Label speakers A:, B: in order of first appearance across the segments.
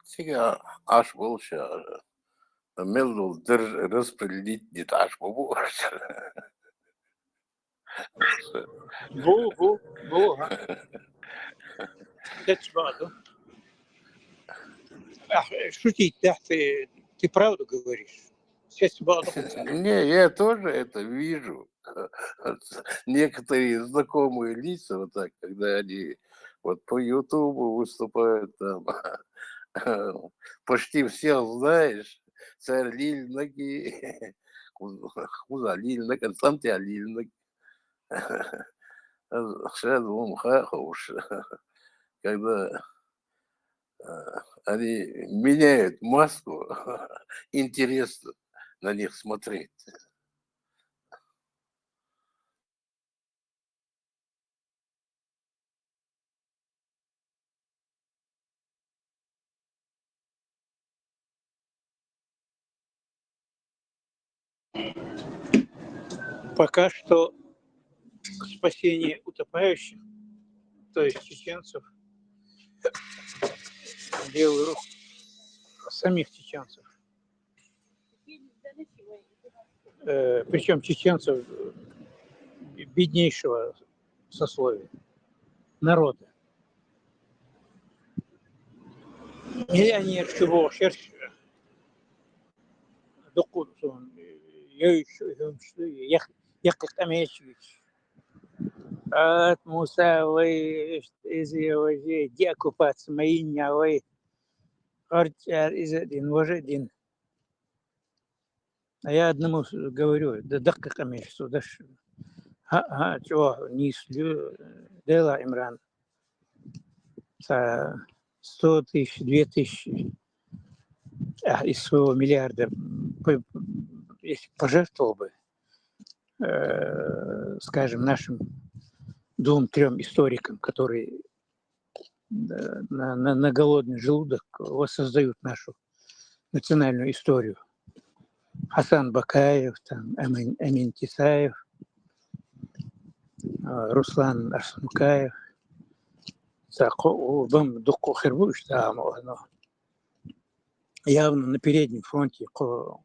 A: Сега аш болча мелдул дыр распределить аш бобу.
B: Бу, ага. Это правда. Шутить, да, ты правду говоришь. Сейчас правду.
A: Не, я тоже это вижу. Некоторые знакомые лица, вот так, когда они вот по Ютубу выступают там, почти всех знаешь. Царь Лильнаки, Хуза Лильнаки, Сантья Лильнаки. Сейчас он хахуш, когда они меняют маску, интересно на них смотреть.
B: Пока что спасение утопающих, то есть чеченцев, делаю руку самих чеченцев. Причем чеченцев беднейшего сословия, народа. Миллионер чего, докусон, يقق أميشويش от Мусавы из его декупац моинявы харчар из один вождин. А я одному говорю, да дакка камеш судаш. Чего не слю дела Имран. 100 тысяч, 2000 из своего миллиарда, если пожертвовал бы, скажем, нашим 2-3 историкам, которые на голодный желудок воссоздают нашу национальную историю. Хасан Бакаев, там, Амин Кисаев, Руслан Арсункаев. Явно на переднем фронте по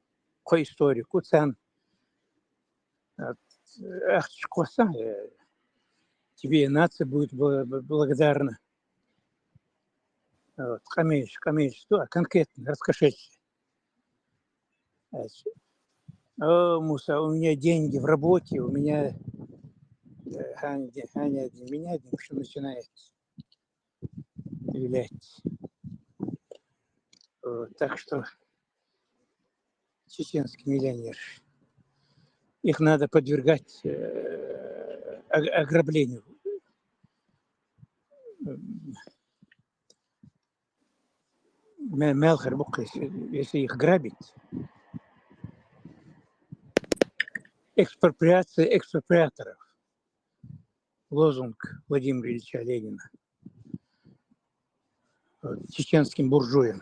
B: историку цен. Тебе и нация будет благодарна. Вот. Хамиш, что конкретно, расскажите. Муса, у меня деньги в работе, у меня Ханя меня все начинает вилять. Так что чеченские миллионеры, их надо подвергать ограблению. Мелхер Бук, если их грабить, экспроприация экспроприаторов. Лозунг Владимира Ильича Ленина чеченским буржуям.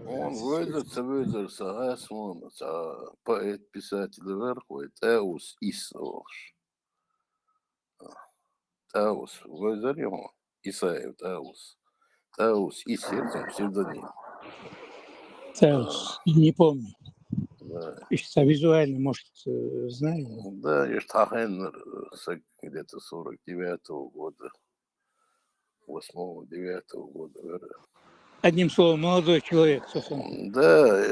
A: Он выдался, Асмон, поэт, писатель верху, Теус Исовш. Теус, выдал Исаев, Теус. Теус Исерцем псевдоним.
B: Теус, не помню.
A: Да.
B: Визуально, может, знаю.
A: Да, я Штахен где-то 49-го года, 8-9 года.
B: Одним словом, молодой человек.
A: Да,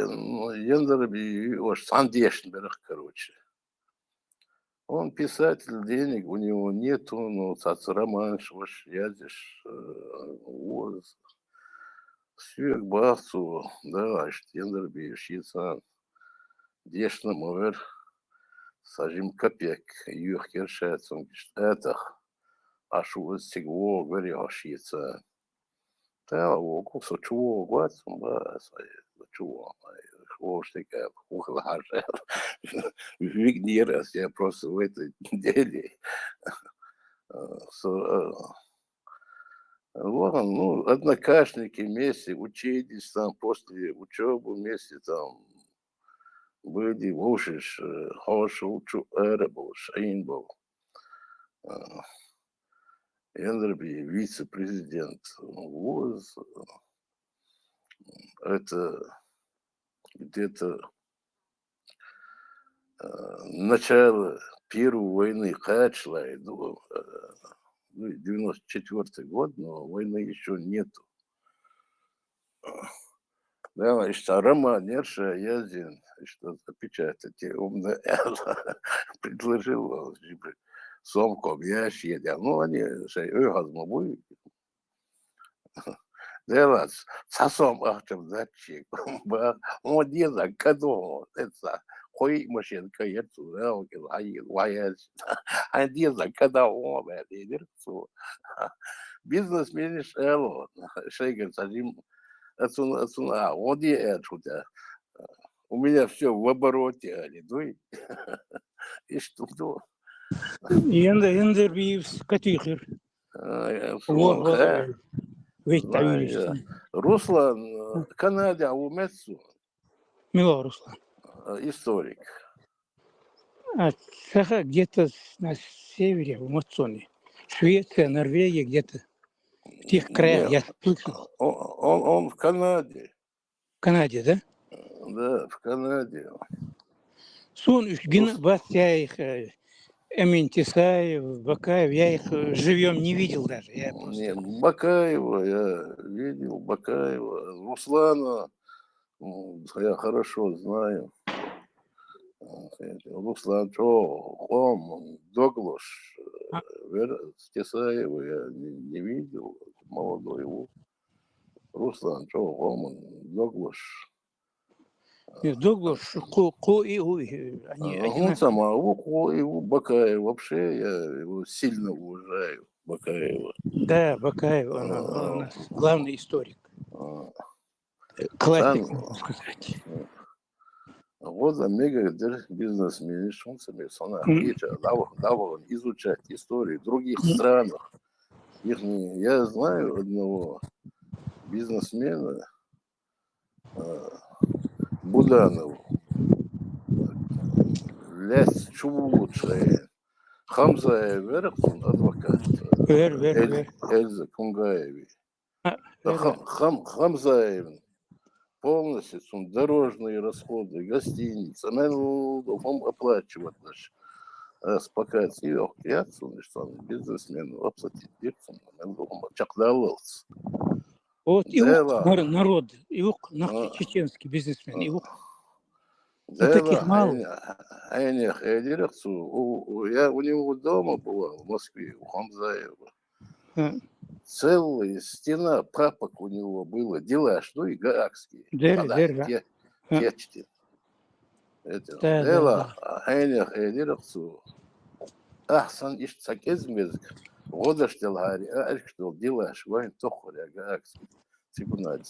A: Ендерби, уж Сандешнберг, короче. Он писатель, денег у него нету, но романш, ваш ядешь, сверх бахцу, да, Ендерби, Шицан, Дешна, Мовер, сажим копек, Юхер Шецом, это, аж у вас сигво, говорю, Шицан. Да, около чего, гвацом, да, чего, хвостика, ухлажа, вигнирас, я просто в этой деле. Вот, ну, однокашники вместе учились там, после учебы вместе там были, ушиш, хорошо учу, был, Шаин был. Эндерби, вице-президент ВОЗ, это где-то начало Первой войны Качлай, 94 год, но войны еще нету. Да, işte Рома Нерша Язин, что запечатать, умно предложил, чтобы сомком ящик, ну, они şey özgazmı Делать сосом ахтем зачек, он деза кадо, это кой машинка ецу, да, ай ваяз, а деза када он, это бизнесмен шело, шейгер садим, отсюда, он отсюда. У меня все в обороте, они, ну и что,
B: Ендер бивс катихер.
A: Слонха,
B: Ведь
A: знаю,
B: тавились.
A: Руслан, Канада, Умецу,
B: Мило, Руслан.
A: историк.
B: А Саха где-то на севере, в Мацоне. Швеция, Норвегия где-то. В тех краях,
A: Не,
B: я слышал.
A: он в Канаде,
B: В Канаде, да?
A: да, в Канаде.
B: Сон Ишгин,
A: Рус...
B: вас я их Эмин Тесаев, Бакаев, я их живьем не видел даже. Я
A: Не,
B: просто...
A: Бакаева, я видел Бакаева, Руслана, я хорошо знаю. Руслан Хом, Доглаш, Тесаева я не видел, молодой его. Руслан Хом, Доглаш.
B: Дуглаш, Ко и Уй, они
A: Он
B: одинаковые.
A: сам, его Бакаев, вообще я его сильно уважаю, Бакаева.
B: Да, Бакаев, он у нас главный историк. Классик,
A: Сам,
B: можно сказать.
A: вот мега бизнесмен, он себе давал изучать истории других странах. Я знаю одного бизнесмена, Буданова, Ляс Чувулучая, Хамза Верхтун, адвокат,
B: Вер.
A: Эльза Кунгаеви.
B: Вер.
A: Хамзаев полностью дорожные расходы, гостиница, он оплачивает наш спокойно. Я что он бизнесмен оплатить дирцем, чакдалылс.
B: Вот Иук,
A: Дела,
B: народ, Иук, чеченский бизнесмен, Иук. Но таких
A: дела,
B: мало.
A: я дирекцию, я у него дома была в Москве, у Хамзаева. Целая стена папок у него было, делаш, ну и гаагские.
B: Дер.
A: Течти. Это
B: Да.
A: дело, айнях эдираксу. Ахсан иш цакезмезг. Водашtel хари, архтел делаш, вайн тохоря гаагский. Сигунад,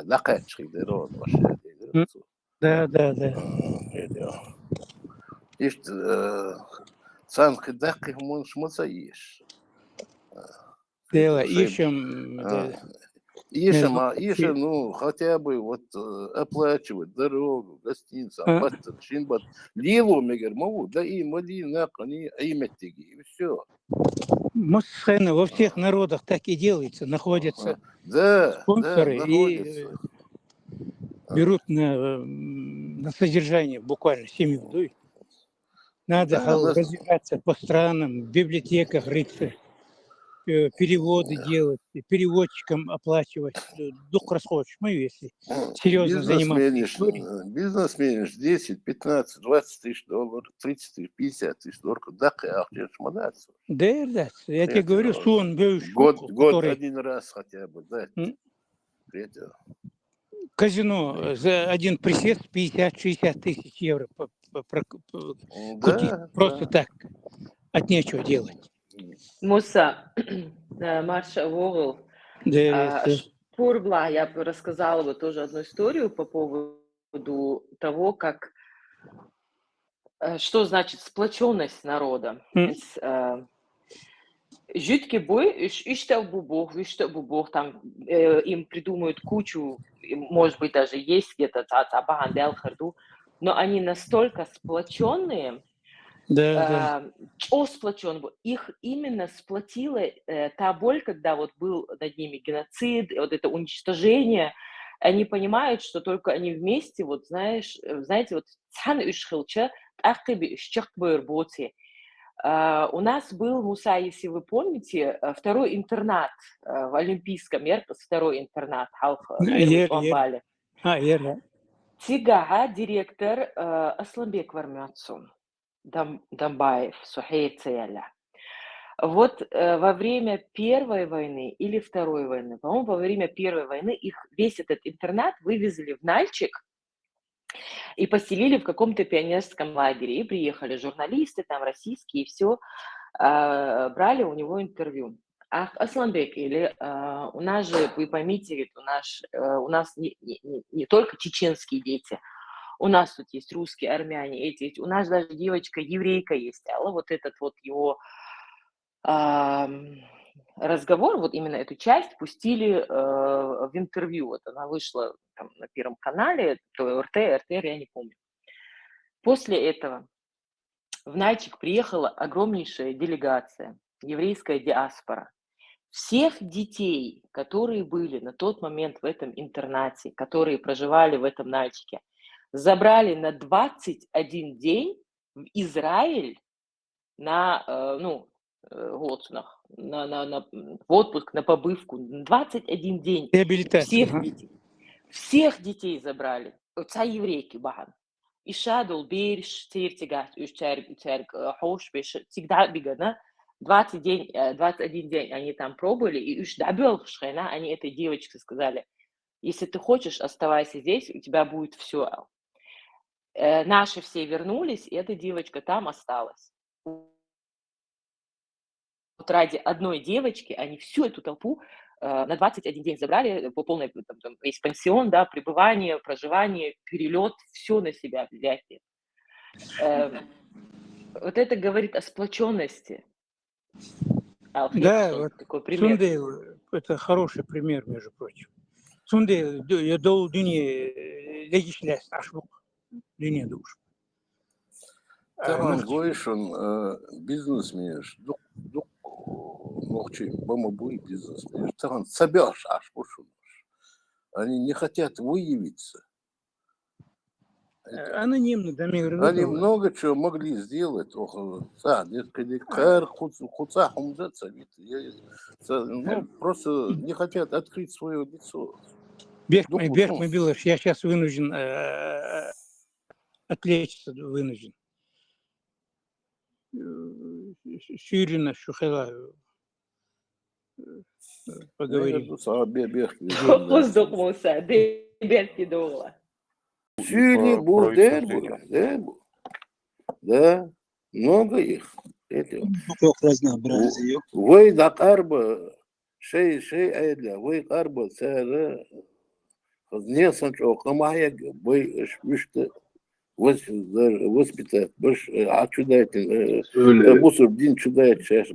A: дакачки дерон ваше эдираксу.
B: Да.
A: Это. Иш цанх даких мон шмацаиш.
B: Дело ищем между
A: Ишем, ну, хотя бы вот оплачивать дорогу, гостиницу, апаттер, шинбат. Лилу мегер могу, да и Мадина, они иметтиги, и все.
B: Мосхена во всех народах так и делается. Находятся спонсоры
A: находится.
B: и берут на содержание буквально семью. Надо развиваться по странам, в библиотеках рыться, переводы делать, переводчикам оплачивать. Дух расходишь, если серьезно заниматься историей.
A: Бизнесмен 10, 15, 20 тысяч долларов, 30 тысяч, 50 тысяч долларов. Да,
B: Да, я тебе говорю, сон
A: год один раз хотя бы, да.
B: Казино за один присест 50-60 тысяч евро кутить. Просто так, от нечего делать.
C: Муса, Марша Вогл, Шпурбла, я бы рассказала бы тоже одну историю по поводу того, как, что значит сплоченность народа. Жидкий бой, бубох, там им придумают кучу, может быть, даже есть где-то но они настолько сплоченные,
B: Да.
C: Что сплочен был? Их именно сплотила та боль, когда вот был над ними геноцид, вот это уничтожение. Они понимают, что только они вместе, вот знаешь, знаете, вот цхан ишхилча, ахтыби ишчак бойрботи. У нас был, Муса, если вы помните, второй интернат в Олимпийском, второй интернат, первый
B: Ер.
C: Туамбали.
B: Ер.
C: Тигага, директор Асланбек Вармятсун, Дамбаев, Сухей Цеяля. Вот во время Первой войны или Второй войны, по-моему, во время Первой войны их весь этот интернат вывезли в Нальчик и поселили в каком-то пионерском лагере. И приехали журналисты там российские, и все, брали у него интервью. Ах, Асланбек, или у нас же, вы поймите, ведь у нас не только чеченские дети, у нас тут есть русские, армяне, эти, у нас даже девочка еврейка есть, а вот этот вот его разговор, вот именно эту часть пустили в интервью. Вот она вышла там на Первом канале, то РТ, РТР, я не помню. После этого в Нальчик приехала огромнейшая делегация, еврейская диаспора. Всех детей, которые были на тот момент в этом интернате, которые проживали в этом Нальчике, забрали на 21 день в Израиль на, Гоцунах, в отпуск, на побывку. 21 день.
B: Реабилитация.
C: Всех детей забрали. Оца еврейки баган. Ишадул бирш тиртигат üçer hoş beş всегда бегана. 21 день они там пробовали, и уж добелшхена, они этой девочке сказали: если ты хочешь, оставайся здесь, у тебя будет все. Наши все вернулись, и эта девочка там осталась. Вот ради одной девочки они всю эту толпу на 21 день забрали, по полной, там, весь пансион, да, пребывание, проживание, перелет, все на себя взятие. Вот это говорит о сплоченности.
B: Да, вот
C: такой пример.
B: Сунде – это хороший пример, между прочим. Сунде я дол dünya legislation ашбук dünya душ.
A: Tamam, goyşun biznesmen, duk ногчи, бомобуй бизнесмен. Tamam, собешь аж пошел. Они не хотят выявиться.
B: Анонимно, да,
A: Они много чего могли сделать. Просто не хотят открыть свое лицо.
B: Берх Мобилов, я сейчас вынужден отвлечься, вынужден. Сюрина, Шухела, поговорим.
C: Воздух, Муса, Берки Дола.
A: Сюрин был, да, много их.
D: Разнообразие.
A: Вы дакарба, шей айдля, вы карба, цара, не санчо, камая, вы шмишты, воспитать, больше, а чудайте, мусор, дин чудает, сейчас,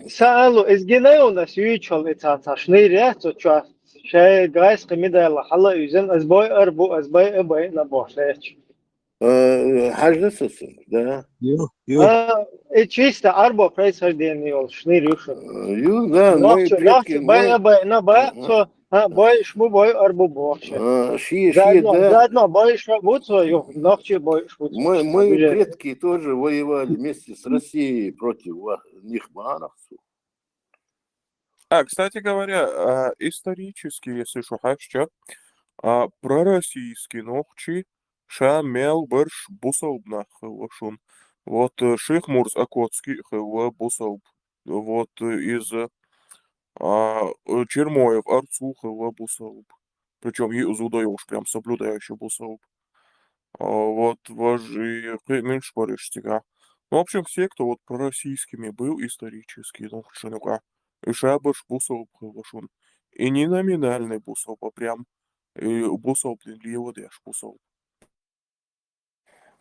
D: سألوا إزجنايونا سويتشل إتاتاشني ريحتو تشوا شيء جايز قميدا يلا حلا يزن أزباي أربو أزباي أباي نبوشليش.
A: حاجة سسن، да.
D: чисто арбо происхождение шнир юшин.
A: Да, мои предки,
D: бой шму бой арбо боши. Заодно бой шму ю, ночи бой шму.
A: Мои предки тоже воевали вместе с Россией против них мановцев.
E: Кстати говоря, исторически, если шухаешь, пророссийский ногчи шамел берш бусалбнах лошун. Вот Шейх Мурз Акотский хыва бусалб. Вот из Чермоев Арцу хыва бусалб. Причем Зудаёш прям соблюдающий бусалб. Вот важи меньше парижтига. Ну, в общем, все, кто вот пророссийскими был исторически, ну, шинука, и шабаш бусалб хывашун. И не номинальный бусалб, а прям бусалб лиеводяш бусалб.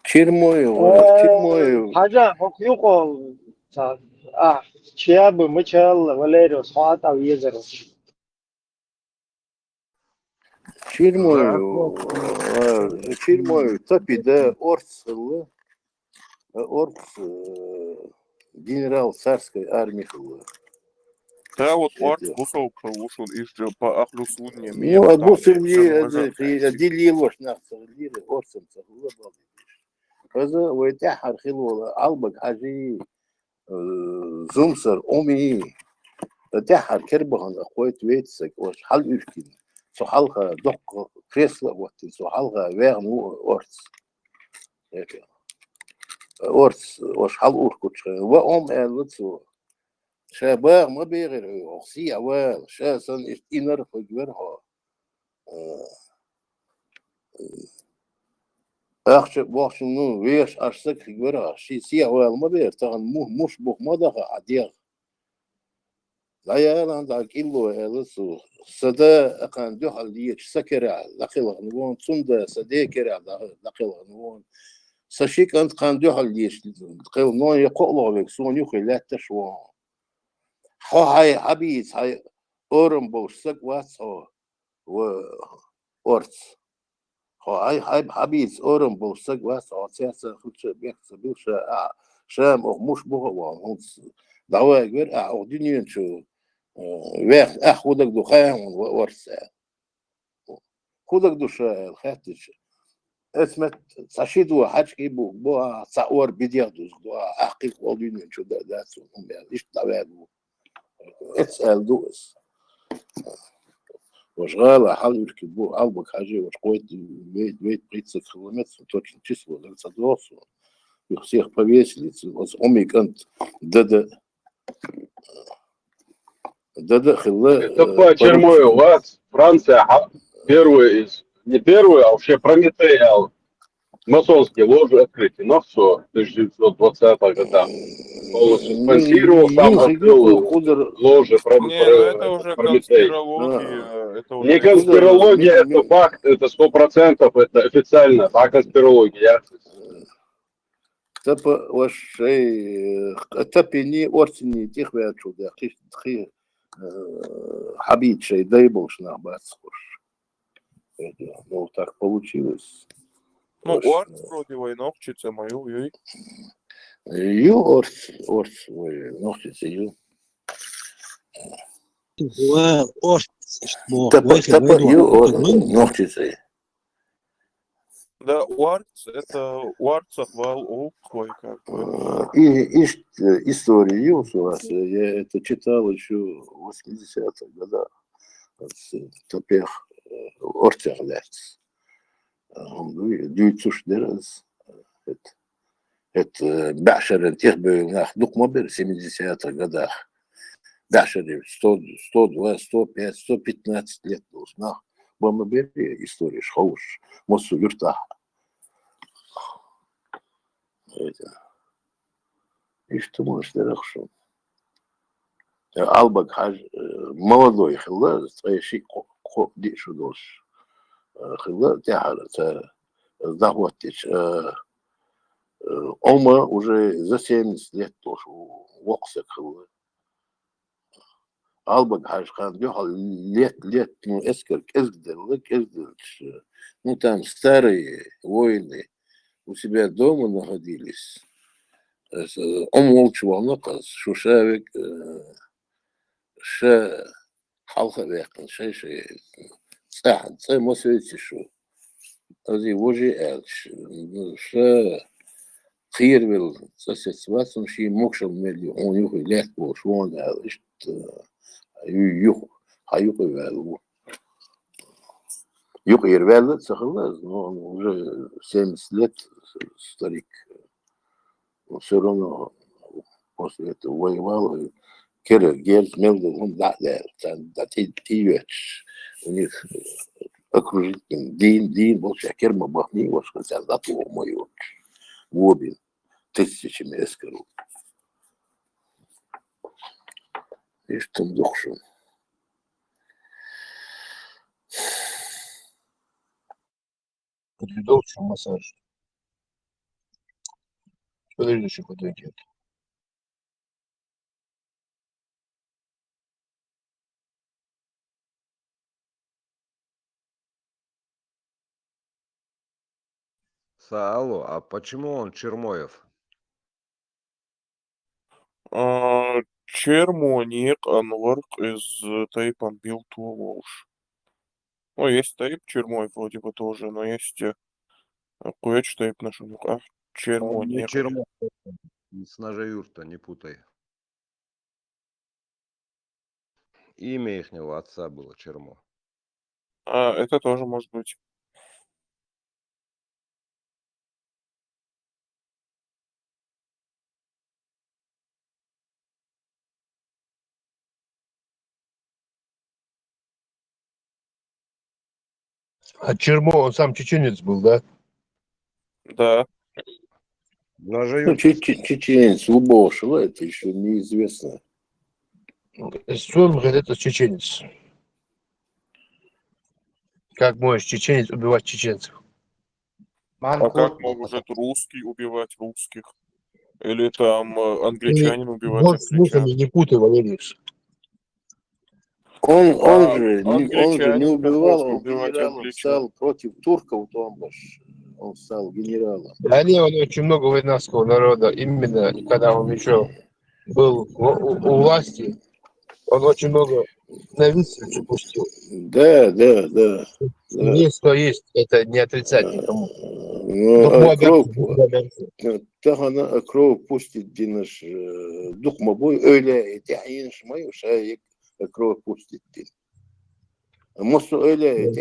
A: Чермоев.
D: Хажа, хокюко, чьябы, мычал, Валериус, хватал, езеру.
A: Чермоев, тапи, да, орцел, орк генерал царской армии хылы.
E: Да вот орц
A: Это-
E: бусол ушел из по ахлюсунне
A: Ну,
E: там.
A: bu sürüye dili boş naksalı orsun saklı balı. Kızı ve tehar khilu albak haji zumsar omi tehar kerbahan akhwat wetsek was hal ülkin. So halga dok kresla waqti so halga wern orts. Orts was hal urkut ve elut so شابه ما بيغير أخسي أول شاسن إنر فجورها أخشى بوخشنو ويش أشتك فجورها شي سي أول ما بيغير تغن مش بوخ ما دخل عديغ لا يالان دا كيلو هلسو سدا أقان دو حليش سكرع لقيل غنوون توندا سدا كرع لقيل غنوون سشيك أنت قان دو حليش لقيل نون يقولوا بك سون يخي لا تشوان هاي حبيس هاي أورم بوشك واسو وأورتس هاي حبيس أورم بوشك واسو سياسة خلش بيحس بيش شام أو مش بوه وانس دعوة كبير أو دنيا شو ويخ أخذك دخان وأورتس خذك دش الخاتش اسمه تشيدو حاجة بو تصور بديادوس دو أحقق ودنيا شو ده سو هم يعني إيش تبعه اسأل دوس وشغالة حال يركبوا عالبك حاجة وشقويت بيت 30 километров точно число да содросу их всех повесили вот омик ант да хилла
F: Это по Чермою у вас Франция первый из, не первый, а вообще Прометей, масонские ложи открытия. Но все, в 1920-х годах полностью спонсировал, сам открыл
A: худер
F: ложи
E: Не, ну это
F: этот
E: уже
F: Прометей.
E: конспирология, это
F: Не
E: уже
F: конспирология, это факт, это 100%, это официально, а конспирология.
A: тапа ваш тапини ортини тех вячу да хи حبيت شيء دايبل شنا باسخوش ну так получилось
E: ну орц вроде войновчица мою ей.
A: Ю орс нохтицы ю тапа ю нохтицы
E: Да, Уарц, это Уарцах вал твой как бы.
A: и историю у вас я это читал еще в 80-х годах топех ортерлец дюйцуш дераз это башер тех был нах дукмобер в 70-х годах башер 100 102 105 115 лет нах бомбери история шхоуш мосу юрта и что можешь хорошо албак хаж молодой хилла твои шик дي شو دوش خلا تاعها захватить ома уже за 70 лет тоже وقسك خلا албак хаж хан бихал лет ну эскер кездер ну там старые воины у себя дома находились он молчал наказ шушавик ша халха бекн шей صح صح ما سويتش شو هذه وجه الش ش خير بال سواسم شي موكش مليون يخي لا وشون هذا إيش يخ هيخي بالو يخي بالو سخلاص уже 70 лет старик все равно после этого воевал Кирилл Герц между да да ты у них окружительный день был шакер мабахни вот сказал да то мою вобин тысячами эскеру и что духшу
G: Предыдущий массаж. Следующий подойдет.
H: Алло, а почему он Чермоев?
E: Чермоник анварк из тейпан бил туолош. Ну, есть тейп чермой вроде бы тоже, но есть куяч тейп на шунюка.
H: Он не
E: Чермоник.
H: Чермоз, с Ножеюрта, не путай. Имя ихнего отца было Чермо.
E: Это тоже может быть.
G: А Чермо, он сам чеченец был, да?
E: Да.
A: Ну,
H: Ножеюрт.
A: чеченец, Лубошева, это еще неизвестно.
G: Если он говорит, это чеченец. Как может чеченец убивать чеченцев?
E: А как может русский убивать русских? Или там англичанин убивать
G: Вот с
E: англичан?
G: мусами не путай, Валериус.
A: Он
E: А
A: же не
E: англичанин как
A: убивал,
E: может
A: он
E: убивать
A: генералом
E: англичан?
A: стал против турков, он стал генералом.
G: Да не, он очень много войнавского народа, именно когда он еще был у власти, он очень много на виселицу пустил.
A: Да.
G: Есть, что есть, это не отрицать никому.
A: Ну, а кровь,
G: Духму
A: тағана кровь пустит динаш духмабой öyle تعيين شايك кровь пустит дин. Мосу öyle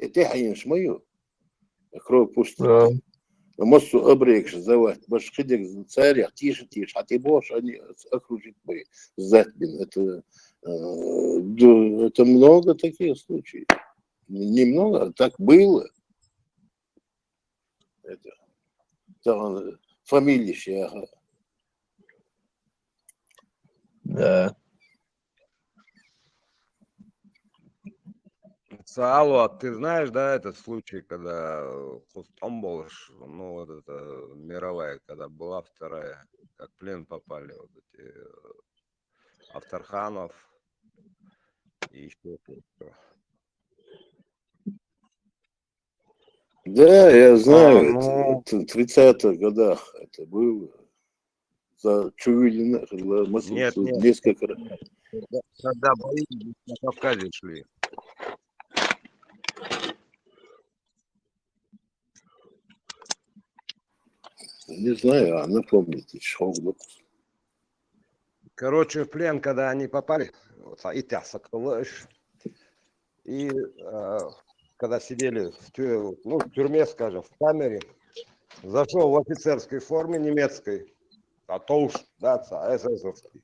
A: تعيين شمايو кровь пустит дин. Мосу обрекш завать башкидек царя тише а ты бош они окружить бы затбин. Это много таких случаев. Немного, а так было. Это фамилия Шиаха.
G: Да.
H: Саалу, а ты знаешь, да, этот случай, когда Хустомболш, ну вот это мировая, когда была вторая, как в плен попали вот эти Авторханов и еще кто-то.
A: Да, я знаю,
E: ну,
A: это в 30-х годах это было. За Чувилина
H: Нет,
A: несколько раз.
H: когда бои на Кавказе шли.
A: Не знаю, а напомните, что
H: Короче, в плен, когда они попали, и тясакалыш, и когда сидели в тюрьме, скажем, в камере, зашел в офицерской форме немецкой, а то уж, да, эсэсовский,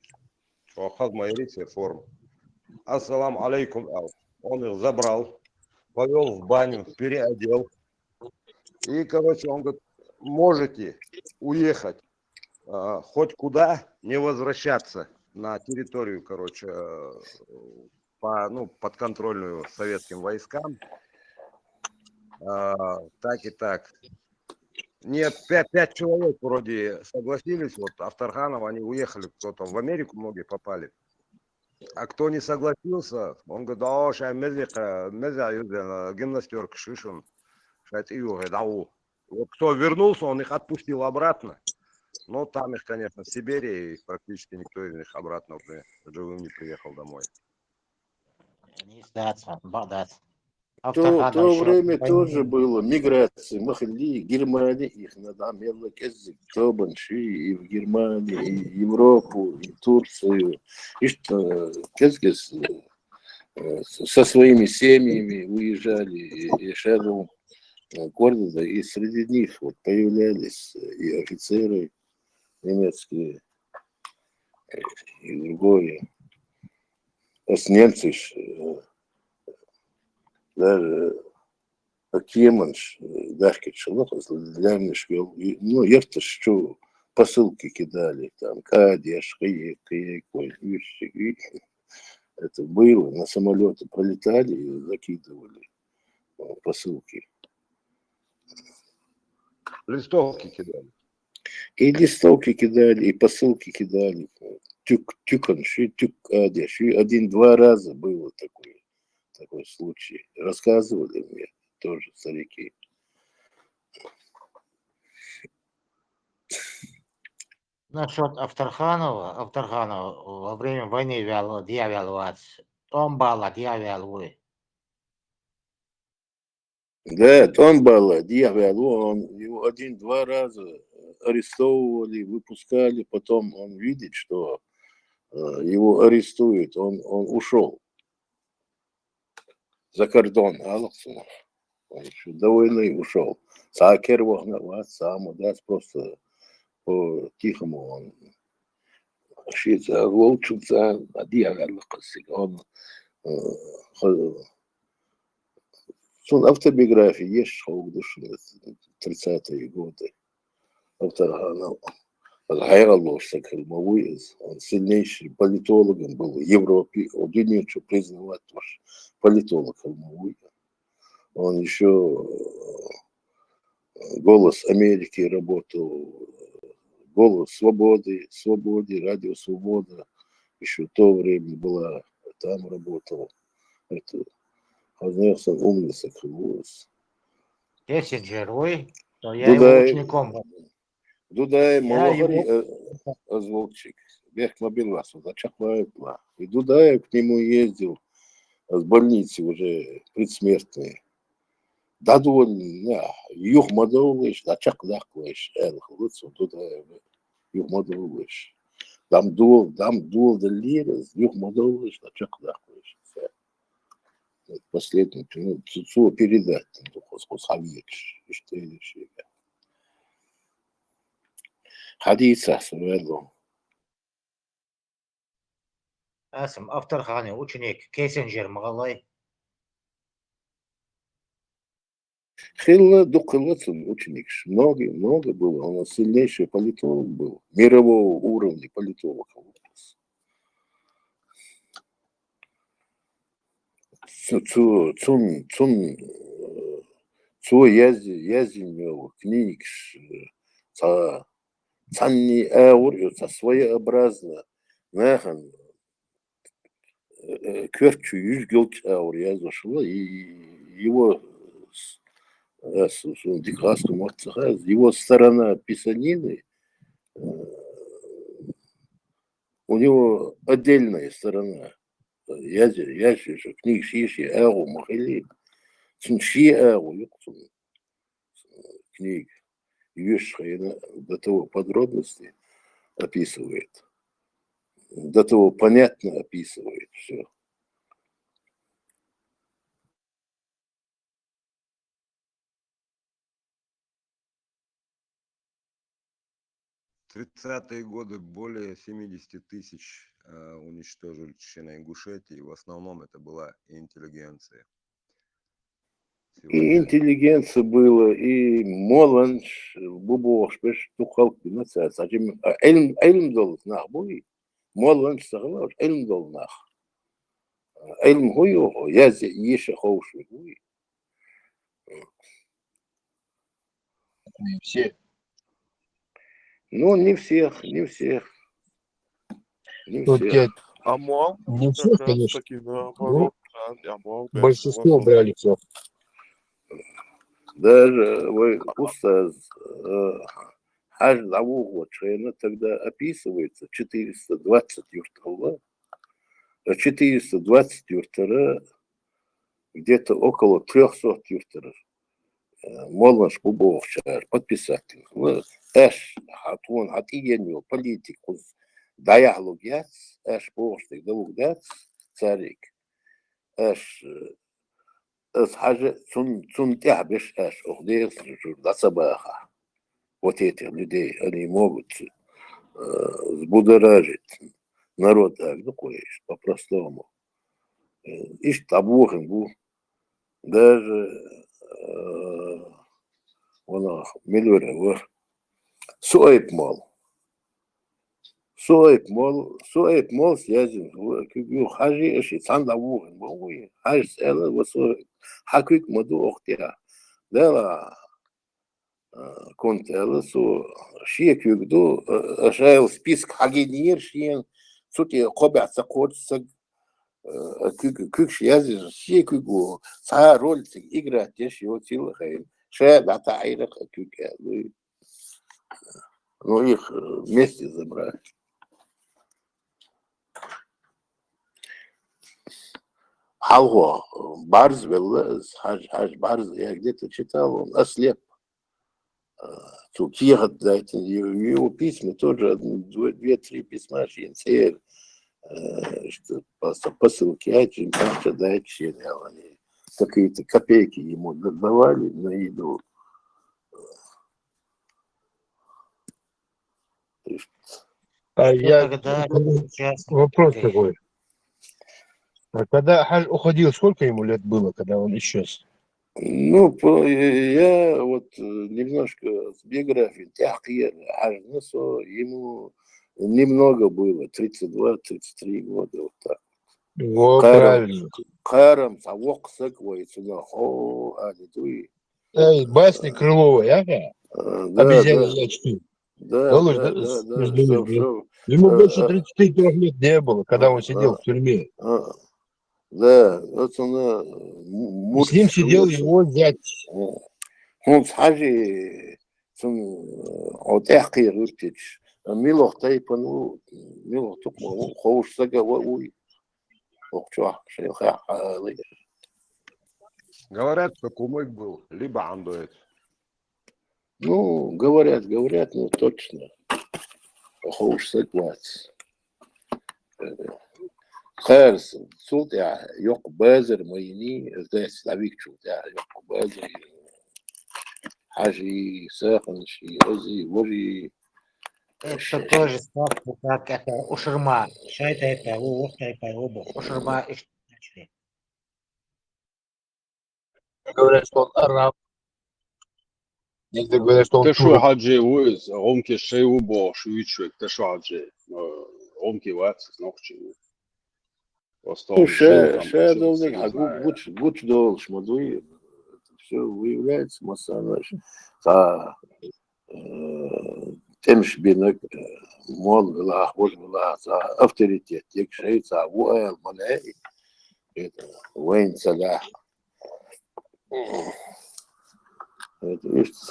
H: что хазмаирите форму. Ассалам алейкум, он их забрал, повел в баню, переодел. И, короче, он говорит, можете уехать хоть куда, не возвращаться на территорию, короче, подконтрольную советским войскам. Так и так. Нет, пять человек вроде согласились, вот Авторханов, они уехали, кто-то в Америку многие попали. А кто не согласился, он говорит, да, сейчас гимнастерка шишен, сейчас и вот кто вернулся, он их отпустил обратно. Но там их, конечно, в Сибири, и практически никто из них обратно уже живым не приехал домой.
A: то время тоже было миграция, махали, Германия, их надо кезик, кто большие, и в Германии, и в Европу, и в Турцию, и что кезгес со своими семьями уезжали и шагом города, и среди них вот появлялись и офицеры немецкие, и другое. А с немцы даже Кеманш, Дашки Шелох, Лямиш, ну, я-то что, посылки кидали, там, Кадеш, это было, на самолеты пролетали и закидывали посылки.
H: Листовки кидали.
A: И листовки кидали, и посылки кидали. Тюканш, и Кадеш. И 1-2 раза было такой случай. Рассказывали мне тоже старики.
I: насчет Авторханова во время войны дьяволовать. Он бала дьявол.
A: Да, он был дьявол, он его один-два раза арестовывали, выпускали, потом он видит, что его арестуют, он ушел за кордон, Александр. Он еще до войны ушел. Сакер вогнават сам, да, просто по-тихому он шица, волчица, дьявол, он сон автобиографии есть шоу души 30-е годы. Авторганов. Гайраловся Кельмовуез, он сильнейший политологом был в Европе, один нечего признавать ваш политолог Кельмовуез. Он еще «Голос Америки» работал, «Голос Свободы», «Радио Свобода», еще в то время была, там работал. Это, конечно, умница Кельмовуез.
I: Кессинджер, ой, то я его учеником был.
A: Дудай,
I: Я
A: Малахари,
I: его...
A: озвучик, Бех Мобилас, зачахлает. И Дудай к нему ездил с больницы уже предсмертные. Да, довольно, да, юхмадовлыш, зачахляклыш, лыцу Дудай, юхмадовлыш. Дам дул да лирос, юхмадовлыш, зачахляклыш. Последний, ну, цуцу передать, хавьич, что еще. Хадиса, сверло.
I: Асым, Авторханы, ученик, Кессинджер, Магалай.
A: Хилла Дукалацин ученик. Много было. Он сильнейший политолог был. Мирового уровня политолог. Цу яздил книг, цанни аур, своеобразно. Нахан, кверчу южгелч аур я зашла, и его его сторона писанины, у него отдельная сторона. Я же книг шиши, эгу, махали, цунши эгу, книг, вешая до того подробности описывает, до того понятно описывает все.
H: В 30-е годы более 70 тысяч уничтожили Чечено-Ингушетии. В основном это была интеллигенция.
A: И интеллигенция была, и молодежь, бубош, беш, тухалки, нацать. Эльм дол нах буй, молодежь саглаш, эльм дол нах. Эльм хуйо, я еще хоуши буй.
G: Не все.
A: Ну, не всех.
G: Тут я
E: Амуал
G: не
E: как
G: всех,
E: раз
G: конечно.
E: таки
G: Ну,
E: наоборот. Амуал, конечно, в
G: большинство
E: основном.
G: брали все.
A: Даже вы устаз Хаж Лавугу Чена тогда описывается 420 юртала, 420 юртара, где-то около 300 юртаров. Молнаш Бубовчар, подписатель. Эш, хатун, хатиеню, политикус, диалогяц, эш, бошник, далугдац, царик. Эш, эс хаже, цун тябеш, эш, ухдеес, дасабаха. Вот этих людей, они могут взбудоражить народ, так, ну, кое-что, по-простому. Ишь, табухин был, даже он миллион, суэйп мол, связен, хажи, ишь, цан табухин был, хаж, села, вот, хаквик маду охтя, да, контелесу шиекюгду ашайл список хагенир шиен сути кобяца кодса кюк шиязи шиекюгу са роль играть я шио тил хай ше дата айрак кюк Ну, их вместе забрали. Халго, Барз Веллес, Хаж Барз, я где-то читал, он ослеп. Тут ехать, да, его письма тоже, 2-3 письма, что посылки, дачи, они какие-то копейки ему давали на еду.
G: А
I: Ну,
G: я
I: тогда сейчас
G: вопрос
I: ты.
G: такой. А когда Хаж уходил, сколько ему лет было, когда он исчез?
A: Ну, я вот немножко с биографией Тяхир Ажнесо, ему немного было, 32-33 года, вот так.
G: Во,
A: Кайрам,
G: правильно.
A: Кайрам, Савок, Саквой, Цунахо, Анитуи.
G: Эй, басни Крыловой, ага?
A: Да,
G: Обезьяне
A: да,
G: ячки.
A: да,
G: Малыш,
A: да,
G: да?
A: да, да,
G: Думаешь, да?
A: что,
G: Ему больше 33 лет не было, когда он сидел в тюрьме.
A: да, вот он
G: И с ним сидел
A: Мурс,
G: его зять.
A: он схожи, отехи рутич, милох тайпану, милох тукму, хоуш сагавауи, охчуах, шейха,
H: Говорят, что кумык был, либо андует.
A: ну, говорят, ну, точно, хоуш сагвац. Херс, султ я, йок базер моини, здесь лавик чулт я, йок базер, حاجي ساخن شي وزي وري
I: Это тоже ставка, как это ушерма. Шайта это, ухта это, оба. Ушерма и начали.
G: Говорят, что он араб. Некоторые говорят, что он
F: تشو
G: турок.
F: حاجة ويز غومكي شي وبو شو يتشوك تشو حاجة غومكي واتس نوخشي وستون жил там
A: ша
F: учился,
A: долник
F: не
A: хагу
F: знаю.
A: гуч дол шмадуи все выявляется масанаш та темш бинок мол была хвош была за авторитет як шейца уэл малай это вейн салах это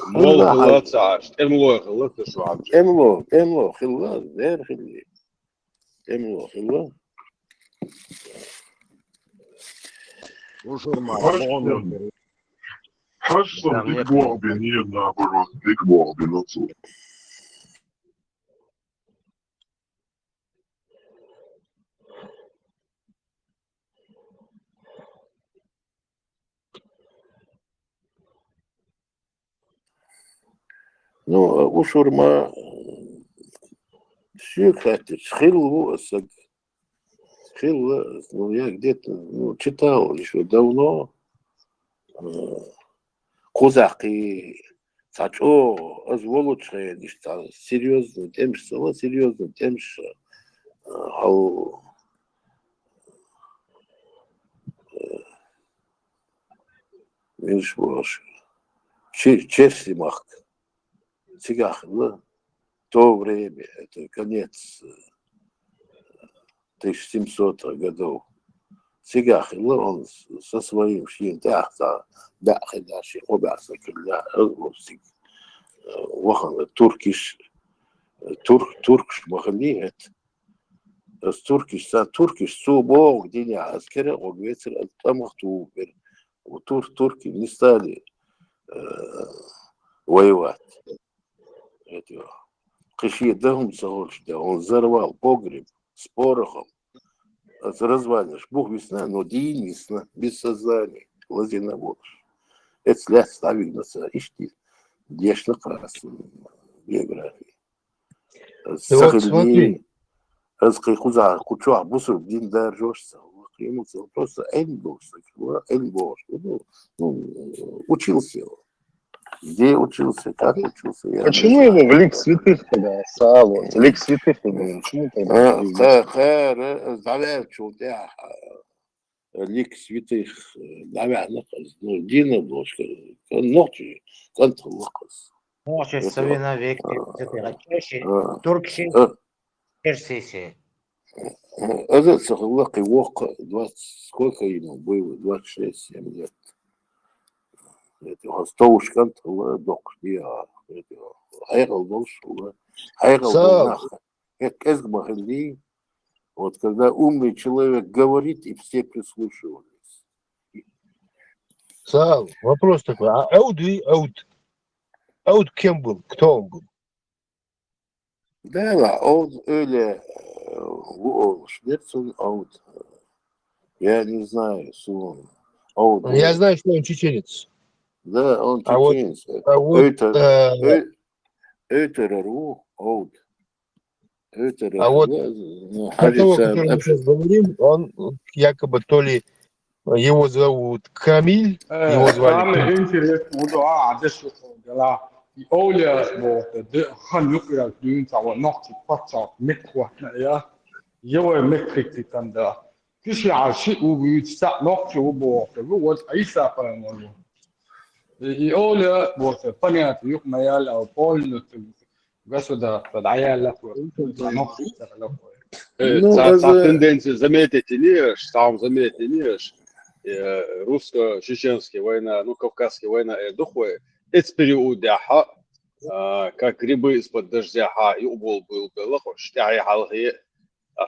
F: مول خلات ساعش املو خلات تشو حاجة
A: املو خلاص غير خلي املو خلاص
H: Ушурма,
J: Хашсон, Хашсон,
H: там
J: Биг
H: некоторые
J: Борби, не наоборот, Биг Борби, ну что.
A: Ну, у шурма все, кстати, схилу, ну, я где-то читал еще давно, козаки, сачо, озволочные, серьезно, тем, что ал видишь, черсимах, цигах, да, то время, это конец 1700-х годов. Цигах, он со своим шьин, да, хедаши, обяза, когда туркиш, туркш махали, с туркиш, субо, где не аскера, обвесер, там ахтубер. Турки не стали воевать. Каши дом сообщил, он взорвал погреб с порохом. Развалишь, Бог весна, но день весна, без сознания, лазина будешь. Это след ставил на ишти, дешно красный биографии.
G: Ты вот смотри,
A: Куза, кучуа, бусу, дин доржешься. Ему просто учился. Где учился, как учился, я не
D: Почему
A: знаю.
D: его в лик святых тогда, Саалу? Лик святых его, почему тогда?
A: Завел да, лик святых, наверное, Дина Блошка, ночи, контролокос.
I: Ночи совина век, чаще, туркши, персиси.
A: Этот Сахалак его 20, сколько ему было, 26-7 лет. Это Стовушкан, док, я, Айрал Волшула, Хайгал
G: Сал,
A: нахуй. Как эсгмахали. Вот когда умный человек говорит, и все прислушивались.
G: Сал, вопрос такой. А Ауд и Ауд? Ауд кем был? Кто он был?
A: Да, لا أود إلى شنيتسون أود. Я не знаю, сон. Оуд
G: Я
A: был.
G: знаю, что он чеченец.
A: Да, он
G: А вот,
A: чеченец.
G: а вот
A: Эйтереру, Оуд.
G: А вот
A: Эйтереру.
G: про того, о
A: Хажица
G: котором мы
A: Абши.
G: сейчас говорим, он якобы то ли его зовут Камиль, его звали
K: Samen
G: Камиль.
K: interest modo عادش gala i olja bo de han nukra dun ta wa nok ti patsa mikwa na ya yo mikrik ti tanda kishi a shi u bu sa nok chu bo ke wo aisa pa mo i olja bo te panya ti yuk ma ya la pol no tu gaso da fadaya la ko nok ta la ko
A: Ну,
F: Та
A: это...
F: тенденция заметили, русско-чеченская война, ну, кавказская война, духовая, это период как грибы из-под дождя, и убол был, лохош, тяй халги,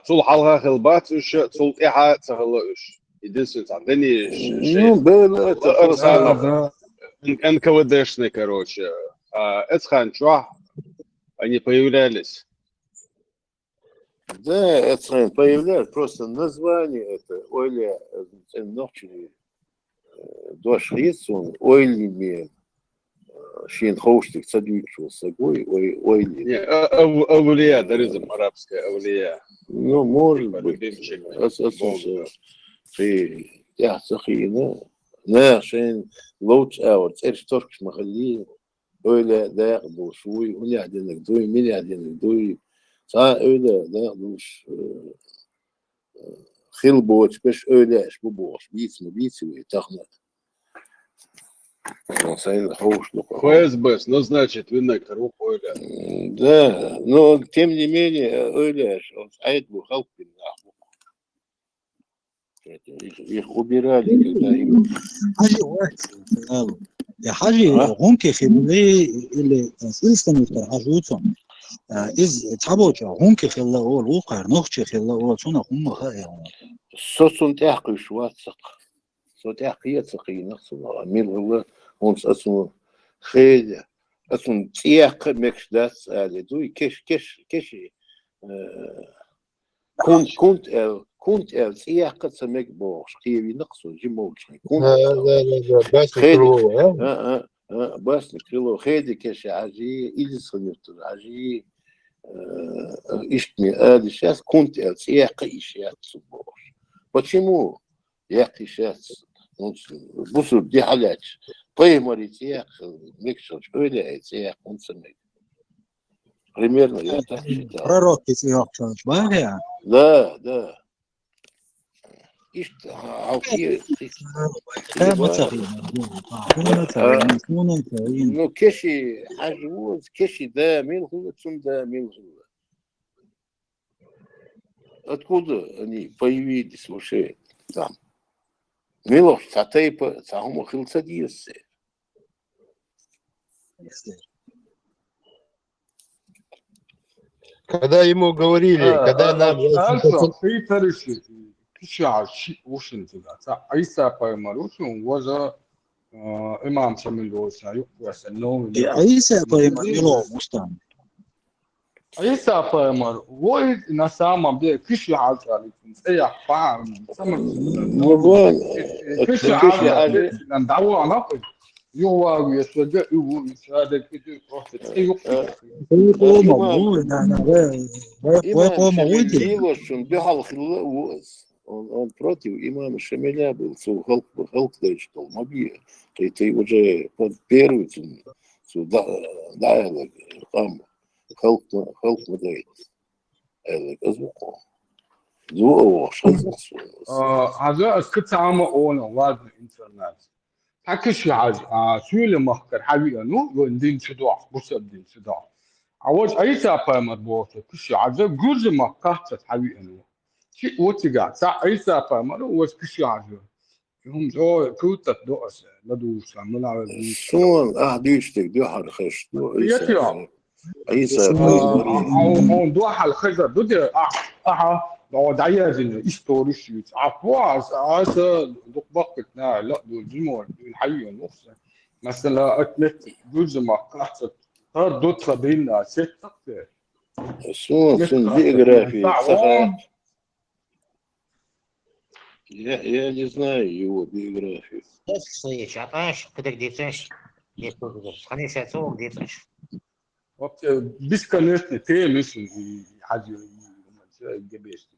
F: цул халга хилбат, цул тяха цагалуш. Единственное, там, да не
A: Ну, было это просто...
K: da
F: НКВДшные, короче, Эцханчуа, они появлялись.
A: Да, это появляется просто название это. Оля, ночью дошли, ойли мне. Шин хоуштик садючу с собой, ойли.
F: Не, Аулия, даризм арабская, Аулия.
A: Ну, может быть.
F: Любимчик.
A: في يا سخينة عشان لوتش أورز إيش تركش مخليه ولا ده ياخدوا شوي ولا عدينك دوي مين عدينك دوي ساعة ولا ده ياخدوش خيل بوش بش ولاش بوش بيتس ويتاخنا سايل خوش لقوا
F: ФСБ, ну, значит, винок рук Оля.
A: да, но тем не менее ولاش عيد له خلق بالله их убирали когда им
L: حاجة واحد قالوا يا حاجة هونك خلي اللي تنسلسل مفتر حاجوتهم إز تعبوش هونك خلا أول وقع نخش خلا أول صنع هم خير
A: سوسن تحقي شواتسق سو تحقي تسقي نخصنا ميل هو هونس أسون خيل أسون تياق مكش داس على دوي كش كنت تياق تسمك بوش قيبي نقصو جموش كنت
G: بس
A: خيل بس نكرلو خيدي كش عجي إلي صنيرت عجي إشتني آدي сейчас كنت تياق إشياء تسبوش почему я сейчас بصوا دي حالات طيب تياق مكشوش أولي تياق ونسمك примерно я так считал
L: пророк если чуть бага
A: да إيش عوكي
L: ما تخيل
A: ну كشي حجوز كشي ده مين هو تسون ده مين هو откуда они появились вообще там Милош цатейпа цахума хилцадиесе
G: когда ему говорили, когда нам...
K: أصلا في تاريخ كشي عشي وشن تدا عيسى بايماروش وجا إمام شميلو سايق وسلم
L: عيسى بايمارو مستعمل
K: عيسى بايمار وين نسامة بيه كشي عزالي أي فاهم كشي عزالي ندعوه نقل يوا يسجل يساعد كده روح
A: он бегал он против имама Шамиля был халк что моби ты уже под первый сюда там халк модей أزبقه ذوق شخص
K: هذا اسكت عام أونا واد الإنترنت حكيش عاد شو اللي مهكر حبيبي إنه وندين صداع بس بدين صداع عواج أي سافة مربوطة كشي عاد جزء ما قهت حبيبي إنه شيء وتجا سا أي سافة مرو وش كشي عاد هم جو كوت تدوس لدوس عمل على
A: شلون أحديشتك دي حرخش
K: يتيا
A: عيسى
K: On doit halkhiza dude aha لو دايزين استوريش عفواس هذا دقبقتنا لا دول جمول الحي نفسه مثلا اتلتيك جزء ما قاعد هاد دوت بين ست
A: سون جيوغرافي صحة я не знаю его биографию.
I: Слышь, а знаешь, когда где-то есть кто-то, خلينا نسوي где-то.
K: بيسكنت تيمس حاجه جبيش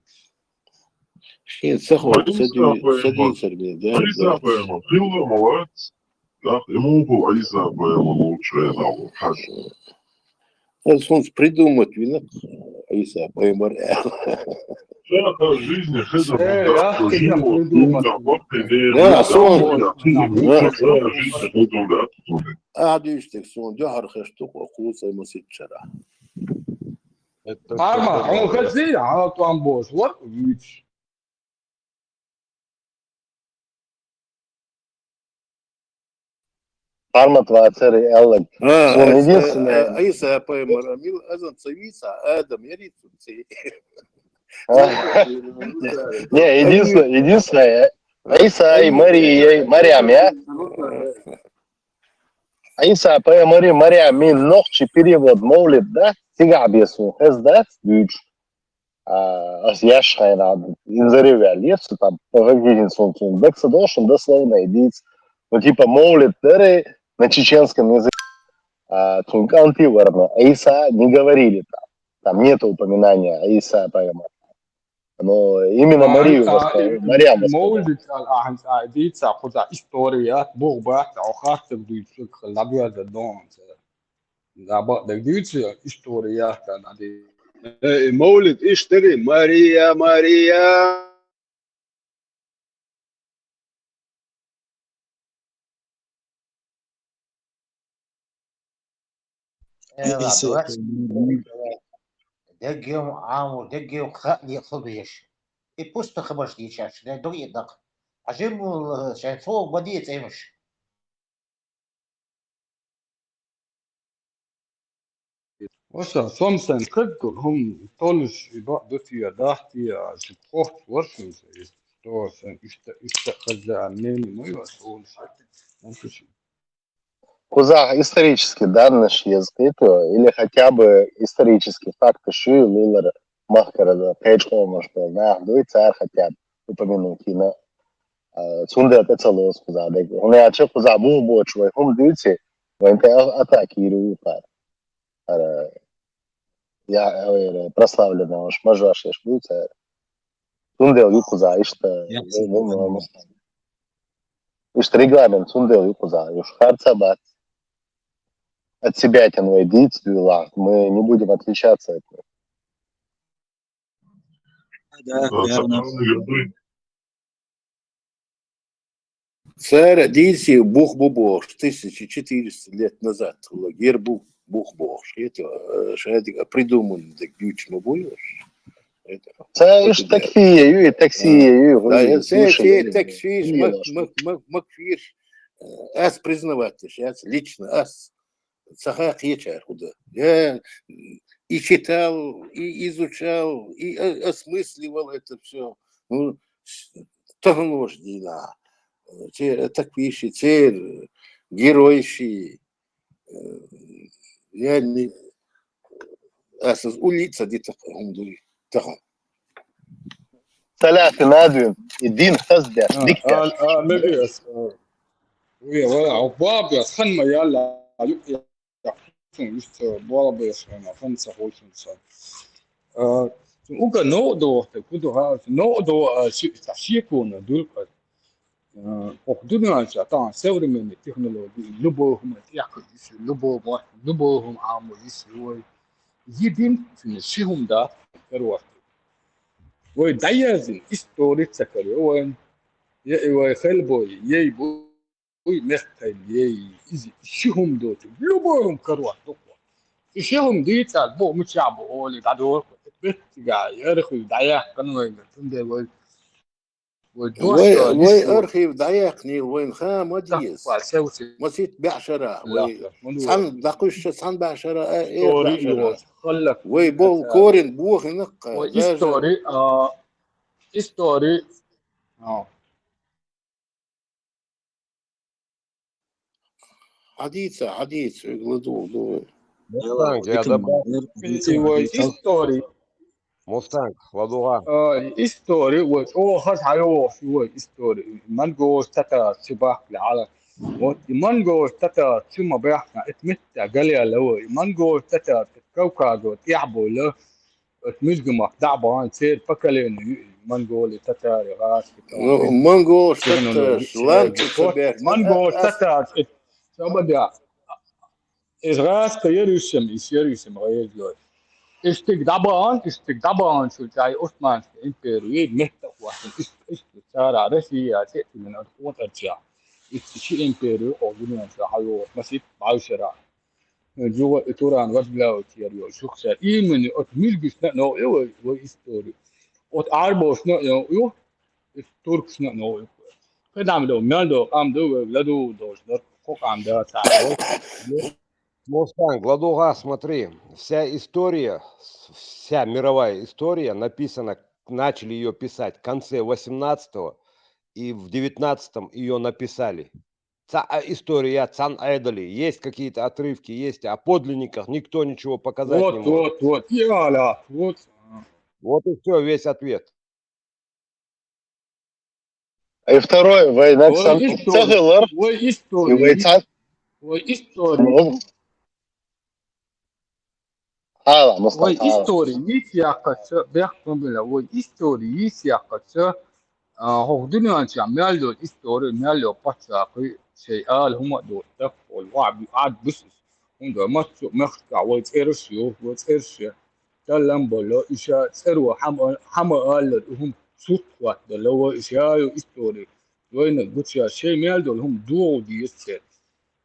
A: شين سخو سدي سربي
J: عيسى فاهم قلة مواد لا ему عيسى فاهم лучшее дал حاجة
A: он придумать вина عيسى поймар
J: شاطر жизни خدم
K: يا اخي
A: لا صون قاعد يشتك صون جهر خشتك وقوصة مسجرة
K: Parma, on faisait un tambour, what huge.
M: Парма твацери Эллен. Он единственный.
A: عيسى поймар мил азан цавица Адам ярицунцы.
M: Не, единственное. Иса и Мариам, я? Иса по Мариам, мин ногчи перевод молит, да? Сега бесу, да? Дюч. Я шайна, инзаревя лесу, там, погодин солнцем, бекса дошен, дословно, идиц. Ну, типа, молит, дыры на чеченском языке. Тунканты верно. Иса не говорили там. Там нет упоминания Иса поэма. Но именно Марию Мариам
K: молит, идиц, куда история, Бог бах, охатер дюч, лабия да дон. Да, дюч, история, канади.
F: مولد اشتري ماريا ماريا
I: دقيقة عامو دقيقة خلي صبيش. إبوست خبرش دي شاش ده دقيقة دق. عجبو شاين فوق بديت إيمش.
K: وشا ثومسن كدر هم طولش بعض في داحتي سبقوت ورشوز توسن استخذ مني ما يوصل شيء.
M: Кузах исторические данные языки, или хотя бы исторические факты ши, лилер, махкара, пейджхолма, что на дуй царь хотят упомянуть, и на цунде это целое сказал. Он я че куза му боч, вы хум дуйте, вы инте атаки иру пар. Я прославленный уж мажаш еш дуйте. Цунде ю куза ишта. Ишта регламент цунде ю куза, юш харцабат. От себя тяну идите, мы не будем отличаться от них.
L: Да, верно.
A: Царь Одиссей Бух-Бубош 1400 лет назад. Лагер Бух-Бубош. Это придуман, так ключ мы будешь.
M: Це ж такфія, таксія,
A: це таксия, макфиш. Ас признавать, сейчас лично ас. Сахак ечар куда. Я и читал, и изучал, и осмысливал это все. Ну, тагнождина. Те таквиши, те геройши. Я не... Асаз улица где-то умдуй. Тахан.
M: ثلاثة نادم الدين خزدة دكتور.
K: مبيس. ويا عباب يا خن ما يلا just borabes na fansa holsen uga no do te kudo ha no do ta shiko na dulka och duna ja ta современной технологии любого материала любого аму свой единственный шихум да первое ой даязин история цакари ой ой хелбой ей ой мехтай ей изи шихум до любого каруа شيهم ديتا بو مشابو اولي دادو بتجا يرخو دايا كانوا يقولون
A: وي أرخيف دايقني وين خام وديس مسيت بعشرة وي صن دقوش صن بعشرة إيه بعشرة وي بول كورن بوخ نق لاجة
K: history
A: حديث يقولوا دول
H: Мустанг, я
L: وديك
H: добавлю.
L: المنظر
K: history
H: Мустанг, Ладуга.
K: history خلاص هيو شو history مانجو تتا سباق لعلى مانجو تتا ثم بيحنا اتمتع قليا لو مانجو تتا كوكاغو يعبو له اتمجمع دعبان تصير فكلين مانجو اللي تتا رغاس
A: مانجو شتش لانت سبيك
K: مانجو تتا شو بدي إزغاس كيريسم غير جوي استقدابان شو جاي عثمان إمبريد مهتف واحد سارع رسي تأتي من القوة ترجع شيء إمبريو أو دنيا شو مسيت بعشرة جوا إتوران وجلا وتياريو شخصا إيمن أتميل بسنا نو إيوه وإستوري أتعربوش نو إيوه التركس نو كده عم دو مالدو عم دو لدو دوش در فوق عم دا تعرف
H: Мустанг, Ладуга, смотри, вся история, вся мировая история написана, начали ее писать в конце 18-го и в 19-м ее написали. История Цан Айдали, есть какие-то отрывки, есть, о подлинниках никто ничего показать не может.
K: Вот, яля, вот.
H: Вот и все, весь ответ.
M: И второе, война Цахилар,
K: Ой,
M: и
K: история.
M: войца.
K: Ой, история.
M: Hala,
K: Ой,
M: Мустанг, hala.
K: история. Есть якобы, бяхтом было. Ой, история. Есть якобы. هو دنيا عمال له история عمال بطلع في شيء هم دول تفول وعب قاعد بس هم ده ما خدع ويترسيو كلام بلو إشاء سروا حما قال هم صوت واحد اللي هو إشاء история وين قلت يا شيء مال دول هم دو دي يصير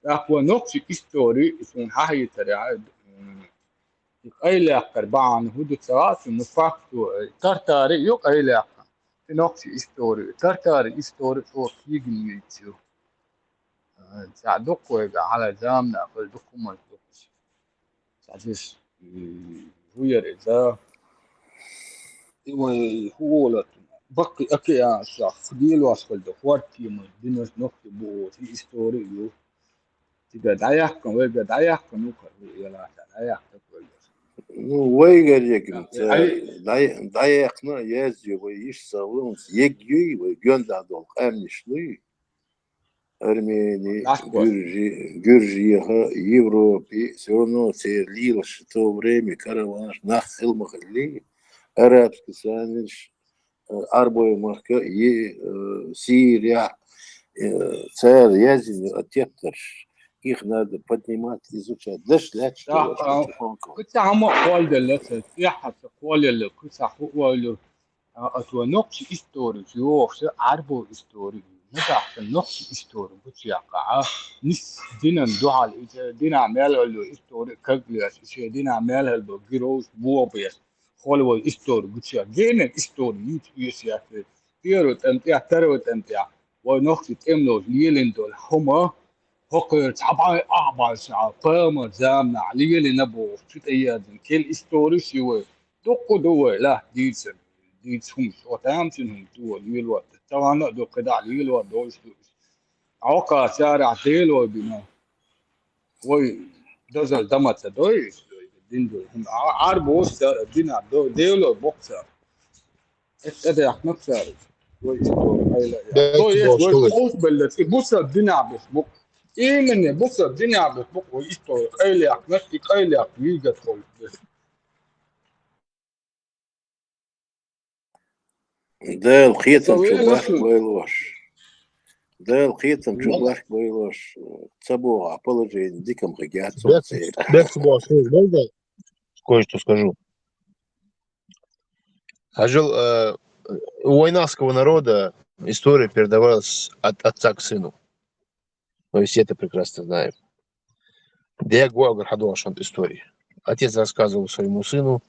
K: أقوى نقطة история اسمه هاي ترى أي لاقر بعن هدو ثلاث مفاقو ترتاري يق أي لاقر نقطة история ترتاري история فوق يجي يتشو تعدق ويجا على جامنا فالدقو ما يدقش تعدش وير إذا هو لا بقي أكيا شخص ديل واسفل دخوارتي ما دينوس نقطة بو في история يو تيجا دايح كم ويجا دايح كم يكر يلا دايح تقول
A: ويجر يجمت دايقنا يزي ويش سوونس يجي ويجون دادول قامنشلي أرميني جورجيا يوروبي سورنو سير ليل شتو بريمي كرواش نخل مخلي أرابسك سانش أربوي ماركا سيريا царь Язин отъехать, их надо поднимать, изучать. Дальше легче.
K: كنت عم أقول دلته سياحة أقول كنت أقول أتونقش إستوري جوش عربو إستوري نجح النقش إستوري كنت يقع نس دينا ندعى دينا عمالها له إستوري كجلس شيء دينا عمالها البجروش بوبيس خلوا إستوري كنت جينا إستوري يسيا تيروت أمتع تروت أمتع ونقش تملو ليلين دول هما هوكر طبعا أعبر شعب فما زامنا عليه اللي نبغى شو تيادن كل إستوري شو دقوا دوا لا ديتس هم وتامشنهم دوا ليلوات طبعا دو قدع ليلوات دوش عوقا شارع تيلو بنا وي دوزل دمت دويش دين دول هم عربوا شارع دينا دو ديلو بوكسر اتدى احمد شارع وي إستوري هاي لا دويش وي بلت بوس الدنيا بس بوك إيمن بوس الدنيا بس بوك وي إستوري قايل نفسي قايل يجا تقول
A: ده الخيطم شباك بيلوش ده الخيطم شباك بيلوش цабуга положение диком региацию.
N: Кое-что скажу. У войнавского народа история передавалась от отца к сыну. Мы все это прекрасно знаем. Отец рассказывал своему сыну,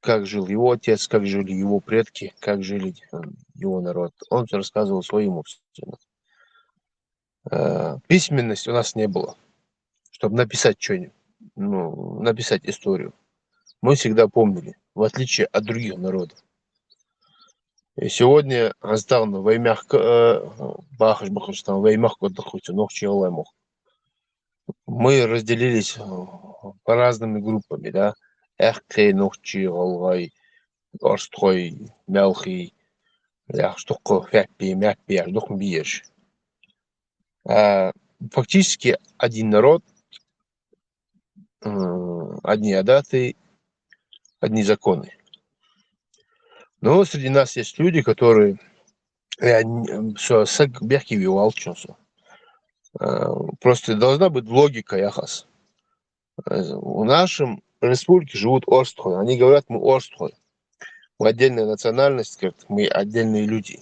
N: как жил его отец, как жили его предки, как жили его народ. Он рассказывал своим собственно. Письменности у нас не было, чтобы написать что-нибудь, написать историю. Мы всегда помнили, в отличие от других народов. И сегодня Аздарна в имях Бахаш-Бахаштан, в имях мы разделились по разными группами, да. Эхкей, Нохчи, Голгай, Орстрой, Мелхий, Штуко, Фякпи, Мякпи, Ахдух, Биеш. Фактически один народ, одни адаты, одни законы. Но среди нас есть люди, которые просто должна быть логика яхас. В нашем республике живут Орстрой. Они говорят, мы Орстрой. Мы отдельная национальность, мы отдельные люди.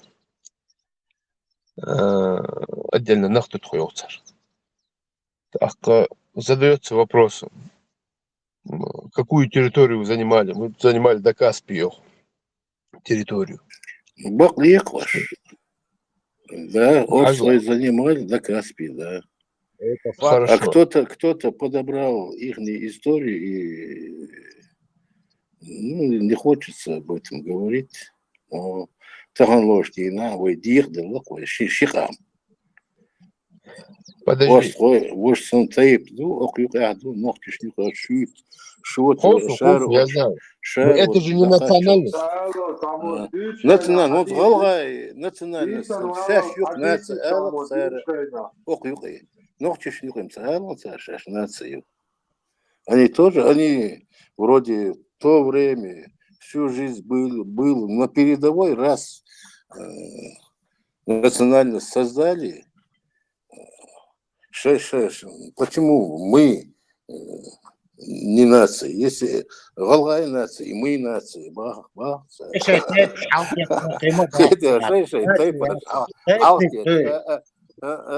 N: Отдельно нахтут хуёвцар. Так задается вопросом, какую территорию вы занимали? Мы занимали до Каспия территорию.
A: Бакликваш. Да, Орстрой занимали до Каспия, да. А кто-то подобрал их историю и не хочется об этом говорить. Но Таганложки на вы дихды лакой шихам.
N: Подожди.
A: Ваш сон тейп, окюк яду, ногтиш не шут.
N: Я знаю. Но это же не национальность.
A: Национальность. Шаш юк нация, алак сара. Окюк. Ногтиш не шаш нацию. Они вроде то время всю жизнь был на передовой, раз национальность создали. Почему мы не нация? Если Галгай нация, и мы нация.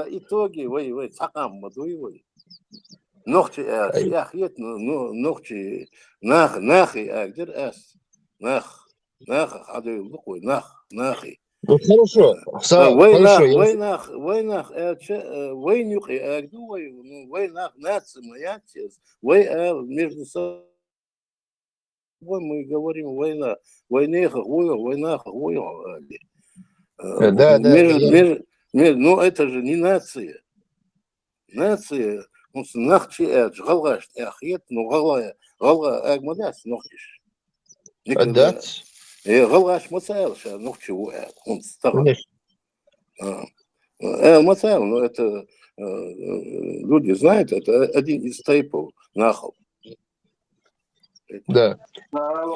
A: Итоги, вы цакам мадуевой. Ногти ахет, ногти нахи агдер эс. Нах адой лукой, нахи.
N: Ну хорошо.
A: Войнах, войнюх и агду, войнах нации моя, между собой мы говорим война, войнах,
N: Да.
A: Ну это же не нация. Нация, нахчи эдж, галгаш, ахет, галга агмадас, нохтиш.
N: Да.
A: غلغاش مسائل شا نخشي واحد ونستغرب مسائل, но это люди знают, это один из типов нахал.
N: Да.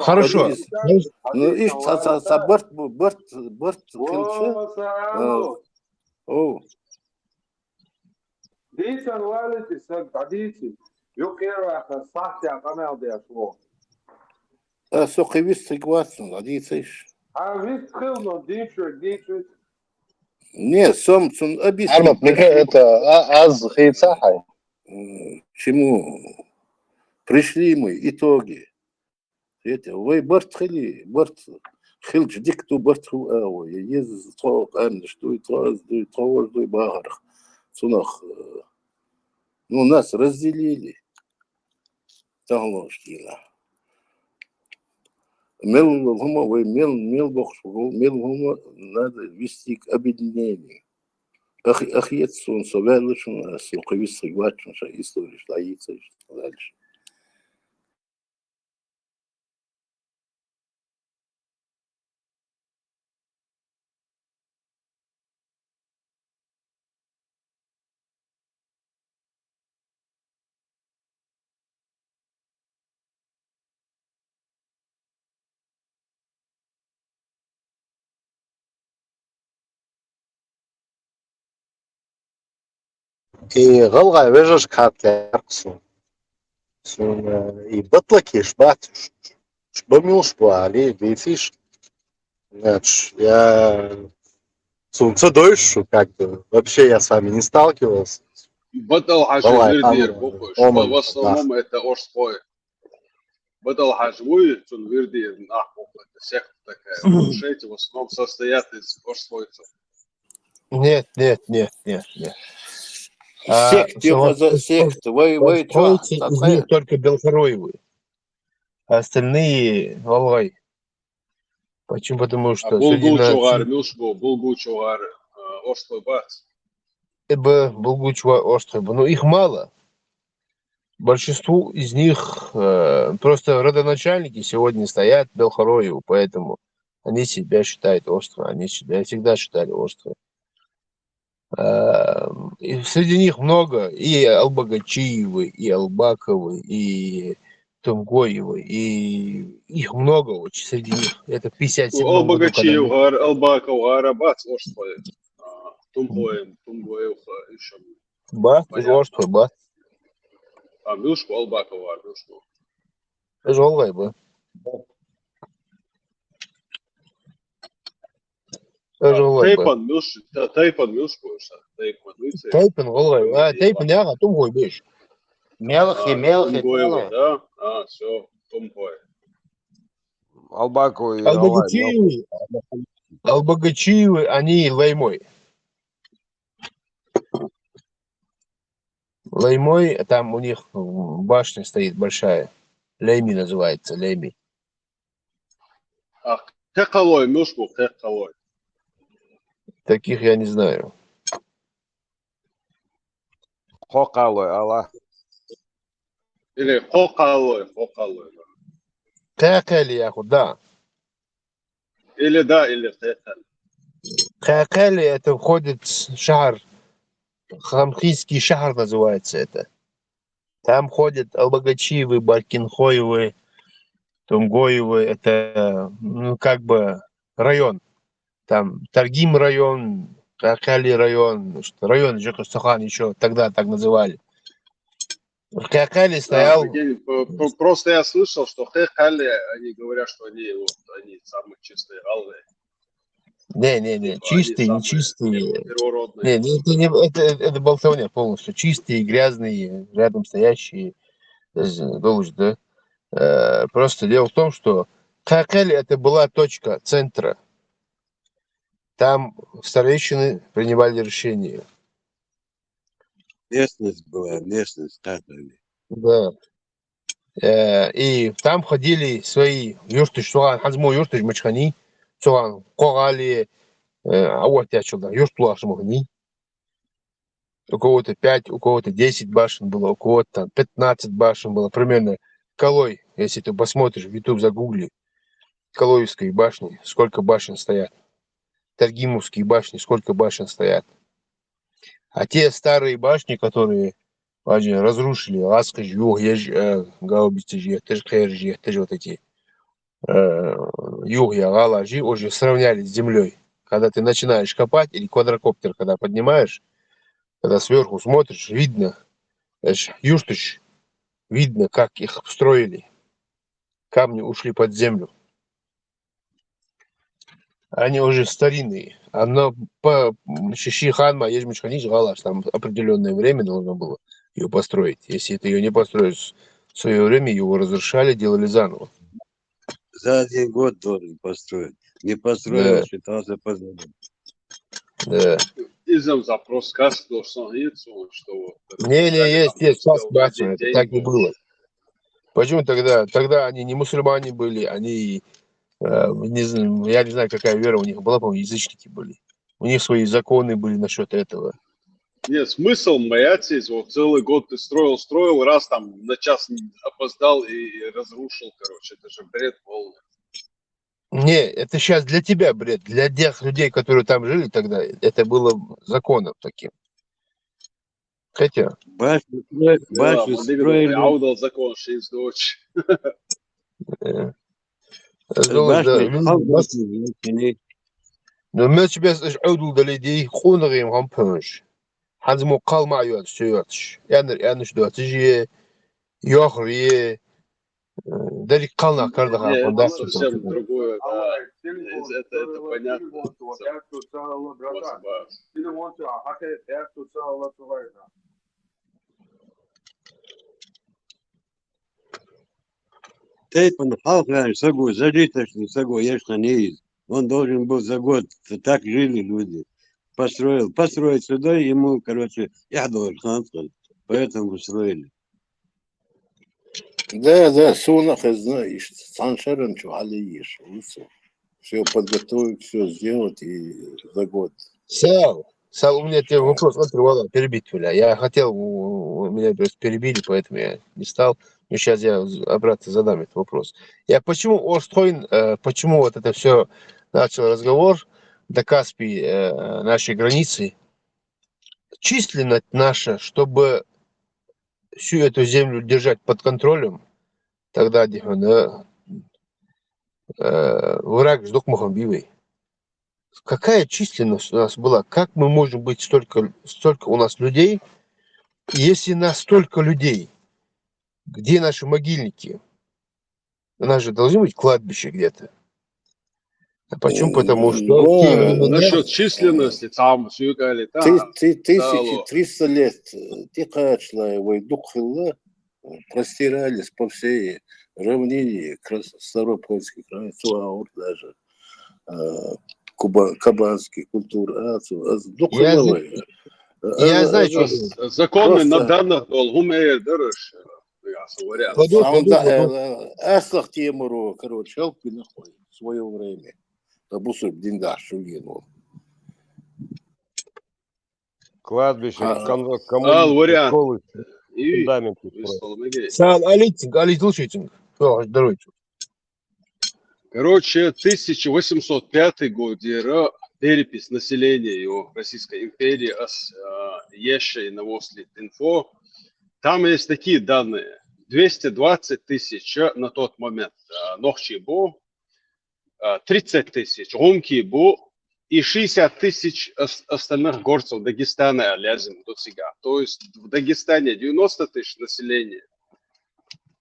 N: Хорошо.
A: Ну и борт
O: Dicen wallet is gaditi. Yo quiero a Sasha Camel de Aswo.
A: Сухой вист согласен, одицешь.
O: А вист хилно Dietrich.
A: Не, Сомсон объяснил.
M: Армат, мне это аз хейцахай.
A: Чему? Пришли мы, итоги. Вы борт хили, борт хилч дикту борт хил ез троп амниш дуй тровор дуй багарх. Сунах. Ну нас разделили. Таглошкина. Мел надо вести к объединению. Ахиет сон совелышен, слуховист гвачен, история шлаится и дальше.
M: И голга вежешь катлярксу. И батлаки шбат. Шбамил шпали, бифиш. Значит, я солнце дольше, как бы. Вообще я с вами не сталкивался.
F: Батл Хаши Вердир, в основном это Орской. Бадал Хажвуи, Тунвирди, секта такая. Эти в основном состоят из орствойцев.
N: Нет.
A: Сект, сект, вы что?
N: Построите из них только Белхароевы. А остальные Алгай. Почему? Потому что среди
F: Булгучугар, Мюшбу, Булгучугар, Орствой Бац.
N: Булгучева, Острова. Но их мало. Большинству из них просто родоначальники сегодня стоят в Белхароеву, поэтому они себя считают островом. Они себя всегда считали островом. И среди них много и Албагачиевы, и Албаковы, и Тумгоевы, и их много очень среди них. Это в 57 году, когда
F: Албагачиев, Албаков, Арабац, Орствой. Тумгоев еще.
N: Бас, это же остров, Бас.
F: А Мюшку, Албаков, Мюшку.
N: Это же Алгай, ба. Это же Алгай, ба.
F: Тайпан Мюшку,
N: Тайпан, Алгай. Тайпан, яга, Тумгой, беш.
I: Мелхи,
F: Тумгоева, да? Все, Тумгой.
H: Албаку и Алай.
N: Албагачиевы, они Лаймой. Лаймой, там у них башня стоит большая. Лейми называется, Лейми.
F: Хекалой, Мюшку, Хекалой.
N: Таких я не знаю.
H: Хокалой, Алла.
F: Или Хокалой.
N: Хекали, яху, да.
F: Или да, или Хекаль.
N: Хекали, это входит в шахар. Хамхийский шахар называется это. Там ходят Албагачиевы, Баркинхоевы, Тумгоевы. Это, ну, как бы район. Там Таргим район, Хакали район, район Жекостахан еще тогда так называли. В Хакали стоял...
F: Просто я слышал, что Хекали, они говорят, что они самые чистые галлы.
N: Не, чистые, не чистые.
F: Первородные.
N: Это болтовня полностью. Чистые, грязные, рядом стоящие. Должен, да? Просто дело в том, что Хакали это была точка центра. Там старейшины принимали решения.
P: Местность была, Хакали.
N: Да. И там ходили свои юртыш, соған хазмо юртыш мачхани, соған қоғали, вот я чудо, юртлаш могни. У кого-то 5, у кого-то 10 башен было, у кого-то 15 башен было. Примерно Калой, если ты посмотришь в YouTube, загугли, Калоевские башни, сколько башен стоят. Таргимовские башни, сколько башен стоят. А те старые башни, которые разрушили, Аскаш, Юг, Гаубицежи, Тежхержи, вот эти Юг, Галажи, уже сравняли с землей. Когда ты начинаешь копать, или квадрокоптер, когда поднимаешь, когда сверху смотришь, видно, юштыш, видно, как их строили. Камни ушли под землю. Они уже старинные. Оно по Шишиханма, Ежмичханиш, Галаш, там определенное время должно было ее построить. Если ты ее не построишь в свое время, его разрушали, делали заново.
P: За 1 год должен построить. Не построил, считался позором.
N: Да.
F: Изом запрос сказ должен что...
N: Не, есть, башня, это так и было. Почему тогда? Тогда они не мусульмане были, они, не знаю, я не знаю, какая вера у них была, по-моему, язычники были. У них свои законы были насчет этого.
F: Нет, смысл маятись, вот целый год ты строил, раз там на час опоздал и разрушил, короче, это же бред полный.
N: Не, это сейчас для тебя бред. Для тех людей, которые там жили тогда, это было законом таким. Хотя...
P: Башню строили...
F: Аудал закон, 6 дочь.
N: Но мы тебя аудал даледи хунрим хампунш. Хазмо калма юат сюатш. Янр ждуатжи йохри. Дали кална кардага
F: Это совсем другое, да. Это понятно.
P: Тейпан Халкан, Сагу, зажиточный Сагу, Ешханеиз. Он должен был за год, так жили люди. Построить сюда, ему, короче, Яхдовар хан, поэтому строили.
A: Да, Сунах, я знаю, Саншерен, Чухалииш, все подготовить, все сделать и за год.
N: Сал, у меня тебе вопрос, перебить тебя. Я хотел, меня просто перебили, поэтому я не стал. Но сейчас я обратно задам этот вопрос. Почему Остхойн, почему вот это все начал разговор до Каспий, нашей границы, численность наша, чтобы всю эту землю держать под контролем, тогда, да, враг ждок Мохамбивый. Какая численность у нас была? Как мы можем быть столько у нас людей? Если нас столько людей, где наши могильники? У нас же должны быть кладбища где-то. А почему? Потому что в те времена...
F: Насчет численности, там все говорили, там.
A: 1300 лет Тикачлаева и Духилла простирались по всей равнине Ставропольский край, Цуаур даже, Кабанский культура,
N: Я знаю, что
F: законы на данных Гумеер Дырыш, говорят.
A: Аслах Тимуру, короче, Алпи находит в свое время. Табусу Диндаш Шугину.
H: Кладбище,
F: вариант.
H: школы, фундаменты.
N: Сам Алитинг, слушайте. Здравствуйте.
F: Короче, 1805 год, перепись населения его Российской империи, Ешей Новослит Инфо. Там есть такие данные. 220 тысяч на тот момент Нохчи Бо, 30 тысяч Румки Бо и 60 тысяч остальных горцев Дагестана лязем до сега. То есть в Дагестане 90 тысяч населения.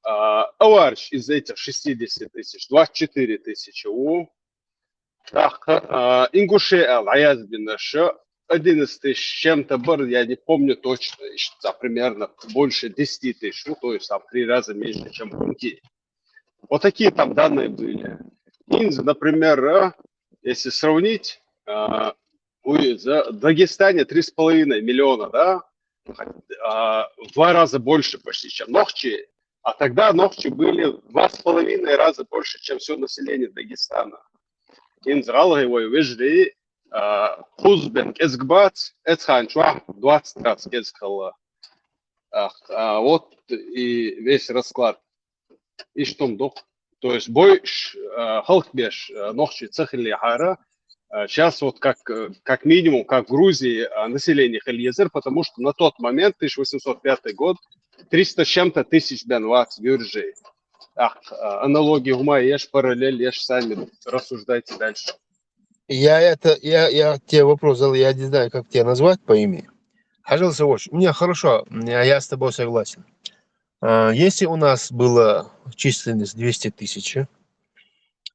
F: Аварч из этих 60 тысяч, 24 тысячи. Ингуши Алаязбинаша 11 тысяч чем-то бар, я не помню точно, примерно больше 10 тысяч, то есть там 3 раза меньше, чем Хунки. Вот такие там данные были. Инз, например, если сравнить, в Дагестане 3,5 миллиона, да, в 2 раза больше почти, чем Нохчи. А тогда Нохчи были в 2,5 раза больше, чем все население Дагестана. Инзрал его вежли, Хузбен Кезгбац, Эцханчуа 20 раз Кезхала. Вот и весь расклад. И что мдох. То есть бой Халкбеш Нохчи Цехли Хара. Сейчас вот как минимум, как в Грузии, население Хельезер, потому что на тот момент, 1805 год, 300 с чем-то тысяч бенвац Гюржи. Аналогии ума, ешь параллель, ешь сами, рассуждайте дальше.
N: Я тебе вопрос задал, я не знаю, как тебя назвать по имени. Пожалуйста, у меня хорошо, я с тобой согласен. Если у нас была численность 200 тысяч,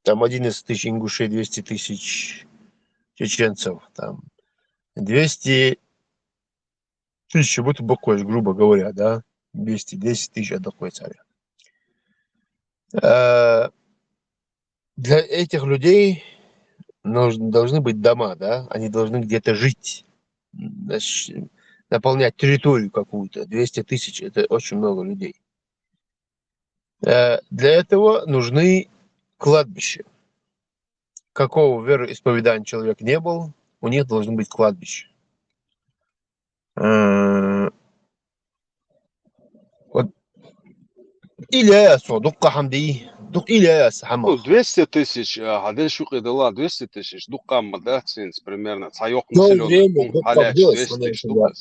N: там 11 тысяч ингушей, 200 тысяч чеченцев, там 200 тысяч, будто бокоешь, грубо говоря, да, 210 тысяч такой царя. Для этих людей должны быть дома, да, они должны где-то жить, наполнять территорию какую-то. 200 тысяч – это очень много людей. Для этого нужны кладбища. Какого вероисповедания человек не был, у них должны быть кладбища. Вот. Или Дукка Хамди, или Хамах.
F: 200 тысяч, а здесь шуки дала 200 тысяч, Дукка Мадацинс примерно, Цайок населенный пункт, Халяч 200 тысяч Дукка.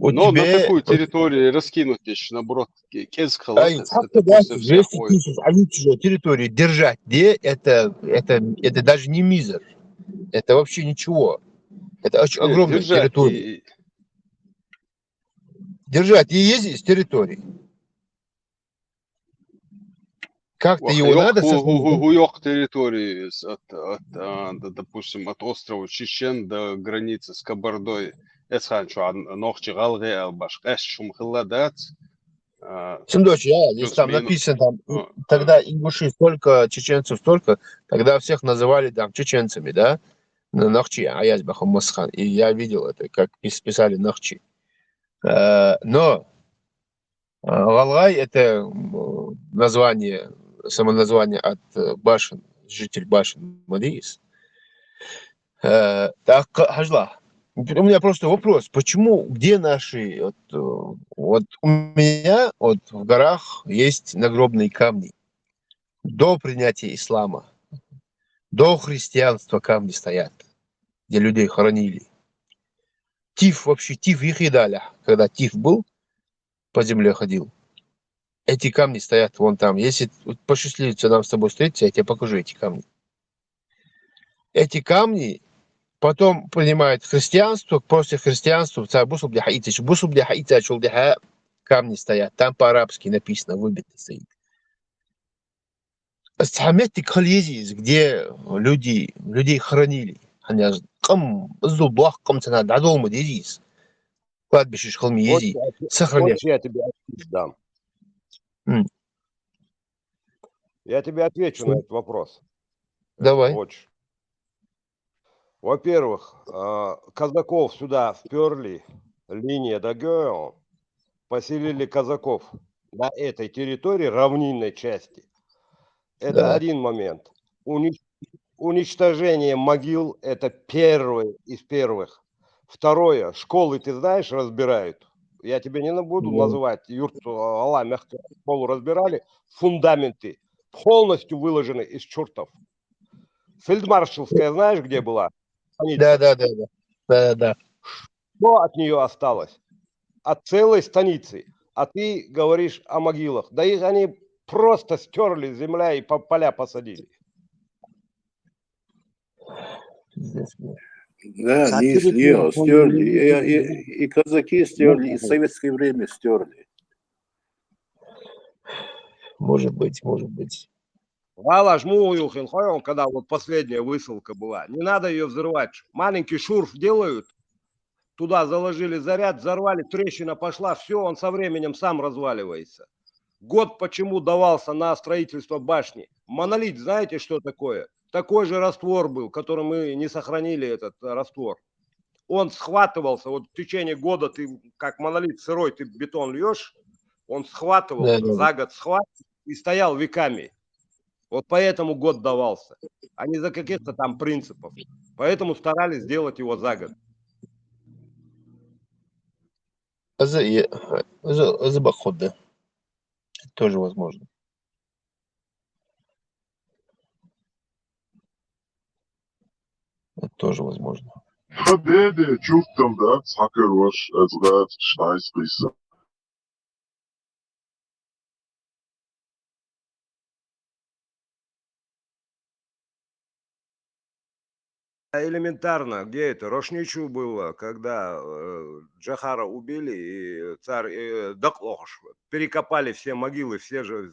F: Но на такую территорию раскинуть еще, наоборот, Кезхала, это
N: 200 тысяч, они чужой территории держать, где это даже не мизер. Это вообще ничего. Это очень огромная территория. Держать и ездить с территории. Как-то его надо
F: сохранить. Территории, допустим, от острова Чечен до границы с Кабардой. Эсханчу Нохчи Галге Албаш Эшум Хилладац.
N: Сындоч, здесь там
F: плюс-минус.
N: написано, тогда ингуши столько, чеченцев столько, тогда всех называли там чеченцами, да? Нахчи, Аязбахом Масхан. И я видел это, как писали Нахчи. Но Галгай — это название, самоназвание от башен, житель башен Мадиис. Так, Хажла, у меня просто вопрос, почему, где наши, вот у меня вот в горах есть нагробные камни. До принятия ислама, до христианства камни стоят, где людей хоронили. Тиф в Ехидале, когда Тиф был, по земле ходил. Эти камни стоят вон там. Если посчастливится нам с тобой встретиться, я тебе покажу эти камни. Эти камни потом принимают христианство, после христианства камни стоят. Там по-арабски написано, выбито стоит. Где людей хоронили. Кладбище Шхалмиези сохраняют.
H: Хочешь, я тебе дам? Я тебе отвечу на этот вопрос.
N: Давай.
H: Хочешь. Во-первых, казаков сюда вперли, линия Дагео, поселили казаков на этой территории, равнинной части. Это
N: Да.
H: один момент. Уничтожение могил – это первый из первых. Второе, школы, ты знаешь, разбирают. Я тебе не буду называть, Алла мягко, школу разбирали, фундаменты полностью выложены из чертов. Фельдмаршалская, знаешь, где была?
N: Да.
H: Что от нее осталось? От целой станицы. А ты говоришь о могилах. Да их они просто стерли, земля и поля посадили.
A: Да, не стерли. И казаки стерли, и в советское время стерли.
N: Может быть.
H: Когда вот последняя высылка была, не надо ее взрывать. Маленький шурф делают, туда заложили заряд, взорвали, трещина пошла, все, он со временем сам разваливается. Год почему давался на строительство башни? Монолит, знаете, что такое? Такой же раствор был, который мы не сохранили, этот раствор. Он схватывался, вот в течение года ты, как монолит сырой, ты бетон льешь, он схватывался, за год схватывался и стоял веками. Вот поэтому год давался, а не за каких-то там принципов. Поэтому старались сделать его за год.
N: За поход, да. Тоже возможно. Это тоже возможно.
J: Dede çuftum da sakırmış ezgat ştais kıysa.
H: Элементарно, где это? Рошничу было, когда Джахара убили, и царь Даклош, перекопали все могилы, все же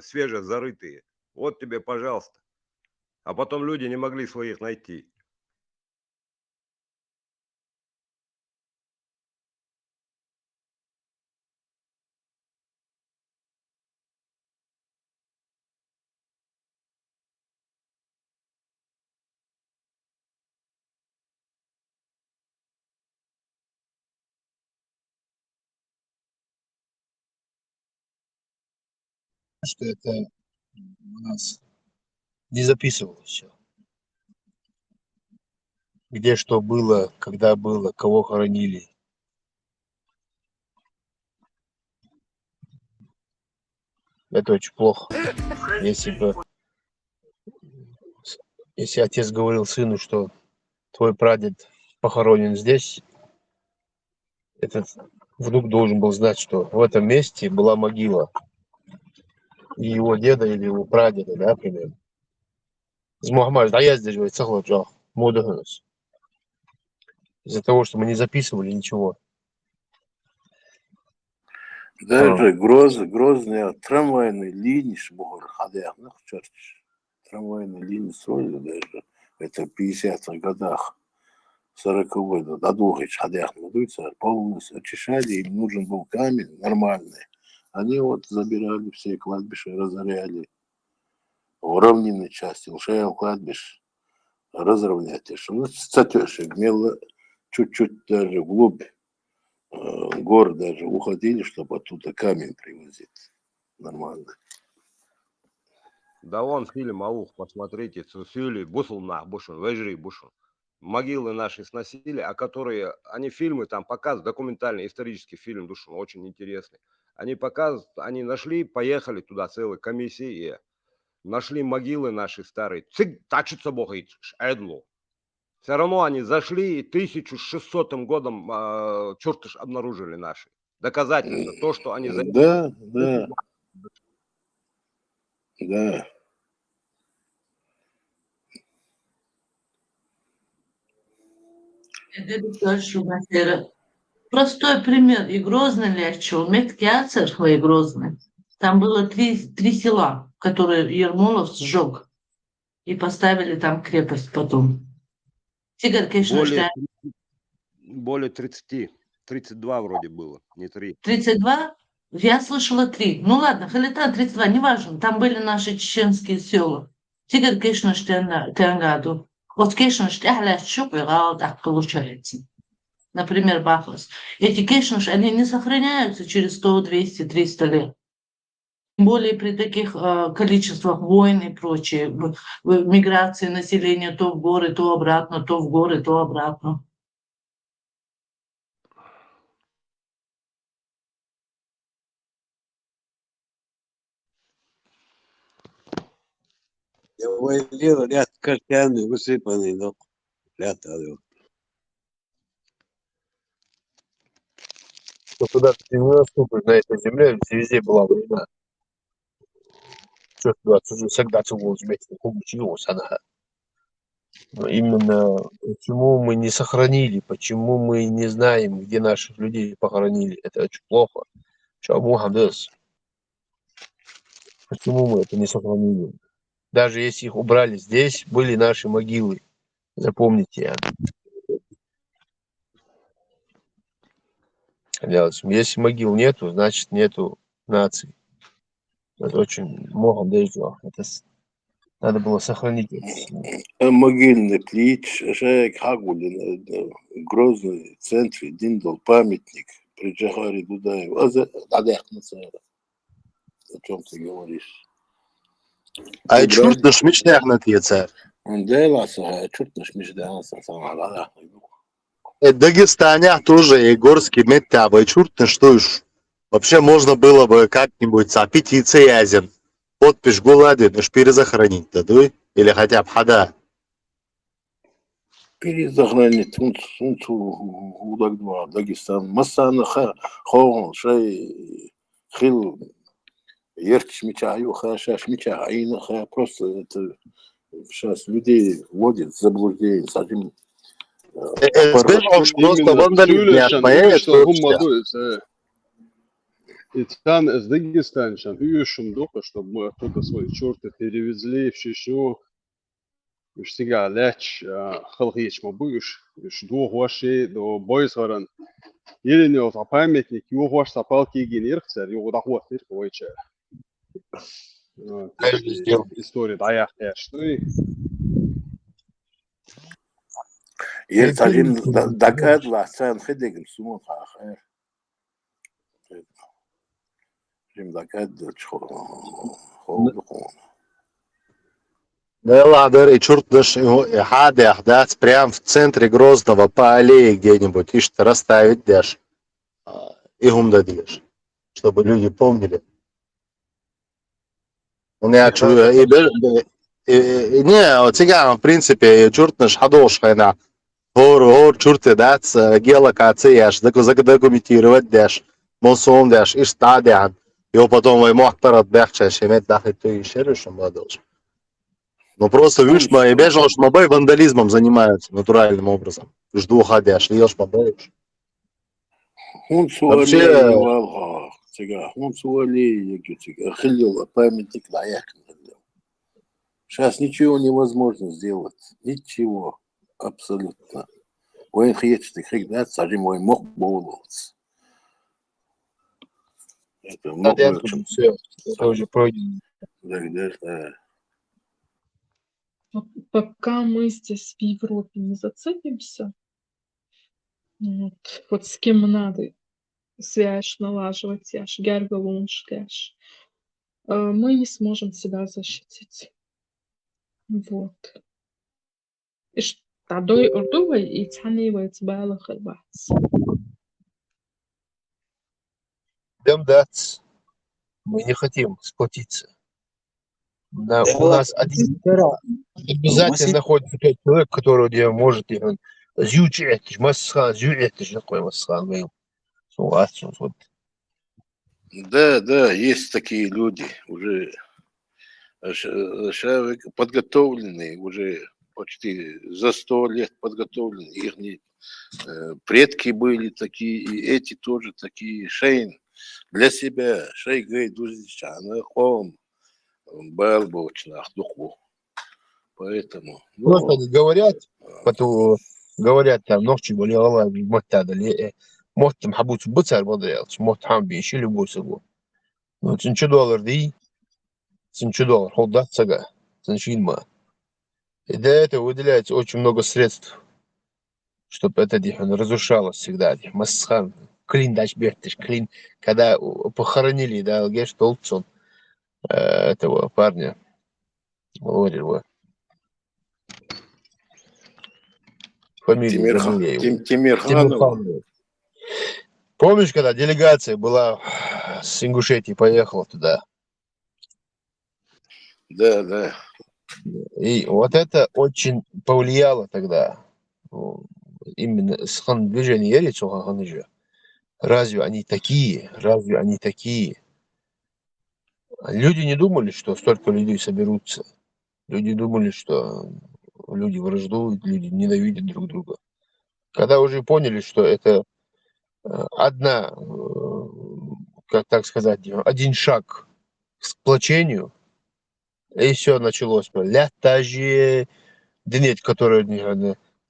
H: свеже зарытые. Вот тебе, пожалуйста. А потом люди не могли своих найти.
N: Что это у нас не записывалось все. Где что было, когда было, кого хоронили. Это очень плохо. Если отец говорил сыну, что твой прадед похоронен здесь, этот внук должен был знать, что в этом месте была могила и его деда или его прадеда, да, примерно. Из-за того, что мы не записывали ничего.
A: Даже Грозная трамвайная линия, трамвайная линия строили даже, это в 50-х годах, 40-х годах, до двух ходях, полностью очищали, им нужен был камень нормальный, Они вот забирали все кладбища, разоряли. В равнинной части, лшая кладбищ разровнять. Ну, статешек, мело чуть-чуть даже вглубь гор даже уходили, чтобы оттуда камень привозить. Нормально.
H: Да вон фильм «Аух», посмотрите, Цусюли, Бусулна, Бушун, Вежри, Бушун. Могилы наши сносили, а которые, они фильмы там показывают, документальный, исторический фильм, Душун, очень интересный. Они показывают, они нашли, поехали туда целой комиссией, нашли могилы наши старые, цик, тачится бога, эдлу. Все равно они зашли и 1600 годом чертыш обнаружили наши. Доказательства, то, что они...
A: Да, да, да.
Q: Простой пример. И Грозный лечил, Меткия церковь и Грозный. Там было три села, которые Ермолов сжег. И поставили там крепость потом. Тигр, конечно,
H: более 30, 32 вроде было, не 3.
Q: 32? Я слышала 3. Ну ладно, Халита 32, неважно. Там были наши чеченские села. Тигр, конечно, Тенгаду. Вот, конечно, так получается. Например, Бахлас. Эти кешнуш, они не сохраняются через 100, 200, 300 лет. Тем более при таких количествах войн и прочее, миграции населения то в горы, то обратно, то в горы, то обратно.
P: Я увидел ряд картины высыпанный, но ряд орел.
N: Что куда ты не наступишь на этой земле, везде была война. Что туда всегда целую вместе, получилось она. Но именно почему мы не сохранили, почему мы не знаем, где наших людей похоронили, это очень плохо. Почему мы это не сохранили? Даже если их убрали, здесь были наши могилы. Запомните. Если могил нету, значит нету наций. Это очень много дежо. Это надо было сохранить.
A: Могильный плич, Жек Хагулин, Грозный, в центре, Диндол, памятник при Джахаре Дудаеву. О чем ты говоришь?
M: Ay çurtnuş mişnähnet yeter.
A: Да, ласа, чуртнаш миждался, сама,
M: Дагестане тоже Егорский метабы чуртны, что ж. Вообще можно было бы как-нибудь петиции язен. Подпись гуладин, уж перезахоронить, да, дуй? Или хотя бы хада.
A: перезахоронить, сунцу, удак два, Дагестан. Массан, хон, шей, хил, ерч мечаю, шаш мечаю, просто это сейчас людей вводит в заблуждение, с этим
M: просто вандализм, понимаешь?
F: Итан из Дагестана, шампиюшем духа, чтобы мы оттуда свои черты перевезли в Чечню. Уж сега леч, халхич мабуш, уж дух ваши до бойсваран. Или не вот памятник, его ваш сапалки генерцер, его доход не повече. История дая что и.
A: Ертагин дакадла, цен хедегим сумон хахер.
M: Да ладно, и черт наш хадах, да, прям в центре Грозного по аллее где-нибудь, и что расставить дашь, и гум дадишь, чтобы люди помнили. У меня не, цыган, в принципе, черт наш хадош, хайна, гор, черты, да, геолокации, аж задокументировать дашь, мосом дашь, и стадиан. Его потом мой мухтарат бехча, шемет дахит ты еще решим ладошь. Ну просто видишь, мои бежишь, мобай вандализмом занимаются натуральным образом. Жду ходишь, льешь мобаешь.
A: Вообще, он суали, хилил, памятник наякн. Сейчас ничего невозможно сделать, ничего, абсолютно. Войн хьечный хиг, да, сажи мой мох боуловц. Это
N: Стадиан все, это уже пройдено.
R: Пока мы здесь в Европе не зацепимся, вот с кем надо связь налаживать, мы не сможем себя защитить. Вот. Тадой урдувай и цанивает балах البحث.
N: Демдац. Мы не хотим сплотиться. Да, у нас обязательно находится тот человек, который где может зючить, масхан, зючить, такой масхан, вот.
A: Да, есть такие люди, уже подготовленные, уже почти за 100 лет подготовленные. Их предки были такие, и эти тоже такие. Шейн для себя, шей гайдузичана, хом, балбочнах, духу. Поэтому...
N: Просто они говорят, говорят там, ногчи были головы, мотадали, мот там хабут быцар бодрелч, мот хам биши любой собой. Ну, $1000 ди, $1000, холдат сага, $1000. И для этого выделяется очень много средств, чтобы это разрушалось всегда. Масхан, клин дашбертиш, клин, когда похоронили, да, Геш Толпсон, этого парня, Лорива. Фамилию забыл я его.
A: Тимирханова.
N: Помнишь, когда делегация была с Ингушетии, поехала туда?
A: Да.
N: И вот это очень повлияло тогда. Именно с движения Ерицу. Разве они такие? Люди не думали, что столько людей соберутся. Люди думали, что люди враждуют, люди ненавидят друг друга. Когда уже поняли, что это один шаг к сплочению, и все началось. Лятажи, да нет, которая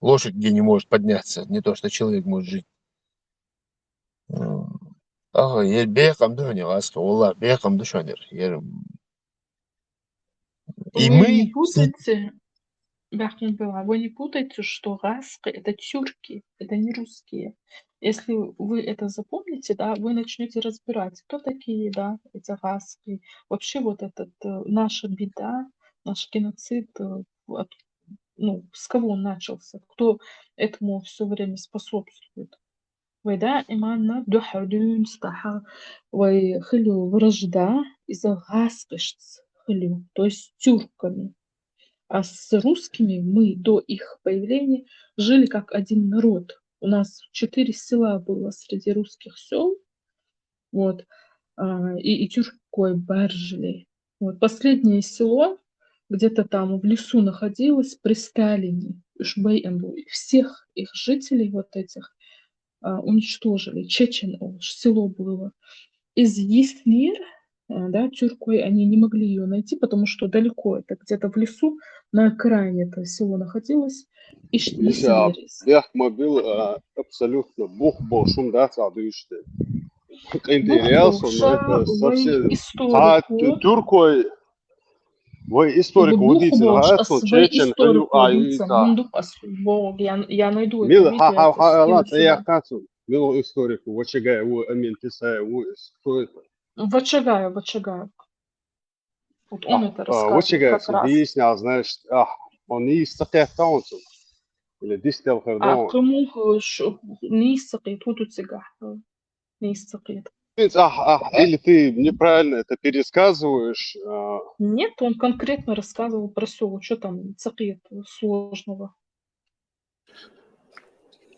N: лошадь где не может подняться, не то, что человек может жить. Бехам душанер, Аллах, бехам душанер. И
R: Вы не
N: мы...
R: путайте, вы не путайте, что гаски это тюрки, это не русские. Если вы это запомните, да, вы начнете разбирать, кто такие, да, эти гаски. Вообще вот наша беда, наш геноцид, с кого он начался, кто этому все время способствует. ودائما دحدون стаха ويخلوا вражда из-за гаскишц хлю, то есть тюрками. А с русскими мы до их появления жили как один народ. У нас 4 села было среди русских сел, вот, и тюркой баржили. Вот, последнее село где-то там в лесу находилось при Сталине, всех их жителей вот этих уничтожили. Село было. Из Яснир, да, тюркой они не могли ее найти, потому что далеко, это где-то в лесу, на окраине это село находилось.
F: Бех мобил абсолютно бух бошум, да, садышты. Интересно, но это совсем... Тюркой... Вы историк удите, нравится, чечен,
R: я найду
F: это видео. Я хочу. Мил историк, вачагай, амин писай, что это?
R: Вачагай. Вот он это рассказывает как раз.
F: Объяснял, значит, он не истакет таунсом. Или дистел хардон.
R: Кому не истакет, вот у тебя не истакет.
F: Или ты неправильно это пересказываешь?
R: Нет, он конкретно рассказывал про село. Что там цакет сложного?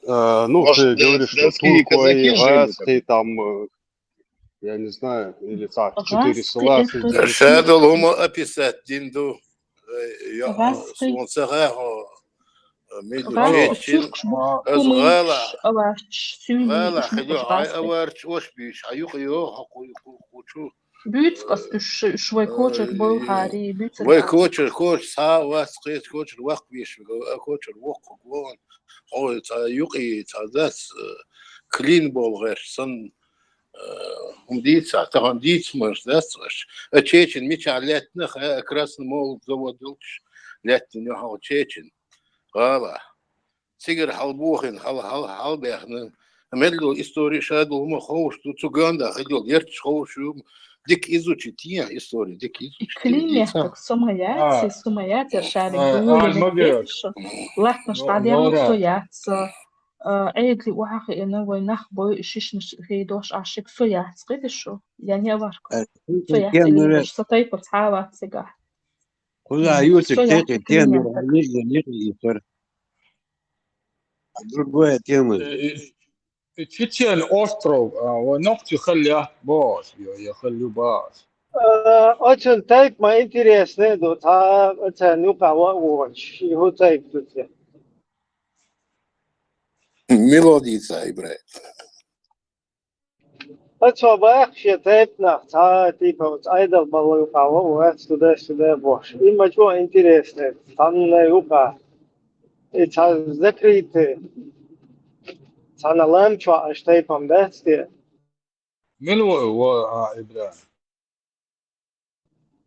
F: Ты говоришь, что туркой, гаски, там, я не знаю, или так, 4 села.
A: Шадал хума описать, динду, свонсагаго, ميلوتشين غالا خلو أوارش وش بيش حيوخيو حقوقو
R: بيتقص شوي كوتشر بوهاري
A: وي كوتشر سا واسقيت كوتشر وق بيش كوتشر وق قوان هو تا يوقي تا ذات كلين بول غير صن Умдица, там диц может, да, слышь. А Чечин, Мича, летных, красный молот заводил, летный, но Чечин. Гала. Сигар халбухин, халбехн. Медлил историю шадул, махош, тут Уганда, ходил, дерч хошу. Дик изучить, историю, дик изучить.
R: Климехтك
K: آه
R: سميات يرشالك دولي
K: المجر
R: لكيش لحنا شتعديم
K: لورا
R: سويات عيد لي وحقي إنه وينخ بوي شيش غيدوش عشق سويات قيدشو يعني أبارك سويات اللي
P: تيمر
R: وش سطيب وتحاوات سيقاح
P: خذ عيوتك
R: سويات
P: تيقي تيمر
R: كلمياتك
P: ينيقي يفر другое тема.
K: تشيتشن أوسترو ونقطة يخلي باش يخلي باش
D: Очень тайп ма интересный, да, это ну кого watch, его тайп тут.
A: Мелодица, брат.
D: Это вообще тайп на, типа вот айдол балу кого, вот сюда бош. Им что интересно, там на юга, это закрытый, там лам что аж тайпом да, сте.
K: من هو إبراهيم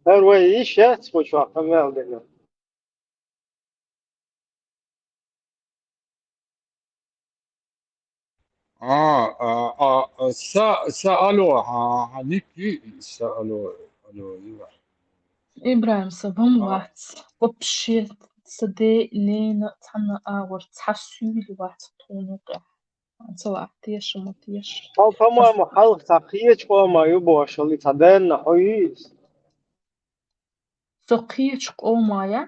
D: هو إيش يا سبوشوا كمل دنا.
K: سألوا عنيكي سألوا
R: إبراهيم سبهم وات وبشي سدي نين تحنا آور تحسولي وات تونوك سواء تيش وما تيش
D: هو فما محل تقييد فما يبوش اللي تدين حييس.
R: Сокиечек омаят.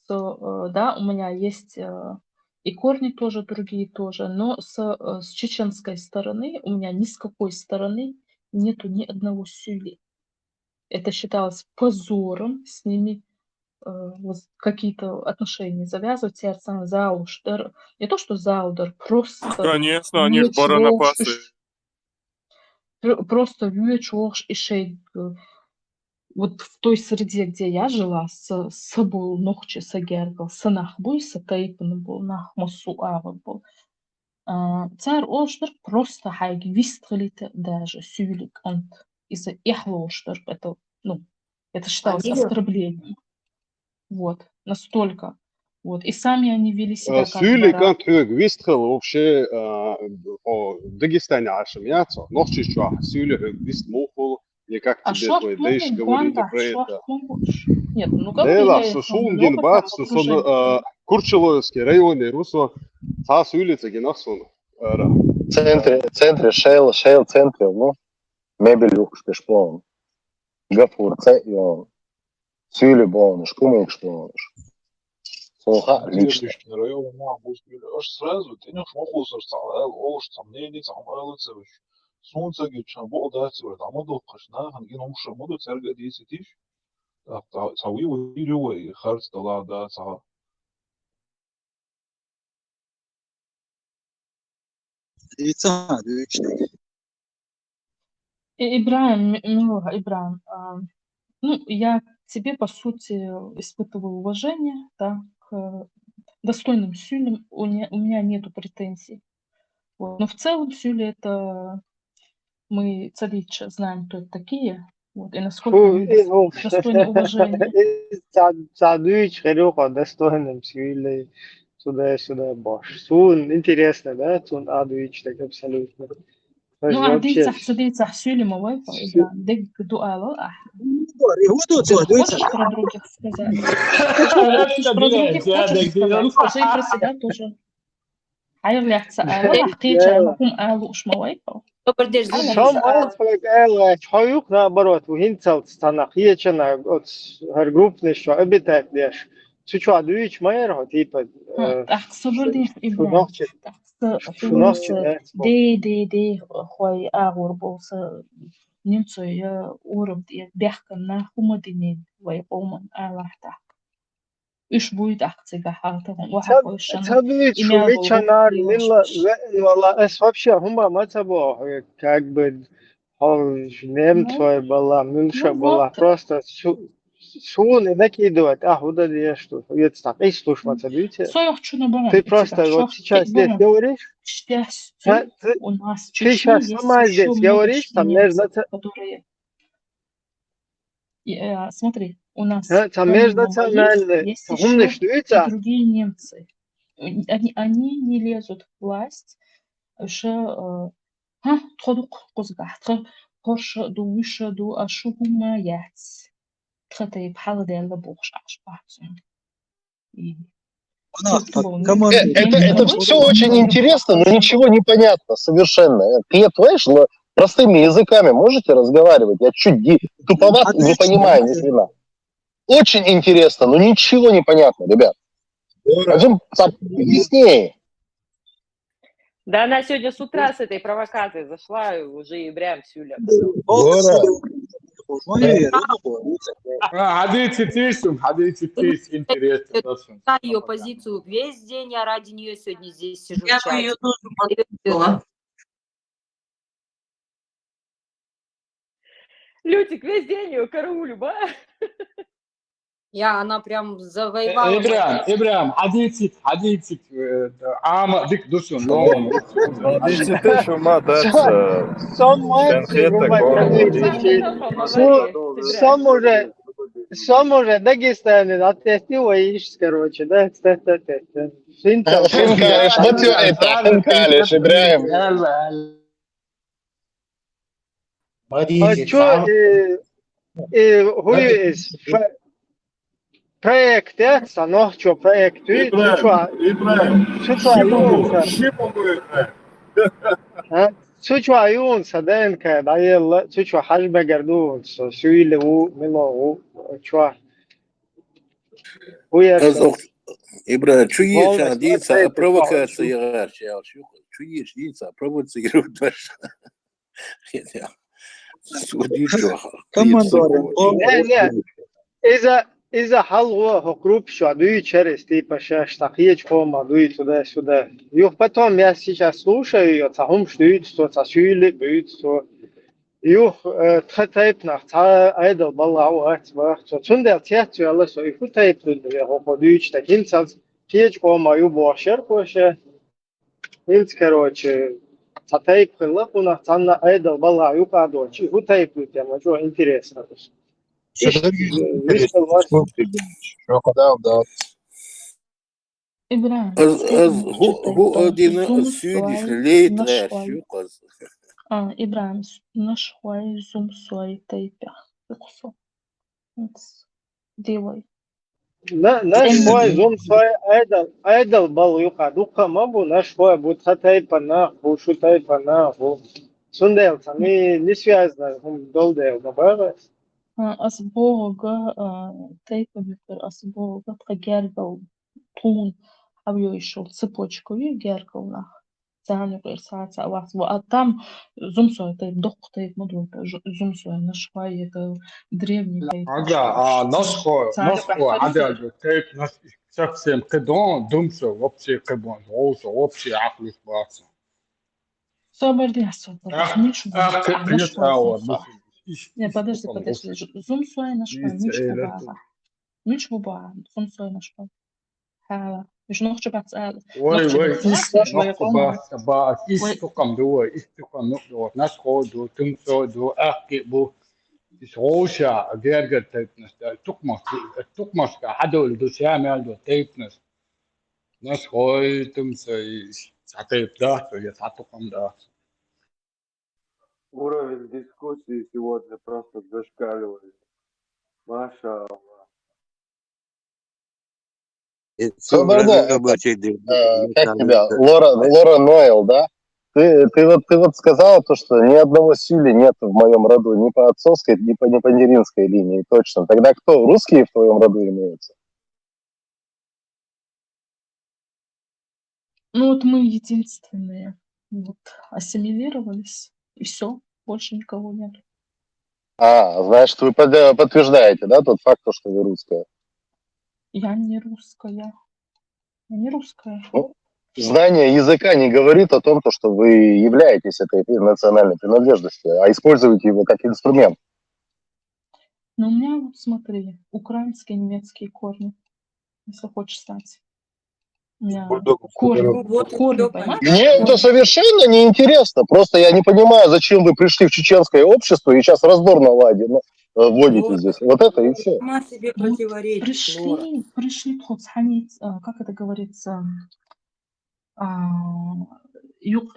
R: Да, у меня есть и корни тоже другие тоже, но с чеченской стороны у меня ни с какой стороны нету ни одного сюли. Это считалось позором с ними вот какие-то отношения завязывать, сердцем заудер. Не то, что заудер, просто
E: Конечно, они ж баранопасы.
R: просто вючош и шейк. Вот в той среде, где я жила, собой нохче сагергал, санах буй сатайпан был, нах масу ава был. Цар олштер просто хайг вистрелите даже сюлик он из-за их олштер, это, ну, это считалось
C: Они
R: оскорблением. Вот, настолько. Вот, и сами они вели себя как
F: Сюли
R: бараны.
F: كانت حوق ويستخل وبشي أو داغستاني عشمياتو نوخشي شو سюли حوق ويست موخو اللي как
R: А
F: тебе
R: шорт
F: твой
R: могут,
F: дейш говорили
R: гуанда,
F: про
R: шорт
F: это.
R: могут. Нет, ну
F: Да
R: говорили
F: ла,
R: о
F: что
R: этом
F: шумгин
R: много
F: бац,
R: там
F: что сон
R: окружения.
F: Курчеловский район и Русо та сюлица генасун.
M: центре шейл центре, ну, мебель юкш пешпон. Гafur цейон. Сюли бонуш, кумык шпонуш. Соха лично.
J: Следующий район нам будет аж сразу, ты не шмохался, сомнений, самойлыцевич. Солнце гичан, бодать, там удохшна, хангин умша, моду церга 10 тысяч. Цауи уйрюй, харц дала, да, цаа.
L: Лица, двечный.
R: Ибраим, милого Ибраим, ну, я к тебе, по сути, испытываю уважение, да, к достойным сюлям, у меня нету претензий. Вот. Но в целом сюли это мы царича знаем, кто это такие, вот, и насколько
D: Фу,
R: они достойны уважения.
D: Садуич херюха достойным сюли сюда бош. Сун интересно, да, сун адуич так абсолютно.
R: Ну,
D: Вообще.
R: عديت صح سюли мой, Ибраим, дек дуала,
L: هو
R: Ты
L: دوت دوت
R: хочешь про других сказать? Ты ж про других хочешь сказать? Скажи и про себя тоже. Hayır lehçe ağla, ahtiyaç almakum ağla uşmawayko.
D: Сам алфак эла чаюк наоборот, винцал станахиечна от группный что обитает лишь. Сучу адуич майер, типа.
R: Ах, собор дих Ибраим. Ди, хой ağır bolsa немцоя урым diye бяхкана хумадинин вай олман ağlahta. Üç boyut akцига халтаган waxa qoyshana.
D: Tabii чумичанар лилла вала es вообще хума матабо как бы немцой была, милша была просто шун и накидывать, куда идешь тут? Ведь так, эй, слушай, смотрите.
R: Соёх чуна бомон.
D: Ты просто вот сейчас здесь говоришь?
R: счастью, у нас в
D: Ты
R: Чечне
D: сейчас
R: есть
D: сама
R: еще
D: здесь
R: много
D: говоришь, там между...
R: немцев, которые... Смотри, у нас
D: Там
R: помимо моих
D: межнациональные,
R: есть
D: там
R: еще и
D: умничаются.
R: другие немцы. Они не лезут в власть, تخلق قزقح قرش دوش دو أشو هما يعتس تخطي بحال ديال بوغش أشباحتهم
M: Это все очень интересно, но ничего не понятно совершенно. Клеп, знаешь, простыми языками можете разговаривать? Я чуть туповат и не понимаю ни хрена. Очень интересно, но ничего не понятно, ребят. Пойдем яснее.
C: Да она сегодня с утра с этой провокацией зашла, и уже и брям сюля.
K: حديث интересно.
S: Ее позицию весь день, я ради нее сегодня здесь сижу в
Q: Я бы
S: чате.
Q: ее тоже поддержала.
C: Лютик, весь день ее караулю, ба?
S: Она прям завоевала.
K: إبراهيم حديثك عام ديك دوسون لون
E: Hadisi şu madаться.
D: Son матчи Самуже Дагестане оттестилось, короче, да,
M: Хинкалиш, вот это, хинкалиш, Ибраим.
D: А что, проект, но что проект, Suçu sadeen ka dayel suçu hajbe gardu suyle u milo çwa u yer
A: Ибра, чуешь, а дица провокация ярче, чуешь, дица провоцирует даже.
D: إذا حلوة جروب شو دوي через типа штахиеч кома дуй туда-сюда. Юх потом я сейчас слушаю, там что что сюли будет, что юх тхатайп на та айдал баллауат ва что цундер театр alla så i futayp det hoppar duy так инсанс теч кома ю бошер коше. Илц короче татайп хлап у нас там айдал баллау кадо чи futayp это мажо интересно.
R: إبراهيم
A: هو один сюдиш лейт шуказ.
R: إبراهيم نشوي زوم سوي تيبع يقصو ديوي
D: ناش شوي زوم شوي أيدل بال يقع دوكا ما بو ناش شوي بو تخطي بنا بو شو تاي بنا بو سندل تامي نسيازنا هم دول ديل نبغى
R: أسبوعه تيبع بكر أسبوعه تغيروا طون أبيو يشول цепочку يجركوا ثاني غير ساعة وقت وقتام زوم سوي تيب دق تيب مدو زوم سوي نشوي древний تيب
K: نسخة عدد تيب совсем قدون دمسه وبشي قبون روسه وبشي عقل باصه
R: صبر دي صبر не подожди زوم سوي نشوي مش بابا زوم سوي نشوي مش نخش بس
K: وي إستقام دو نقدر نسخة دو تمسو دو أحكي بو روشا غير تيبنس تقمص كحدو دو سامل دو تيبنس نسخة تمسو ساتيب да я сатукам да.
O: Уровень дискуссии сегодня просто зашкаливает. Маша.
M: Как тебя? Лора Нойл, да? Ты вот сказала то, что ни одного Сюли нет в моем роду, ни по отцовской, ни по материнской линии, точно. Тогда кто? Русские в твоем роду имеются?
R: Ну вот мы единственные вот ассимилировались, и все, больше никого нет.
M: Значит, вы подтверждаете, да, тот факт, что вы русская?
R: Я не русская. Я не русская.
M: Знание языка не говорит о том, что вы являетесь этой национальной принадлежностью, а используете его как инструмент.
R: Но у меня, вот смотри, украинские, немецкие корни, если хочешь знать. Корни,
S: Ну вот и
R: корни,
S: все
R: понимаешь?
M: Мне это
R: Корни.
M: совершенно неинтересно. Просто я не понимаю, зачем вы пришли в чеченское общество и сейчас раздор вводите
S: Лора,
M: здесь. Вот это и все.
S: сама себе
R: Ну, вот
S: противоречишь, Лора.
R: пришли тхоцханить, как это говорится, юг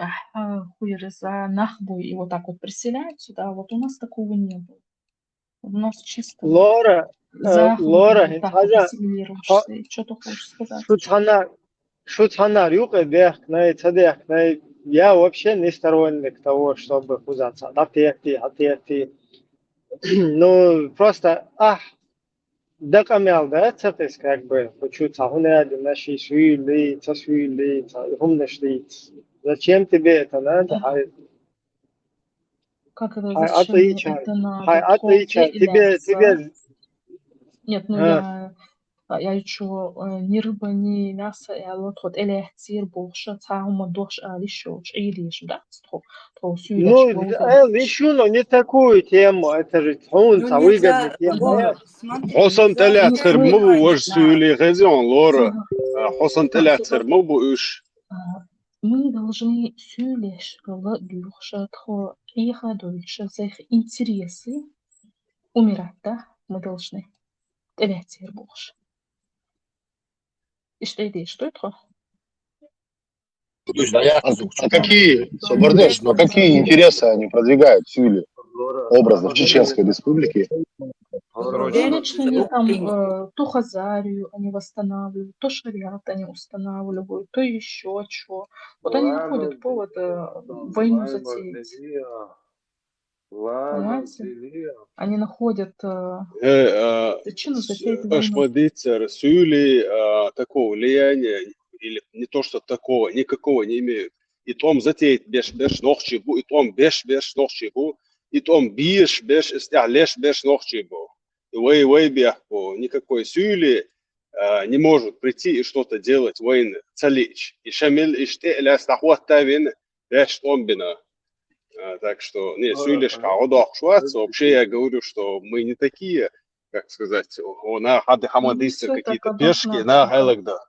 R: хуереза нахбуй, и вот так вот приселяют сюда. Вот у нас такого не было. У нас чисто вот
D: Лора,
R: захватом
D: Лора,
R: вот так вот ассимилируешься. И что ты хочешь сказать?
D: Шутхана рюкадех, я вообще не сторонник того, чтобы хузаться. Атети. Ну, просто, докамял, да, цепись, как бы, хочу цахуняди, наши шуили, цашуили, хумнашли. Зачем тебе это надо?
R: Как это,
D: Хай
R: зачем мне
D: отличай,
R: это надо?
D: хай отличай.
R: Тебе... Нет, ну
D: А,
R: я еще ни рыба, ни мясо, я вот ход элехтир больше, цахума дош лишоч, и лишь, да, то сюда
D: еще, но не такую тему, это же
S: Ну
D: тхунца, выгодная
S: нельзя,
D: тема.
S: Лора, смотри,
F: حسن
S: нельзя
F: تلات
S: же
F: خرمو
S: забывать
F: وش
S: на...
F: سيولي غزيون لورا حسن تلات خرمو وش
R: мы должны сюлеш дюхша тхо иха дольше за их интересы умирать, да? Мы должны элехтир больше. И что это? Что это?
M: А какие, Собордеш, но какие интересы они продвигают в Сюле, образно, в Чеченской Республике?
R: Вечно они там то Хазарию они восстанавливают, то шариат они устанавливают, то еще что. Вот они находят повод войну затеять. Понимаете? Они находят причину затеять войну.
F: Ашмадицер Сюли такого влияния, или не то, что такого, никакого не имеют. И том затеять беш нохчибу, и том беш нохчибу, и том биш истяглеш беш нохчибу. И вей бяхбу. Никакой Сюли не может прийти и что-то делать войны. Цалич. И шамил иште'ля стахват тавин беш томбина. Так что, не, Сюлешка, вообще я говорю, что мы не такие, как сказать, на хады хамадисы какие-то пешки, на гайлэгда.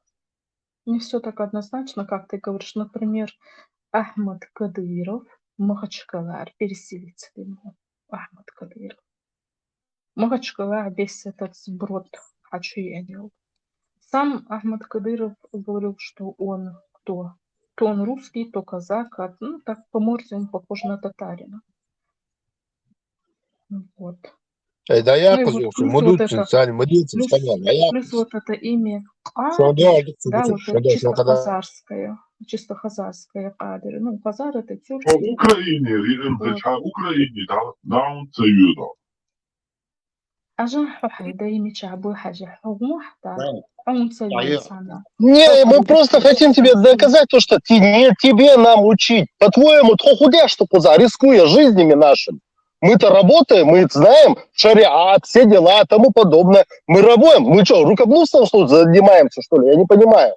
R: Не все так однозначно, как ты говоришь. Например, Ахмад Кадыров, Махачкала, переселиться в него. Ахмад Кадыров. Махачкала, весь этот сброд хачиянил. Сам Ахмад Кадыров говорил, что он кто? То он русский, то казак, ну так по морде он похож на татарина. Вот.
N: Да я
R: Ну и вот
N: козу,
R: плюс
N: мы
R: вот
N: тут
R: это,
N: специально, мы делаем
R: плюс,
N: специально.
R: плюс вот это имя
N: Что
R: Кадыр,
N: делать?
R: да, вот
N: Что
R: это
N: делать?
R: чисто хазарское Кадыр. Ну, Хазар это
J: В
R: тюрки.
J: Украине,
R: Вот.
J: Украине, да, цаюда.
R: أجا حدا يمشي بو حاجة حقوق он совершенно.
M: Не, мы просто хотим тебе доказать то, что не тебе нам учить. По-твоему, худя, что поза, рискуя жизнями нашими. Мы-то работаем, мы знаем шариат, все дела, тому подобное. Мы работаем. Мы что, рукоблудством что занимаемся, что ли? Я не понимаю.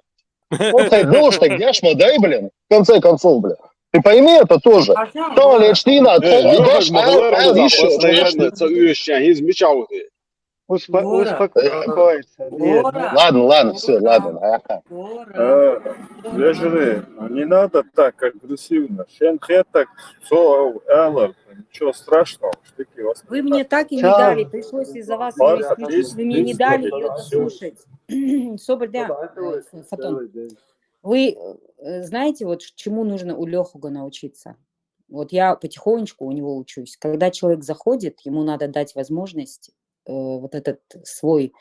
M: Вот хайдош, так яшма, дай, блин, в конце концов, блин. Ты пойми это тоже. То ли штина,
F: Лёхак Магаларна постоянно цаюющая, измечауты.
D: Успокойся.
M: Ладно, все, ладно.
E: Лежи, не надо так агрессивно. Шенхетак, все, Эллар, ничего страшного.
S: Вы мне так и не дали, пришлось из-за вас ее исключить, вы мне не дали ее дослушать. Соболь, да, Фотон. Вы знаете, вот чему нужно у Лехуга научиться? Вот я потихонечку у него учусь. Когда человек заходит, ему надо дать возможность вот этот свой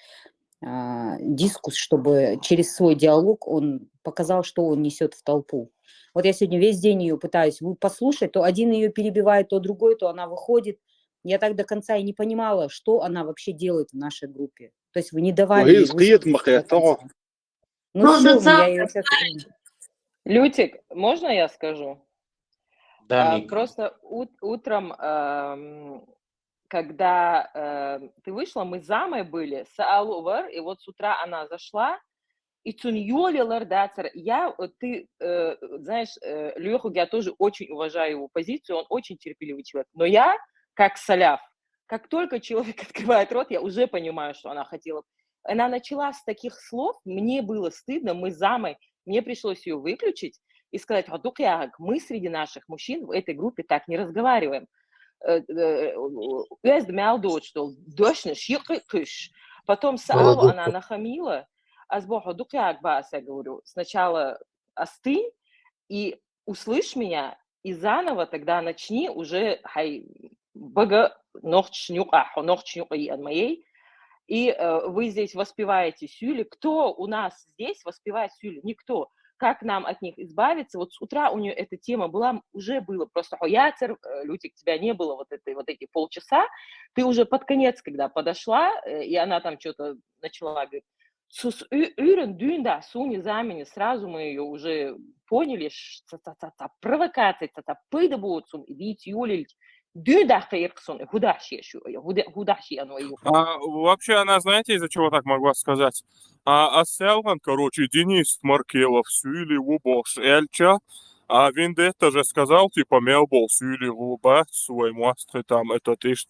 S: дискус, чтобы через свой диалог он показал, что он несет в толпу. Вот я сегодня весь день ее пытаюсь послушать, то один ее перебивает, то другой, то она выходит. Я так до конца и не понимала, что она вообще делает в нашей группе. То есть вы не давали ей высказаться до конца. Ну все, я ее сейчас...
C: Лютик, можно я скажу?
I: Да,
C: просто утром, когда ты вышла, мы с Замой были, Саалувар, и вот с утра она зашла, и Цуньолилар Дацер. Ты знаешь, Леху, я тоже очень уважаю его позицию, он очень терпеливый человек, но я, как Саляф, как только человек открывает рот, я уже понимаю, что она хотела. Она начала с таких слов, мне было стыдно, мы с Замой Мне пришлось ее выключить и сказать: мы среди наших мужчин в этой группе так не разговариваем. Потом Саалу она нахамила, я говорю, сначала остынь и услышь меня, и заново тогда начни уже и вы здесь воспеваете Сюли. Кто у нас здесь воспевает Сюли? Никто. Как нам от них избавиться? Вот с утра у нее эта тема уже было просто Лютик, тебя не было вот эти полчаса. Ты уже под конец, когда подошла, и она там что-то начала говорить, Суни замени, сразу мы ее уже поняли, что провокация, идите юлить.
E: Вообще, она, знаете, из-за чего так могла сказать? Селван, короче, Денис Маркелов, Сюли Вубош, Эльча, а Виндетта же сказал, типа, Мелбол, Сюли Вубат, свой мастер, там, это ты ж.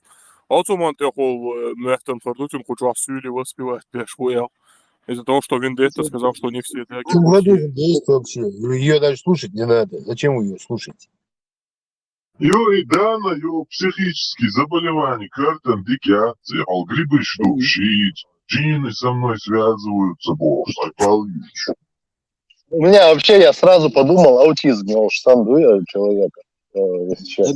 E: Отсуман техол, Мехтен Фордутим, Кучва Сюли воспевать, Пешвуэл. Из-за того, что Виндетта сказал, что не все такие.
N: В чем году есть вообще? Ее даже слушать не надо. Зачем вы ее слушаете?
J: И дано психические заболевания, картон дикяции, грибы штучить, джинны со мной связываются, бог, Павлович.
M: У меня вообще, я сразу подумал, аутизм, я уж сам дуя человека, если честно.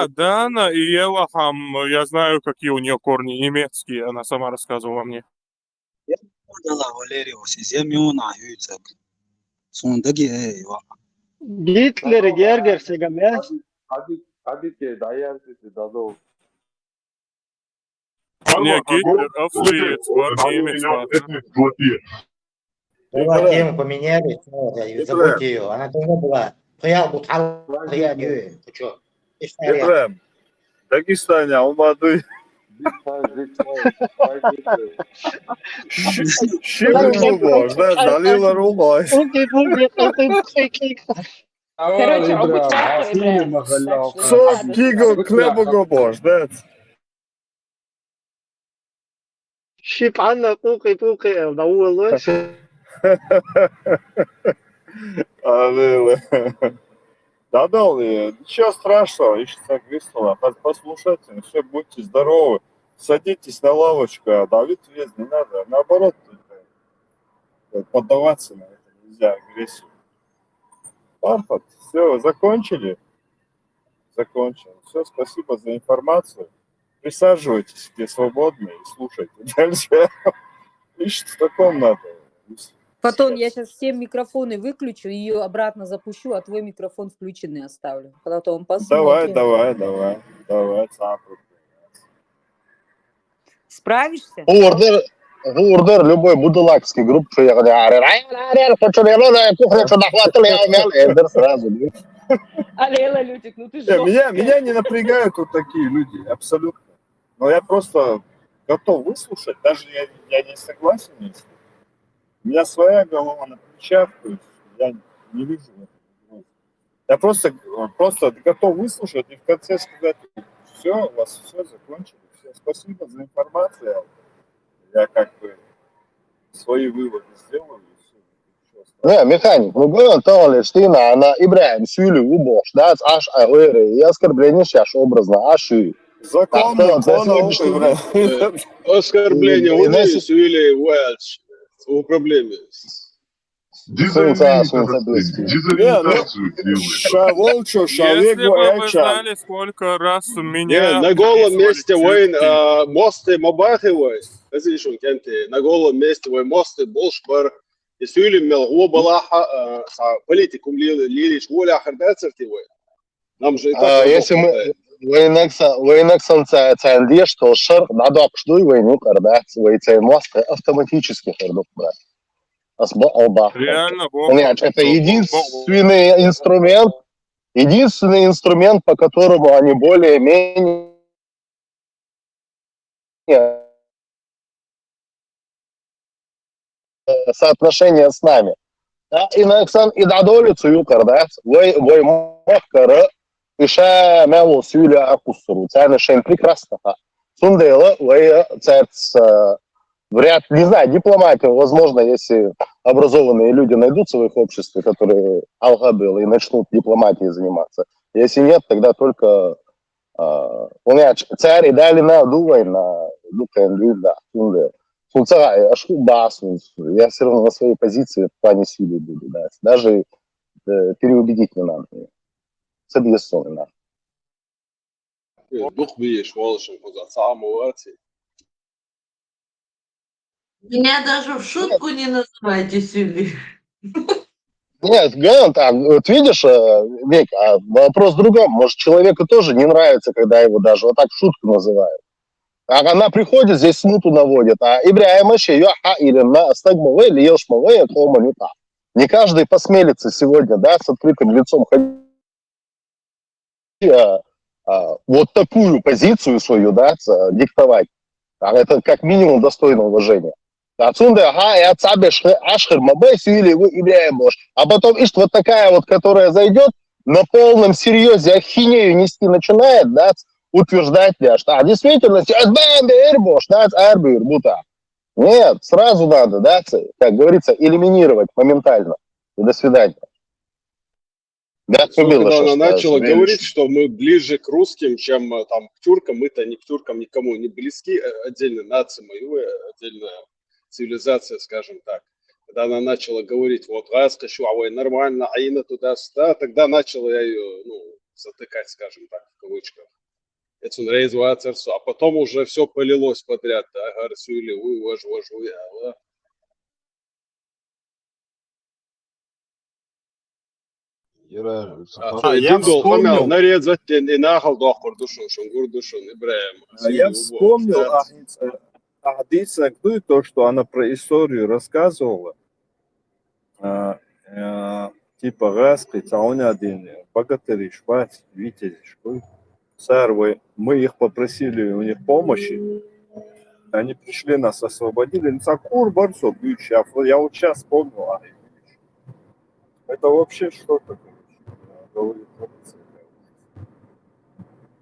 E: Дана и Елахам, я знаю, какие у нее корни немецкие, она сама рассказывала мне.
D: Гитлер, Гергер, Сегамес.
O: Hadi dayarsın dadı.
E: Не, Гитлер, австриец, немец,
I: Давай тему поменяли, забудьте ее. Она должна была. Ты что?
O: Дагестане, Алматы.
E: Шибу бож, да, залила рулой.
C: Короче,
E: Сос гиго клебого бож, да.
D: شيب عنا طوقي ضوء
E: Да, ничего страшного, ищите так весело. Послушайте, все, будьте здоровы. Садитесь на лавочку, а давить вес не надо. Наоборот, поддаваться на это нельзя, агрессию. Пампот, все, закончили? Закончили. Все, спасибо за информацию. Присаживайтесь, где свободно, и слушайте. Дальше ищите в таком надо.
S: Потом я сейчас все микрофоны выключу, ее обратно запущу, а твой микрофон включенный оставлю. Потом посмотрим.
E: Давай.
S: Справишься?
M: Гурдер любой будулакский групп, что я говорю, кухня, что нахватали, я умел, сразу.
C: Алела, Лютик, ну ты
E: Меня не напрягают вот такие люди, абсолютно. Но я просто готов выслушать, даже я не согласен, если у меня своя голова на плечах, то есть я не вижу этого. Я просто готов выслушать и в конце сказать, все, у вас все закончили, все, спасибо за информацию, я как бы свои выводы сделаю.
M: Не, механик, мы говорим, Палестина, она Ибрахим, Сюли, Убош, да, аж агуэры, и оскорбление сейчас образно, аши.
F: Оскорбление Уэльс или Уэльс в проблеме.
E: Если бы вы знали, сколько раз меня...
F: На голом месте воин мосты мабахивай. На голом месте воин мосты болшбар. Если мелго балаха политикум лили шволя хардацерти воин. Нам же
M: если мы военексом ценди, что шар надо обшдуй войну кардать, войцей мосты автоматически хардук брать.
E: Реально,
M: это единственный инструмент, по которому они более-менее соотношение с нами. И на Оксан и дадолицу юкарда, вой махкара, и ша мело сюля акусуру. Це не шен прекрасно. Сундела, вой цец Вряд, не знаю, дипломатию, возможно, если образованные люди найдутся в их обществе, которые алгабелы, и начнут дипломатией заниматься. Если нет, тогда только царь и дали на дувай на да, я все равно на своей позиции в плане силы буду, да. Даже переубедить не надо. Соответственно.
F: Дух видишь, волшеб, за самого
Q: Меня даже в шутку не называйте Сюли.
M: Нет, вот видишь, Вик, вопрос в другом. Может, человеку тоже не нравится, когда его даже вот так в шутку называют. А она приходит, здесь смуту наводит. А Ибрахим или на стагмовой или елшмовой, не каждый посмелится сегодня, да, с открытым лицом ходить, вот такую позицию свою, да, диктовать. Это как минимум достойно уважения. А потом ишь вот такая вот, которая зайдет, на полном серьезе ахинею нести начинает, да, утверждать, что действительно, нет, сразу надо, да, как говорится, элиминировать моментально. И до свидания. Да,
F: когда она начала говорить, что мы ближе к русским, чем там к тюркам, мы-то не к тюркам никому не близки, отдельная нация моя, отдельная цивилизация, скажем так. Когда она начала говорить, вот, нормально, аина туда-сюда, тогда начала я ее, затыкать, скажем так, в кавычках. А потом уже все полилось подряд, да, гарсюли,
A: я вспомнил. Я вспомнил Ахдиса Гдуй, то, что она про историю рассказывала. Типа Раски, один богатыри, швать, витязь, царвы. Мы их попросили у них помощи. Они пришли, нас освободили. Я вот сейчас вспомнил. Это вообще что такое?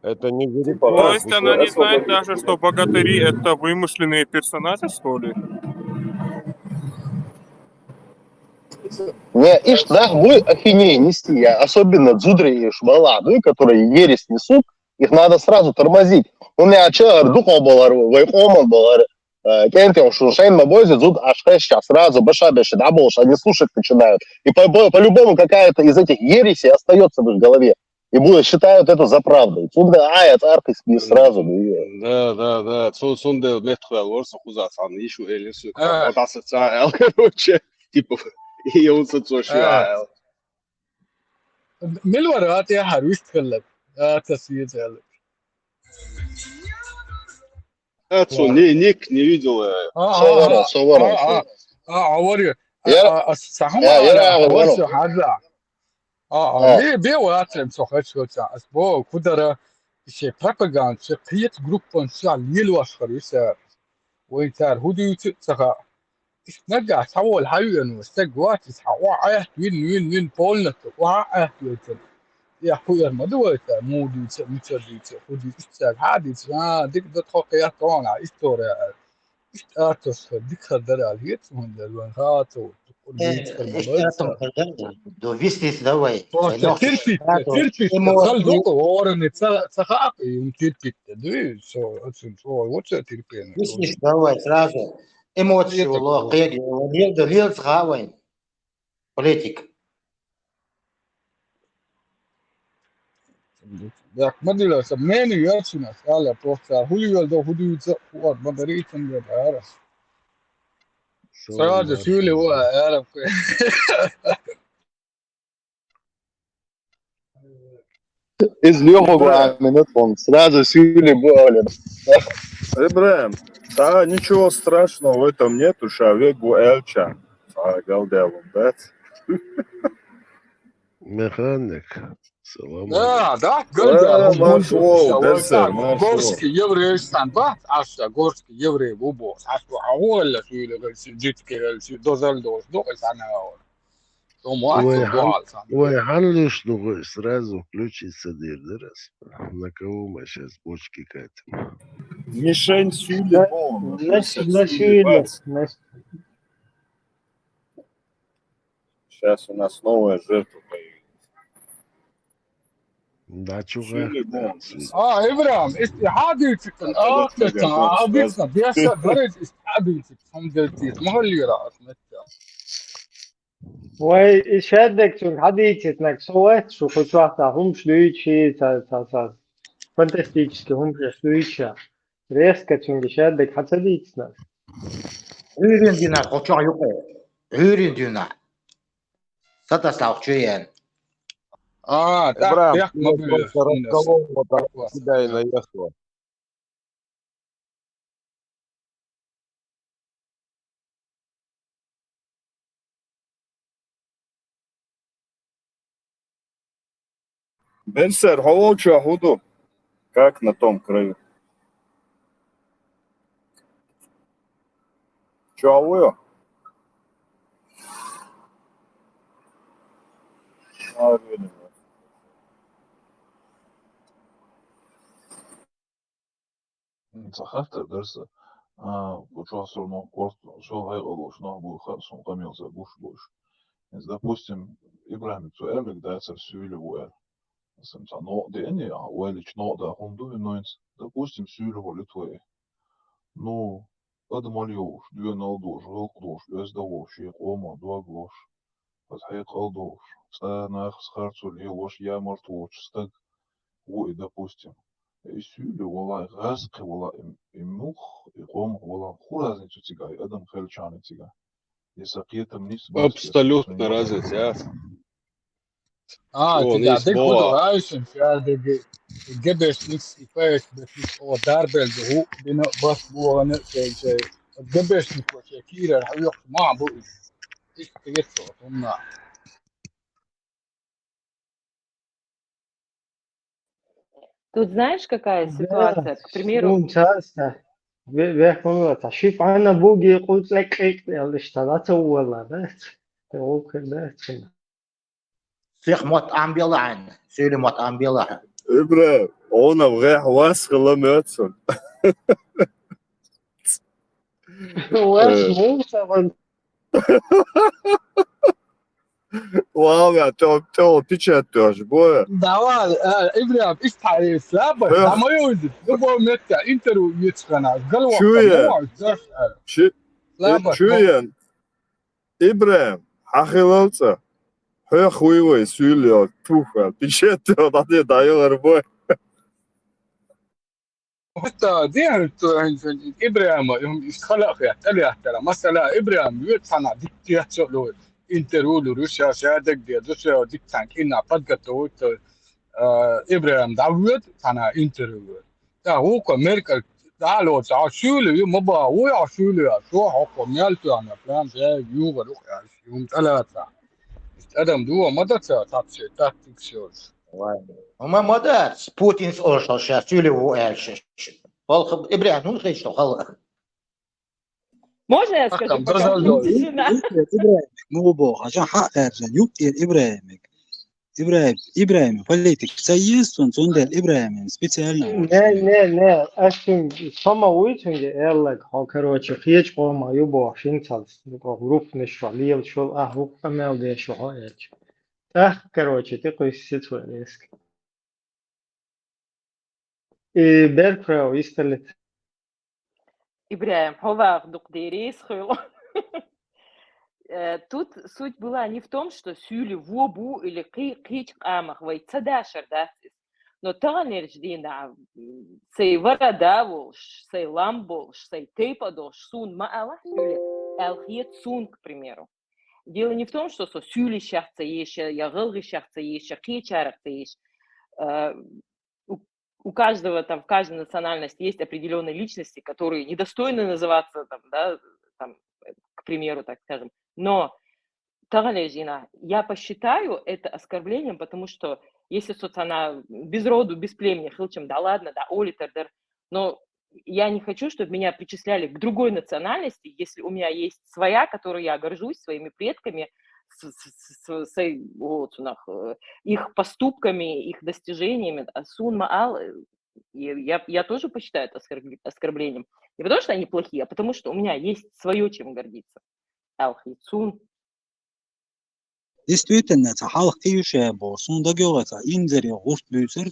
H: Это не
E: То есть она не знает даже, что богатыри это вымышленные персонажи, что ли?
M: Не, ишь, да, вы ахинеи нести, особенно дзудри и шмалады, которые ересь несут, их надо сразу тормозить. У меня духом был, вайхоман был, кентил, шушейн, мабойзи, дзуд, сейчас сразу, бешабеши, да, больше, они слушать начинают. И по-любому какая-то из этих ересей остается в их голове. И считают это за правду. Это архиспи сразу.
F: Да. Сунде метхуэл ворса хузасан, ищу элису, короче, типа, и он соцошуэл.
K: Милварат я харуш тхаллак. Тасвир тхаллак.
F: Это ник не видел.
M: Совара.
K: عوري
M: يا
K: صحهم
M: يا
K: على
M: غلط.
K: وش حاجة بيه واترم سوخت شو تاع اسبوع كدرة شي propaganda شي قيت جروب شي ليل واشخريس ويتار هدي تسخا نرجع تحول حيوان واستجوات تحول وين بولنت وها ويتر يا خويا المدوة مودي متشدي خدي تشتاق عادي ديك دتخوك يا طونا استوريا اتوس ديك خدر على من الوانهات وديت
I: اشتريتهم دو فيستيس دوي
K: تلفت خلدوك ورن تسخاق تلفت دوي سو واتس تلفين
I: فيستيس دوي سразу эмоции лоқид лил схавай политик
K: Dak madila sa many yachina sala posta huliwal do hudu wa madari tanga aras saraja shule wa arab
M: Из легкого минутом сразу сили были.
A: Ибрахим, да, ничего страшного в этом нету, шавегу элча. Галделу, да?
T: Механик. Салам
K: да горский еврей станбат аса горский еврей бубо аса awala shule jitke dozal dos do sana
T: ويحلش сразу включится дыр, да раз. На кого мы сейчас бочки катим?
E: Мишень Сюли Бон.
D: Насилие.
E: Сейчас у нас новая жертва появилась.
T: Да,
E: Сюли Бон.
K: إبراهيم استعادتك الآخرة عابتنا بيسا درج استعادتك هم قلتيت ما هو اللي رأس متى
D: وشادك شو حديثك سويت شو كنت واحدة هم شلويتشي تا فانتастически هم шлуича. Резко чунги шадек хацадична.
I: Öğrendiğine koçak yok. Öğrendiğine. Satasak çöyen.
G: Ибрам,
K: تحت
G: ты
K: ما
G: вот только расколол вот от себя и наехала.
E: Бенсер, Холоча, Худу. Как на том краю? Чего?
J: صحفت درس وشو صرنا قرط شو هاي قلوش نهبو خلصهم قميص بوش بوش. يعني допустим إبراهيم سؤال لك ده سؤال وقال مثلا نقطة إني والش نقطة هم دو نوينس допустим سؤال هو لتوه ну أدماليوش دو نالدوش غلقدوش أزدوش يقوم دوغلوش فتحيق قلدوش سناخ سخرتو اللي هوش يا مرتوش ستك هو допустим السؤال والله غاسق والله المخ يقوم والله خو разницу تيجاي أدم خلشاني تيجاي يسقيت منيس بس
G: Абсолютно разница.
K: Ti
G: Он
K: da
G: есть
K: det kudu
G: во.
K: aishin fjärde gebes nis I fäst betis o darbel de hu bina bas bu ana şey gebes ni ko şey kira yok ma bu iş tiyetso tunna
C: Тут знаешь, какая
D: Да,
C: ситуация? К примеру,
D: он часто. Вехмула ташиф ана буги قلت اللي اشتغلت والله بس ممكن بس
I: Sıyık mut'an bilan. Söyle mut'an bilan.
E: إبراهيم أنا بغيح واسخ الله ميتسون.
D: واش مو
E: Ладно, то печатаешь, боя.
K: Давай, İbrahim İstihare Slaba, ama yüzü. Bu mette interu yetskana. Galwa
E: Чуя,
K: kamu ders. Slaba.
E: чуя, إبراهيم حخلالته. هي خوي سؤال توفى печатаю, надо даю бой.
K: حتى دير إبراهيم يوم يخلق يا تلي مثلا إبراهيم يتصنع ديك تسولو انترول روسيا سادك دي روسيا ديك تانك إنا قد توت إبراهيم داوود تنا انترول تا هو كمريكا تعالوا تعشولو يوم ما هو يعشولو شو حق ميالتو أنا فلان زي يوغا روح يوم ثلاثة أدم دوا مدة تاتشي تاتيك شوز
I: وما مدى بوتين أرشل شا söyle o elşi. Halkı İbrahim onu işte halkı.
C: можно я скажу,
K: Акам,
C: пока у
K: дозал
C: них тишина?
L: إبراهيم مو بو عشان حق أرجع يكتير إبراهيم فليتك سيس تون دل إبراهيم специально
D: не ашин сама уйчунге эллак хо короче хеч qo'ma yubo шинцал групп не швалил шол ахук амел де шо эч короче ты койсит валеск и берпро истелет
C: Ибраим, ховар духдери схыло. Тут суть была не в том, что сюли вобу или кич амах вайца дашер дастис. Но танер ждина сей варадавол, сей ламбол, сей тейпадол, сун маалах сюли, элхиет сун, к примеру. Дело не в том, что сюли шахца есть, ягылги шахца есть, кичарахца есть. У каждого там, в каждой национальности есть определенные личности, которые недостойны называться там, да, там, к примеру, так скажем. Но я посчитаю это оскорблением, потому что если она без роду, без племени, хилчем, да ладно, да, олитердер, но я не хочу, чтобы меня причисляли к другой национальности, если у меня есть своя, которой я горжусь, своими предками, их поступками, их достижениями. Сун маал, И я тоже посчитаю это оскорблением. Не потому, что они плохие, а потому, что у меня есть свое, чем гордиться. Алхицун.
L: Действительно, halk kıyışa borsun da göğata inzeri gust büyüser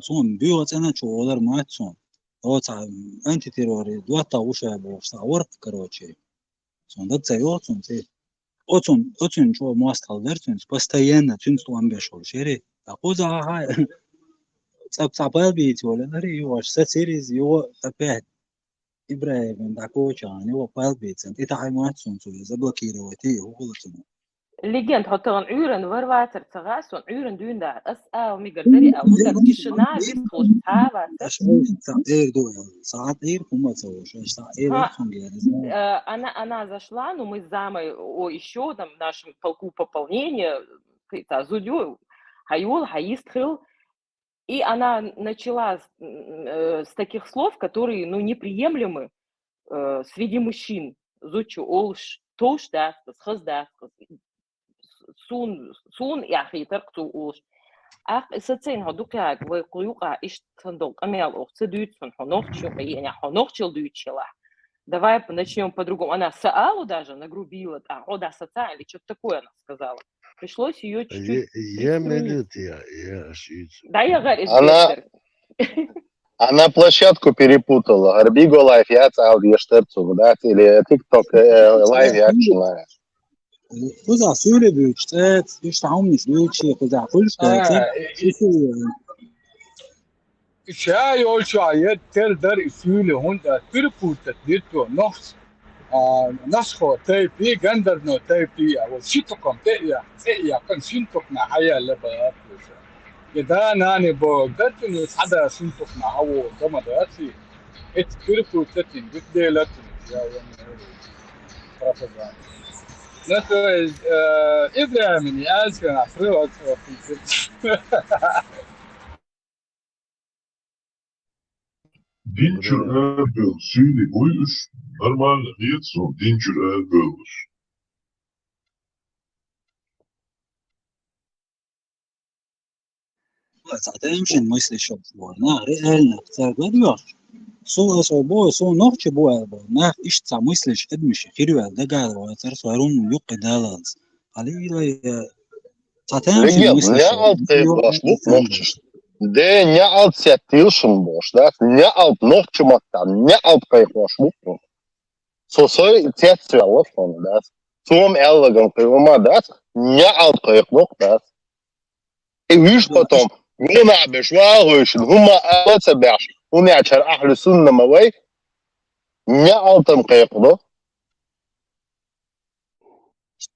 L: son büyüğatına çoğular maçson. O ta antiterori duata uşa borsa ork короче. Son da цаёцун те. Очень çoğu muaskal versin постоянно тюнсту амбешол шери. А коза ха цапал бить воля дари его сатирис его опять Ибраим да кочан его пал бить. Это хайматсон заблокировать его голосом.
C: Legend had er een uur en water te gaan, zo'n uur en doen daar. Als migraderi al moet er kishna wist goed hebben. Она зашла, ну мы с замой о еще там нашем полку пополнения, зудю, хаюл, хаистрил, и она начала с таких слов, которые, ну, неприемлемы среди мужчин. Зучу олш, тош да, схазда. سون يا أخي تركتو وش ستين هادوك ياك ويقويوقع إيش تندوق أميال أخت دوت سون حنوخشو يعني حنوخشل دوت شلا. Давай начнем по-другому. Она Саалу даже нагрубила, о да, Саца или что-то такое она сказала. Пришлось ее чуть-чуть Да, я говорю,
M: Она площадку перепутала. Гарбиго лайф, я цал ештерцу, да, или ТикТок лайв я начинаю.
L: Kıza söyle büyük işte almış büyük şey kıza kuş da
K: İşe yol şayet tel der isüyle hunda Türk'u tedbirto nofs nasxo taypi gander no taypi ya şitokom ya kan şintok na haya leba إذا ناني بقدرت حدا سنتك معه كما دلوقتي Türk'u تتين بدي لاتين يا يعني Natürlich, Ibrahim, ja, ich bin früher
J: Dinçür Erbel süli buyur. Normal geht so. Dinçür Erbel.
L: تعتمش المثل الشبوع نهر إلنا تقدر سو نوخش بوا نهر إيش تعمثلش أدمش خيروا ده قاعد وتر صارون يق دالز عليه تعتمش المثل
M: Ne alt boş bu nohçuş. De ne alt settilşin boş da. Ne alt nohçumaktan ne alt kayıp boş bu. Sosoy tetsi Allah onu da. Som elvagan kıyıma da. Ne alt kayıp boş da. ويش потом ما عبش واغوش هما أتبعش ونعشر أهل السنة موي نعطم قيقضو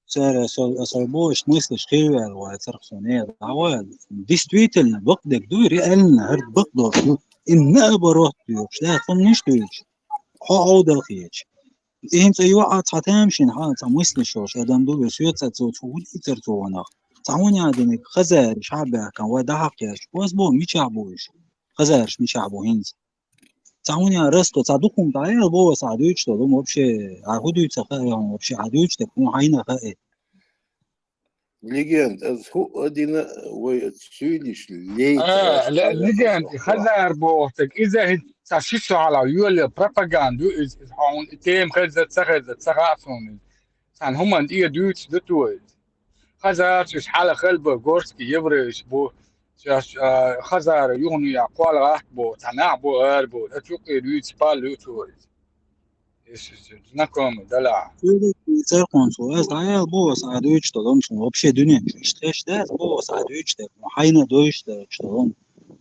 L: سر بوش مثل شخيوة وترخصونية دعوات действительно بقدك دوي رئالنا هرد بقدك إن أبروت بيوش لا تنش دويش حاود الخيش إهم سيوعى تحتامشين حال تمثل شوش أدام دوي سيوت تتوتول إترتوانا تعوني عادنك خزار شعبه كان ودحق ياش واسبو ميشعبوش خزارش ميشعبو هنز تعوني رستو تعدوكم تعيل بو سعدوش تدوم وبشي عهودو يتخاهم وبشي عدوش تكون حينا خائي
A: Legend, als hoe adina we Swedish later.
K: ليجند خزار بوتك إذا تشيش على يول بروباغاندو إز هون تيم خزت سخافون كان هم أندية دوتش دتوي خزار شش حالة خلبة غورسكي يبرش بو شش خزار يغني يقال راح بو تناع بو بو أتوقع دوتش بالوتوي إيش نكمل دلع
L: يترقون سواس تعيل بو سعدوش تدوم شو وبشي دنيا إيش ده بو سعدوش ده محينا دوش ده تدوم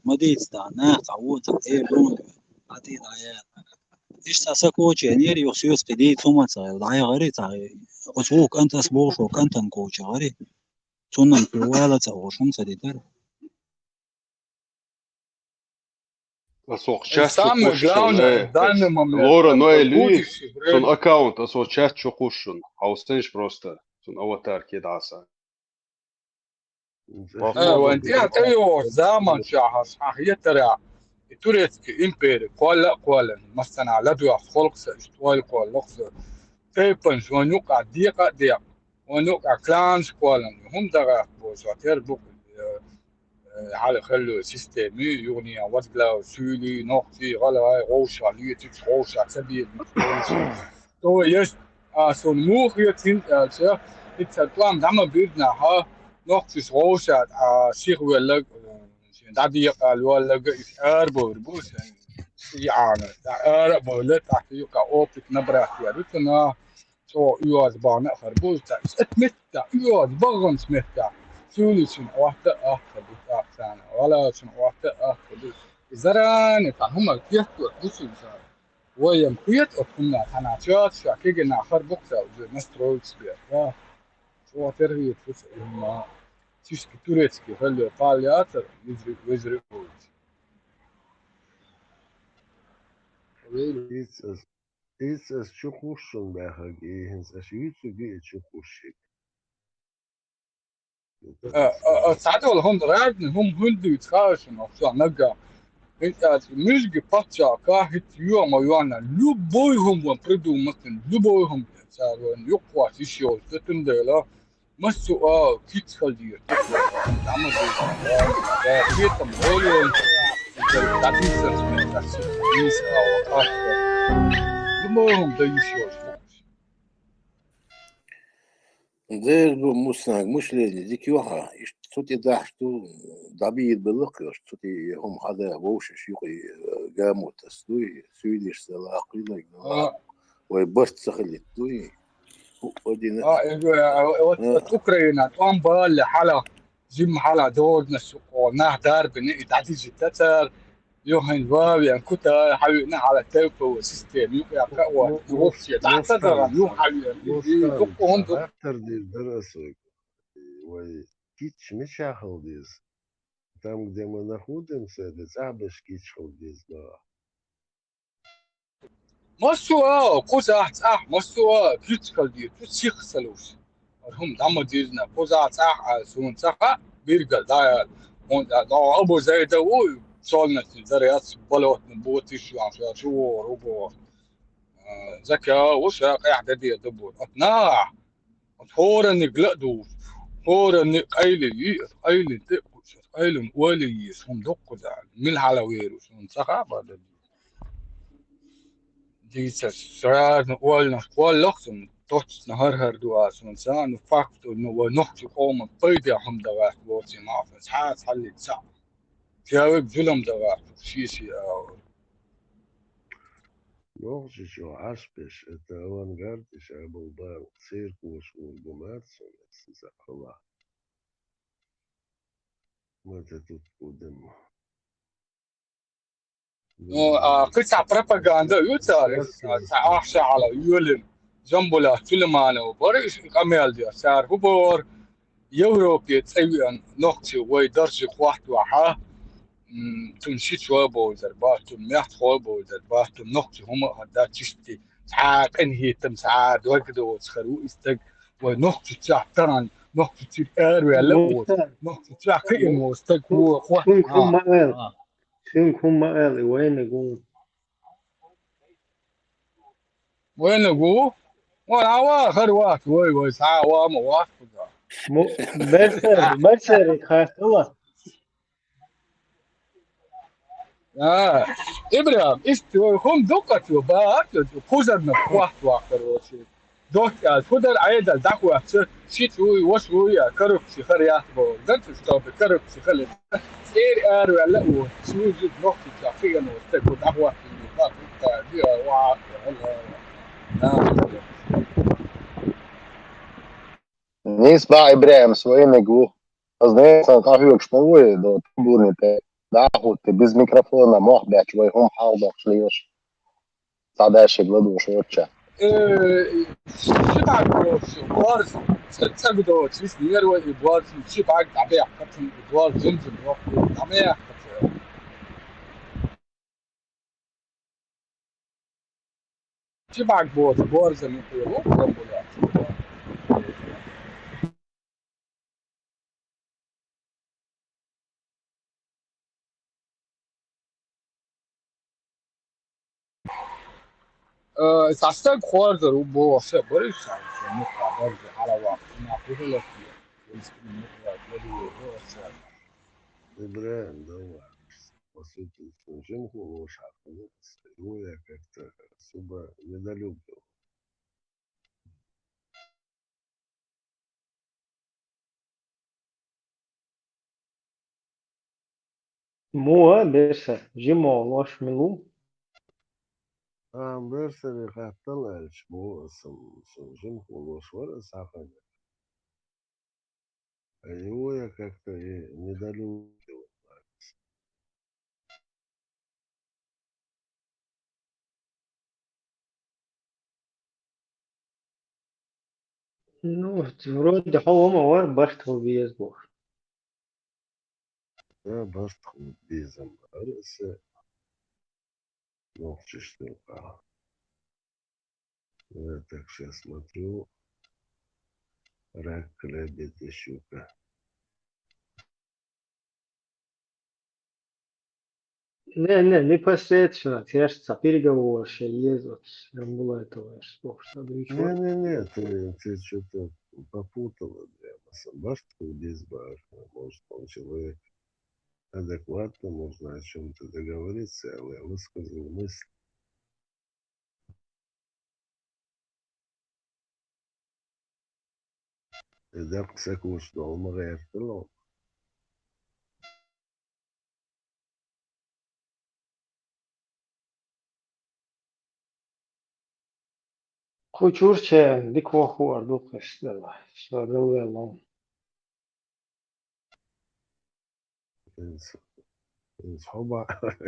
L: ما ديت استعناه تعود تعيل لون عتيد عيال إيش تسكوش يعني يخسيوس قديد ثم تعيل غري تعيل أسبوك أنت أسبوش وكأنت نكوش غري تونن في ولا تعوشون سديتر
F: Asok chat çoxuşun. Lora noe lui son аккаунт asok chat çoxuşun. Haustenş просто. Son avatar kedasa.
K: وانت ايوه زمان شاهس هي ترى توريتك امبير قال مثلا على دو خلق استوال قال لقص تيبنز ونوقع ديق ونوقع كلانز قال هم دغا بوزاتير بوك على خلو سيستمي يغني وزلا سولي نوختي غلا غوشا ليتش غوشا تبي غوشا تو يس سون موخ يتين اتسالتوام دعما بيدنا ها نوختي غوشا شيخ ولا دادي ولا اربو ربوس يعني اربو لا تحكي يقع اوبك نبرا يا رتنا så uadbana farbuta ismetta uadbagan smetta sulisun wahta ahkadu sana wala sun wahta ahkadu zaran tahuma kiyatu dusun sa ويم كويت وكنا حناتشات شاكيجنا آخر بوكسا ونسترويتس بيها شو ترهي تفوت إما تشكي توريتسكي خلي بالياتر ويزري كويت
T: Ist es schon beher gehen, es geht schon schick.
K: ساعات ولا هم رادن هم هندي يتخاشن أفشا نجا انت مش قطع كاهت يوم ويانا لو بويهم وبردو مثلا لو بويهم صاروا يقوى تشيو تتندلا مسوا كيت خلدي تعمل ده كيت مولين تعطي سنس تحسيس او لو بويهم ده يشيو
A: ده مسناق مش لازم ديك يوها صوتي داحتو ضبيط باللقيش صوتي هم هذا ووش شيقي قاموا تستوي سويدش سلاقي لك ويبرت سخلي توي ودينا
K: اوكرانيا توم بال حلا جيم حلا دور نسقو ناه دار بني تعدي جتتر يوهن بابي ان كنت حبيبنا على تيبو سيستم يوقع قوة روسيا تعتذر يوم حبيبي تقوم
T: Характер دراسة кич مش هالديز. Там, где мы находимся, это забыш кич هالديز да.
K: مسوا قوزا صح مسوا كريتيكال دي تشيخ سلوش هم دم ديزنا قوزا صح سون صح بيرجل دا ابو زيد و صولنا الزريات بلوت نبوتي شو شو روبو زكا وش قاعده دي دبو اتناع هور نقلدو هور نقايلي قايلي تقوش قايلن ولي هم دقوا من على ويرو سون صح بعد ديسا سراد ولا لخصم توتس نهار دواس إنسان وفاكتو إنه نحكي قوم بيدي هم دوات بوتي معفن حاس حلي تسع تياوك ظلم دوات شيء
T: Nog еще Ашпеш, это авангардиш, Абулбар, циркус, ургумацию, Сахала. Мы это тут будем.
K: قطع بروباغندا يوتارس تعاش على يولن جنبولا فيلمانه وبريش كامل دي صار هبور يوروبي تسوي نقطة ويدرج واحد وحا تنشيت شوي بوزر باتم ميحت شوي بوزر باتم نقطة هم هدا تشتي ساعات انهي تم ساعات وقت وتخرو استق ونقطة تعترن نقطة تير ولا نقطة تعقين واستق هو
D: شنكم مقالي وين يقول
K: وين نقول؟ وانا واخر واحد وي ساعة وما واحد
D: بشر خاطئة
K: ابراهيم استوى هم دقت وباك خوزر واحد واخر وشي دوت خدر عيد الدعوة شيت وش هو كرب سخريات بو زنت ستوب كرب سخلي سير ار ولا هو سوز نقطة تقريبا واستكو دعوة دي واحد
M: Nis baa Ibrahim Svojnigu, знаю, как его шпалует, да, бурните, да, вот без микрофона, мог бять, вы هم حاضر شليش, صداش يقولوا شو وجه.
K: شبعك بوارز تسجدوا تشيس نير وبوارز شبعك تعبيع قتل بوارز زمزم تعبيع شبعك بوارز من يقولوا ساستك خوارزر وبو سبري ساستك مقابل على واقع ما فيه لا فيه
T: Ибраим, давай. По сути, чем лошадь, его я как-то особо недолюбил.
D: مو بس جيمو واش ملو
T: Берсери хаттал эльчбу жим хулош вара сахань. А его я как-то и недолюбил.
D: Ну, вроде هو موار بشتغل بيسبوع
T: Я бastху безом. Аресе ногчи штука. Я так сейчас смотрю. Рак, лебедь и щука.
D: Не, непосредственно, тяжца, переговоры, лезут, было этого, что
T: Не, ты что-то попутала прямо. Бastху без бар. Может, он человек адекватно, можно о чем-то договориться, але я высказал мысль. إذا قسك شنو ما غيرت له
D: Кучурче, дикво хуар духаш, дела, что делало.
T: حب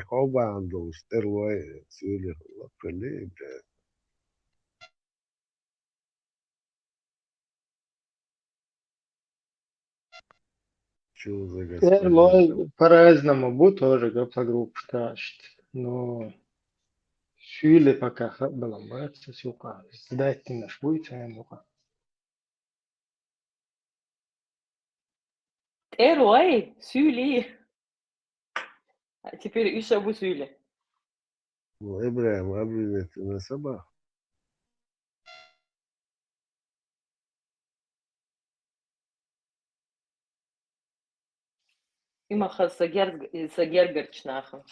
T: حب عنده رواية سوري الله خليه شو за господин?
D: По-разному, будь тоже группа шташт, но шюле пока было, братцы, сюка, сдать наш будет, а ну-ка.
C: Эрой, сюли. А теперь еще бы сюли.
T: Ну, Ибраим, обвинит на собак.
C: Имаха сагергерчнаха.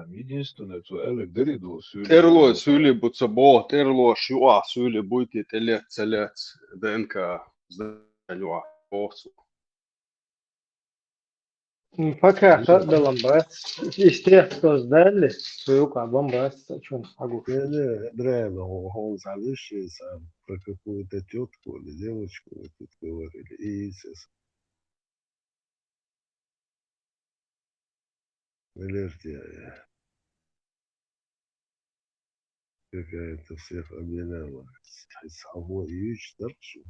J: Единственное, что Элек Дериду
E: Terlo syyli butsa bo, terlo shua syyli buiti telec ДНК здалюа босу.
D: Пока было, брат, из тех, кто сдали, свою кабан, брат, что он могу.
T: Не, Ибраим, он залишился про какую-то тетку или девочку, вы тут говорили, и естественно. Аллергия какая-то всех обвиняла. Само Ильич старший.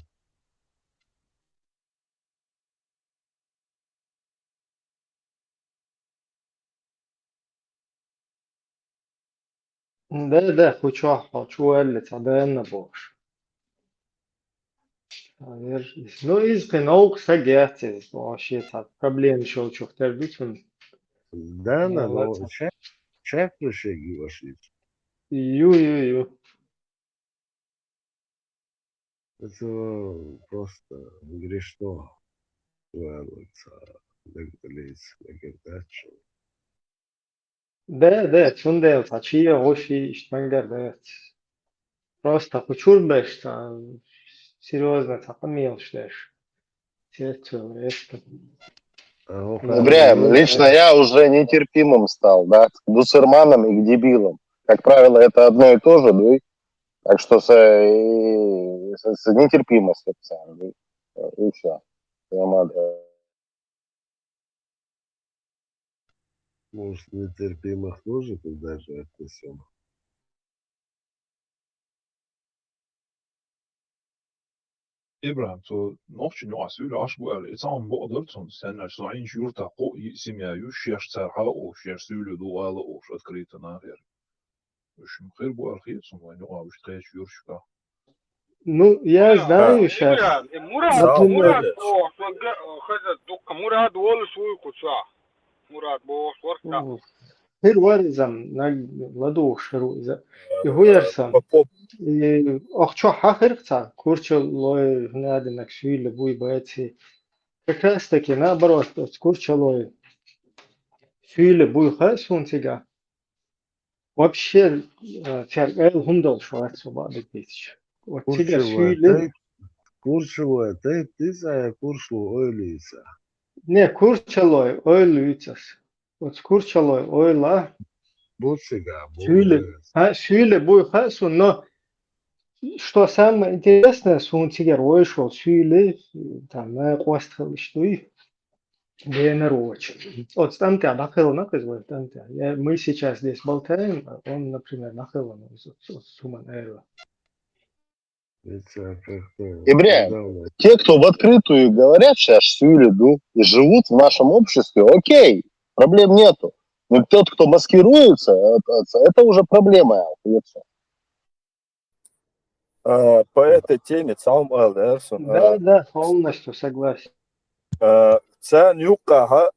D: Да, хочу اللي تعبان بوش. Ну, из наук сагяти, вообще так, проблем еще у чухтер битвен.
T: Да, но чай пришеги ваши.
D: Ю.
T: Это просто грешно. Валится, договориться, договориться.
D: Да, чундел, тачия, оши, штангер, да. Просто хочу беш, серьезно, так мелочь.
M: Ибраим, лично я уже нетерпимым стал, да, к бусурманам и к дебилам. Как правило, это одно и то же, да, так что с нетерпимостью, и все.
T: Может, нетерпимых тоже туда же отнесем.
J: Ibrahim, så nofci nu süüli asbuäli saan boqdortson sen sain jurta qo simja ju xiex sarha o xiex süüli duala o xat kritana her. Уж خير بو الخير ثم نقع بشتغل يرشكا.
D: Ну, я знаю сейчас.
K: Мурад, خذ دوك مراد وول سوي كوسا. مراد بو ورتا.
D: Хирваризам на ладух шаруиза. И хуярсам. И ахчо хахирца курчо лой надинак швиле буй баэти. Как раз таки наоборот, курчо лой швиле буй хасун тига. Вообще фергайл хундал шварцу бады тысяч. Вот тига швиле.
T: Курчевая, ты за куршу ойлиса.
D: Не, курчо лой ойлуицас. Вот курчо лой ойла.
T: Буцига,
D: Швиле буй хасун, но что самое интересное, сунтигер вышел, швили, там, на костел, что и рочь. Вот там тебя нахил наказывает, там тебя. Мы сейчас здесь болтаем, а он, например, нахил суман.
M: Ибрям, те, кто в открытую говорят сейчас сюлиду и живут в нашем обществе, окей, проблем нету. Но тот, кто маскируется, это уже проблема.
U: По этой теме Цаум Элдерсон.
D: Да, полностью согласен.
U: Це нюкаха,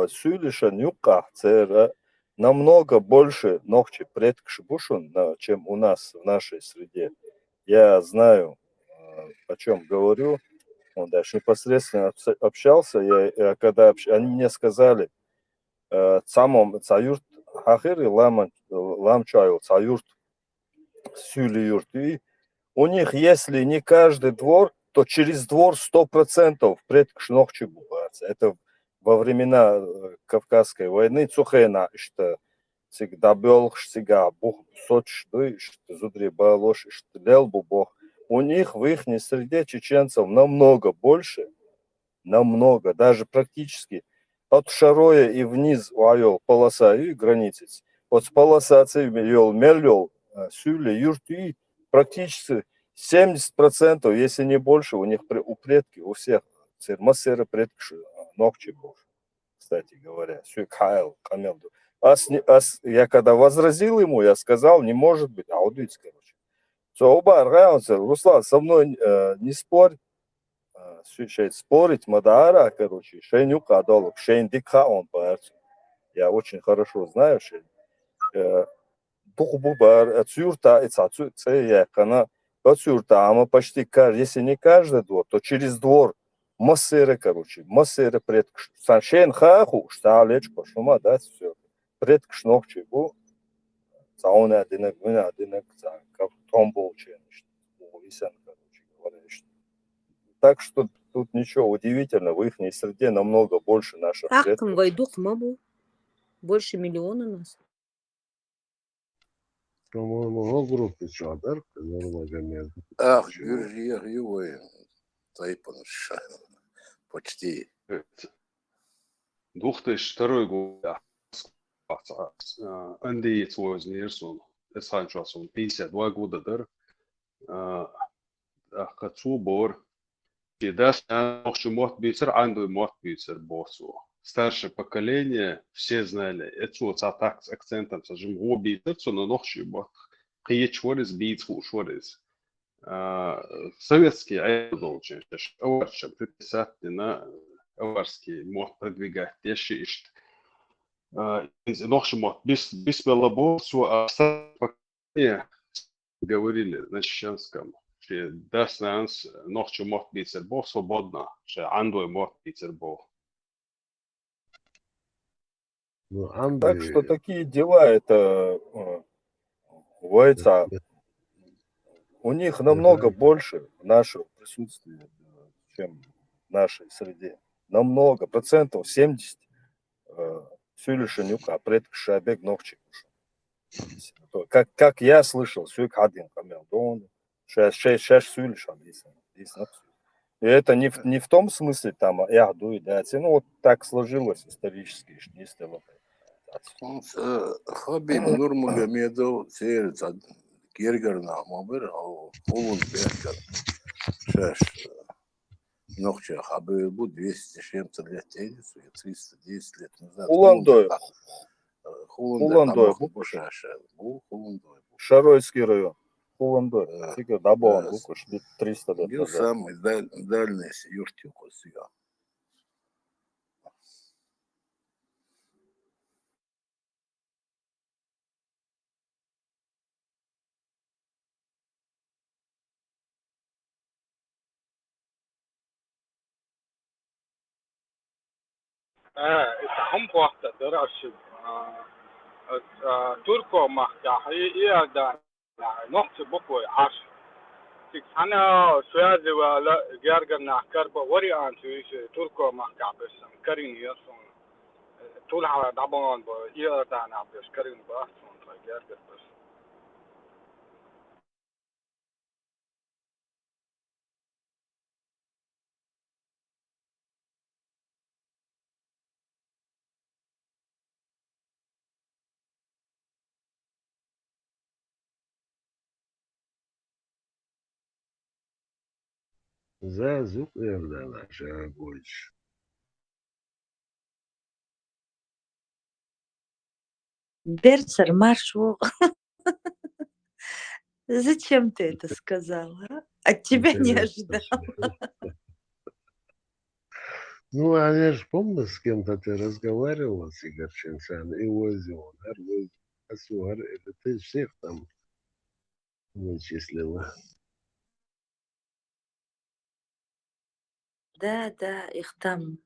U: сюлиша нюка, це намного больше ногче предкшбушун, чем у нас в нашей среде. Я знаю, о чем говорю. Он даже непосредственно общался. Когда они мне сказали, самом цаюрт хахир и ламчаю цаюрт сюлиюрт. И у них, если не каждый двор, то через двор 100% предкшнохчи бывается. Это во времена Кавказской войны цухена, что всегда был, всегда бух соч, что зудри балош, что лел бог. У них в их среде чеченцев намного больше, намного, даже практически от Шароя и вниз уайол полоса и границы. От полоса цивил мельол сюли юрти практически 70%, если не больше, у них у предки, у всех массеры предки ногчи был, кстати говоря. Сюкайл, камелду. Я когда возразил ему, я сказал, не может быть, аудит, короче. Руслан, со мной не спорь. Спорить Мадара, короче, Шейню Кадолок, Шейн Дикха он парцу. Я очень хорошо знаю, что Бухбубар, Цюрта, я кана, Цюрта, а мы почти, если не каждый двор, то через двор массеры, короче, массеры предкш. Шейн Хаху, Шталечко, Шума, да, все. Предкш ногчи был, Цауна Динек, Вина Динек, как Томбол Чениш, Висен, короче говоря. Так что тут ничего удивительного, в их среде намного больше наших предков.
S: Ахкам войдух мабу. Больше миллиона нас.
T: По-моему, в группе Чадар, Нурмагомед.
A: Ах, его Тайпан, почти.
V: 2002 год, Анди Цвознирсон, Эсанчасон, 52 года, Кацу Бор, и даже мот бицер, анду мот бицер босу. Старшее поколение все знали, это вот так с акцентом, сажем, о бицер, но нохши бот. Кие чворис биц шворис. Советские айдолчи, аварча приписать на аварский мот продвигать, еще ищет. Нохши мот bis белобосу, а поколение говорили на чеченском. Das нас ночью мог быть Бог свободно, что андой мог быть Бог.
U: Так что такие дела, это войца. У них намного больше нашего присутствия, чем в нашей среде. Намного, процентов 70 сюлишенюка, предкшабег ногчик. Как я слышал, сюк один камел, он шеш сюлишан, и это не в том смысле, там, яду и дать. Ну, вот так сложилось исторически, что не стало.
A: Хабиб Нурмагомедов, Сердца, Киргарна, Мабер, Улун Беркер, Шеш, Нохча, Хабибу 200 чем-то лет, 310 лет назад.
U: Уландой.
A: Уландой.
U: Шаройский район. Уландой. Фигур, да, был 300 лет
A: назад. Самый дальний юртюк.
K: هم وقت دراسة تركو مخدع هي دا نقطة بقوي عاش أنا سؤالي ولا جارجنا كربا وري أن تركو مخدع بس كرين يسون طول على دبان با إيه دانا بس كرين باسون فجارج بس
T: Зазук явно наш огонь.
B: Берцер, марш. Зачем ты это сказала? От тебя не ожидала.
T: Ну, а я же помню, с кем-то ты разговаривал, с Игорь Чинсан, и возил, это ты всех там вычислила.
B: Да, их там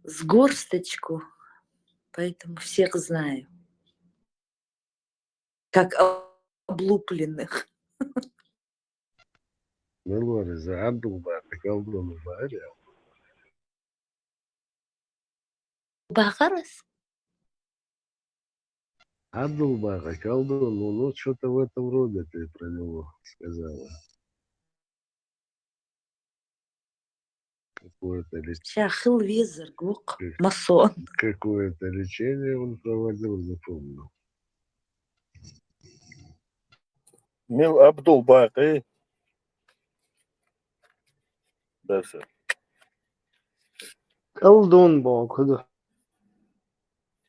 B: с горсточку, поэтому всех знаю. Как облупленных.
T: Мелори за Абдулбар, колдун Баря.
B: Бахарас?
T: Абдулбара, колдун, ну что-то в этом роде ты про него сказала.
B: Шахыл визер, гук, масон.
T: Какое-то лечение он проводил, запомнил.
U: Мил Абдул Баки. Дальше.
D: колдун был, куда?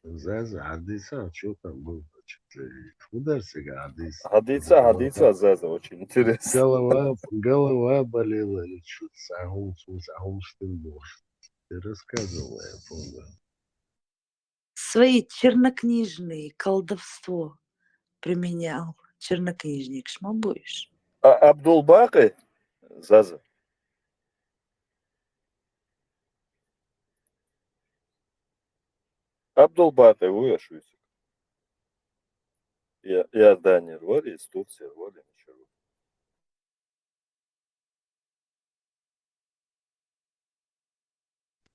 T: Заза, Адиса, что там был? Ударься, Адиса.
U: Адиса, Заза, очень интересно.
T: Голова болела, или что-то сагум стынбош. Ты рассказывала, я помню.
B: Свои чернокнижные колдовство применял. Чернокнижник, шмабуешь.
U: Абдул Баки, Заза. Абдул Баки, уяшусь. Я Данир, вори, из Турции, вори, ничего.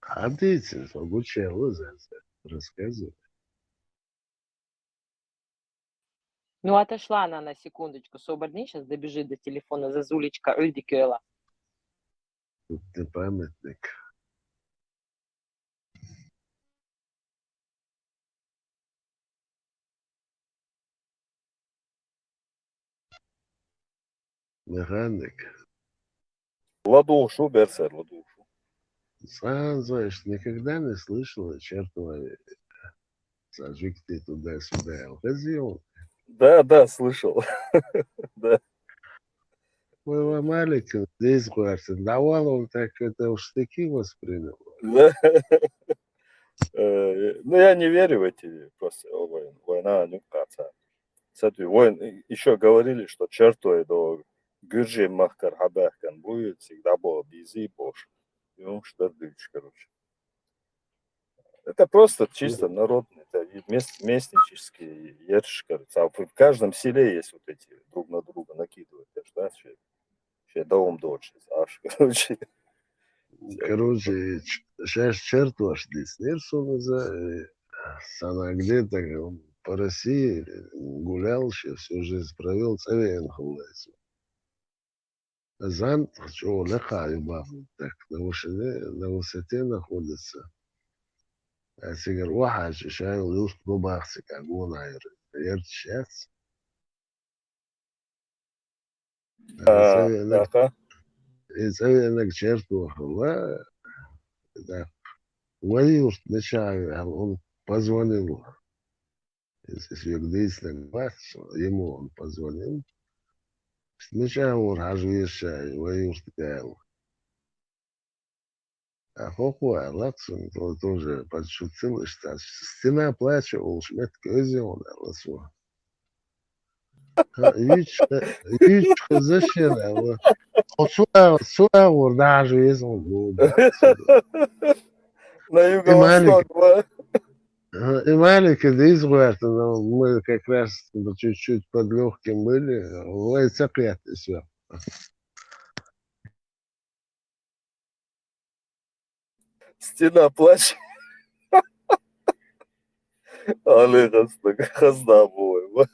T: Адиса, обучала Заза. Рассказывай.
C: Ну, отошла она на секундочку. Соборни сейчас добежит до телефона Зазулечка Ульдикела.
T: Тут ты памятник. Механик.
U: Ладушу, Берсер, ладушу.
T: Сам знаешь, никогда не слышала чертова сажик ты туда-сюда. Уходил.
U: Да, слышал. Да.
T: Мы маленький, здесь квартир. Давал он так это в штыки воспринял.
U: Да. Ну, я не верю в эти просто война, ну, кажется. Кстати, еще говорили, что чертой до Гюрджи Махкар Хабахкан будет, всегда было бизи больше. И он что дышит, короче. Это просто чисто народный, это местнический ерш, кажется. А в каждом селе есть вот эти друг на друга накидывают, да, ще дом дочь, короче.
T: Короче, сейчас черту аж здесь нерсу за она где-то по России гулял, всю жизнь провел, царевен хулайся. Зан, что леха так на высоте находится. А сигар واحد شايل يوسف بباخسك أقول عير يرتشات. يسوي انك شرطه والله ده ويوست نشاعر он позвонил. Если действительно вас, ему он позвонил. Сначала разрешаю, ваюст гайл. А хохуа, лаксон, тоже подшутил, что стена плача, улшмет козел, ласо. Вич, зачем? Суавур даже если он будет.
U: На юго-восток, да?
T: И маленький, да изгварта, но мы как раз чуть-чуть под легким были. Ой, цепляет все.
U: Стена плачет. Олег, хазда бой.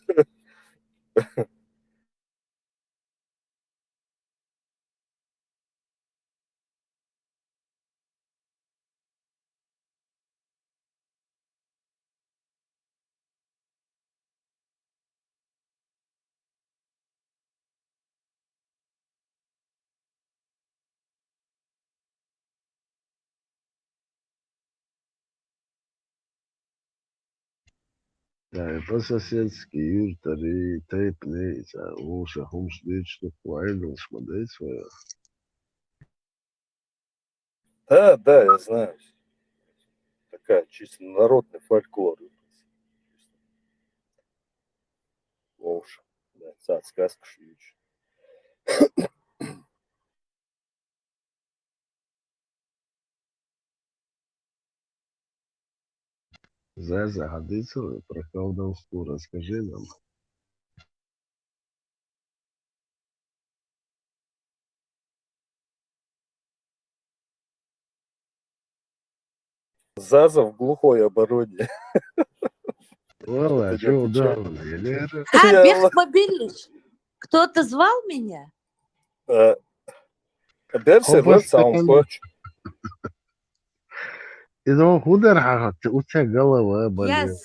T: يعني по-соседски юртари тайпней, лучше хумшдичных вайдл шмадейс.
U: Да, я знаю. Такая чисто народный фольклор. Лучше. Да, сказка шьючая.
T: Заза, годится про колдовство расскажи нам.
U: Заза в глухой обороне.
T: Вала,
U: Ты не
T: что
U: отвечай.
T: удално, Елера?
C: А, Бехт Мобилич, кто-то звал меня?
U: Берсер, вот сам хочешь.
T: И ну, куда рахат, у тебя голова
C: Я
T: болит.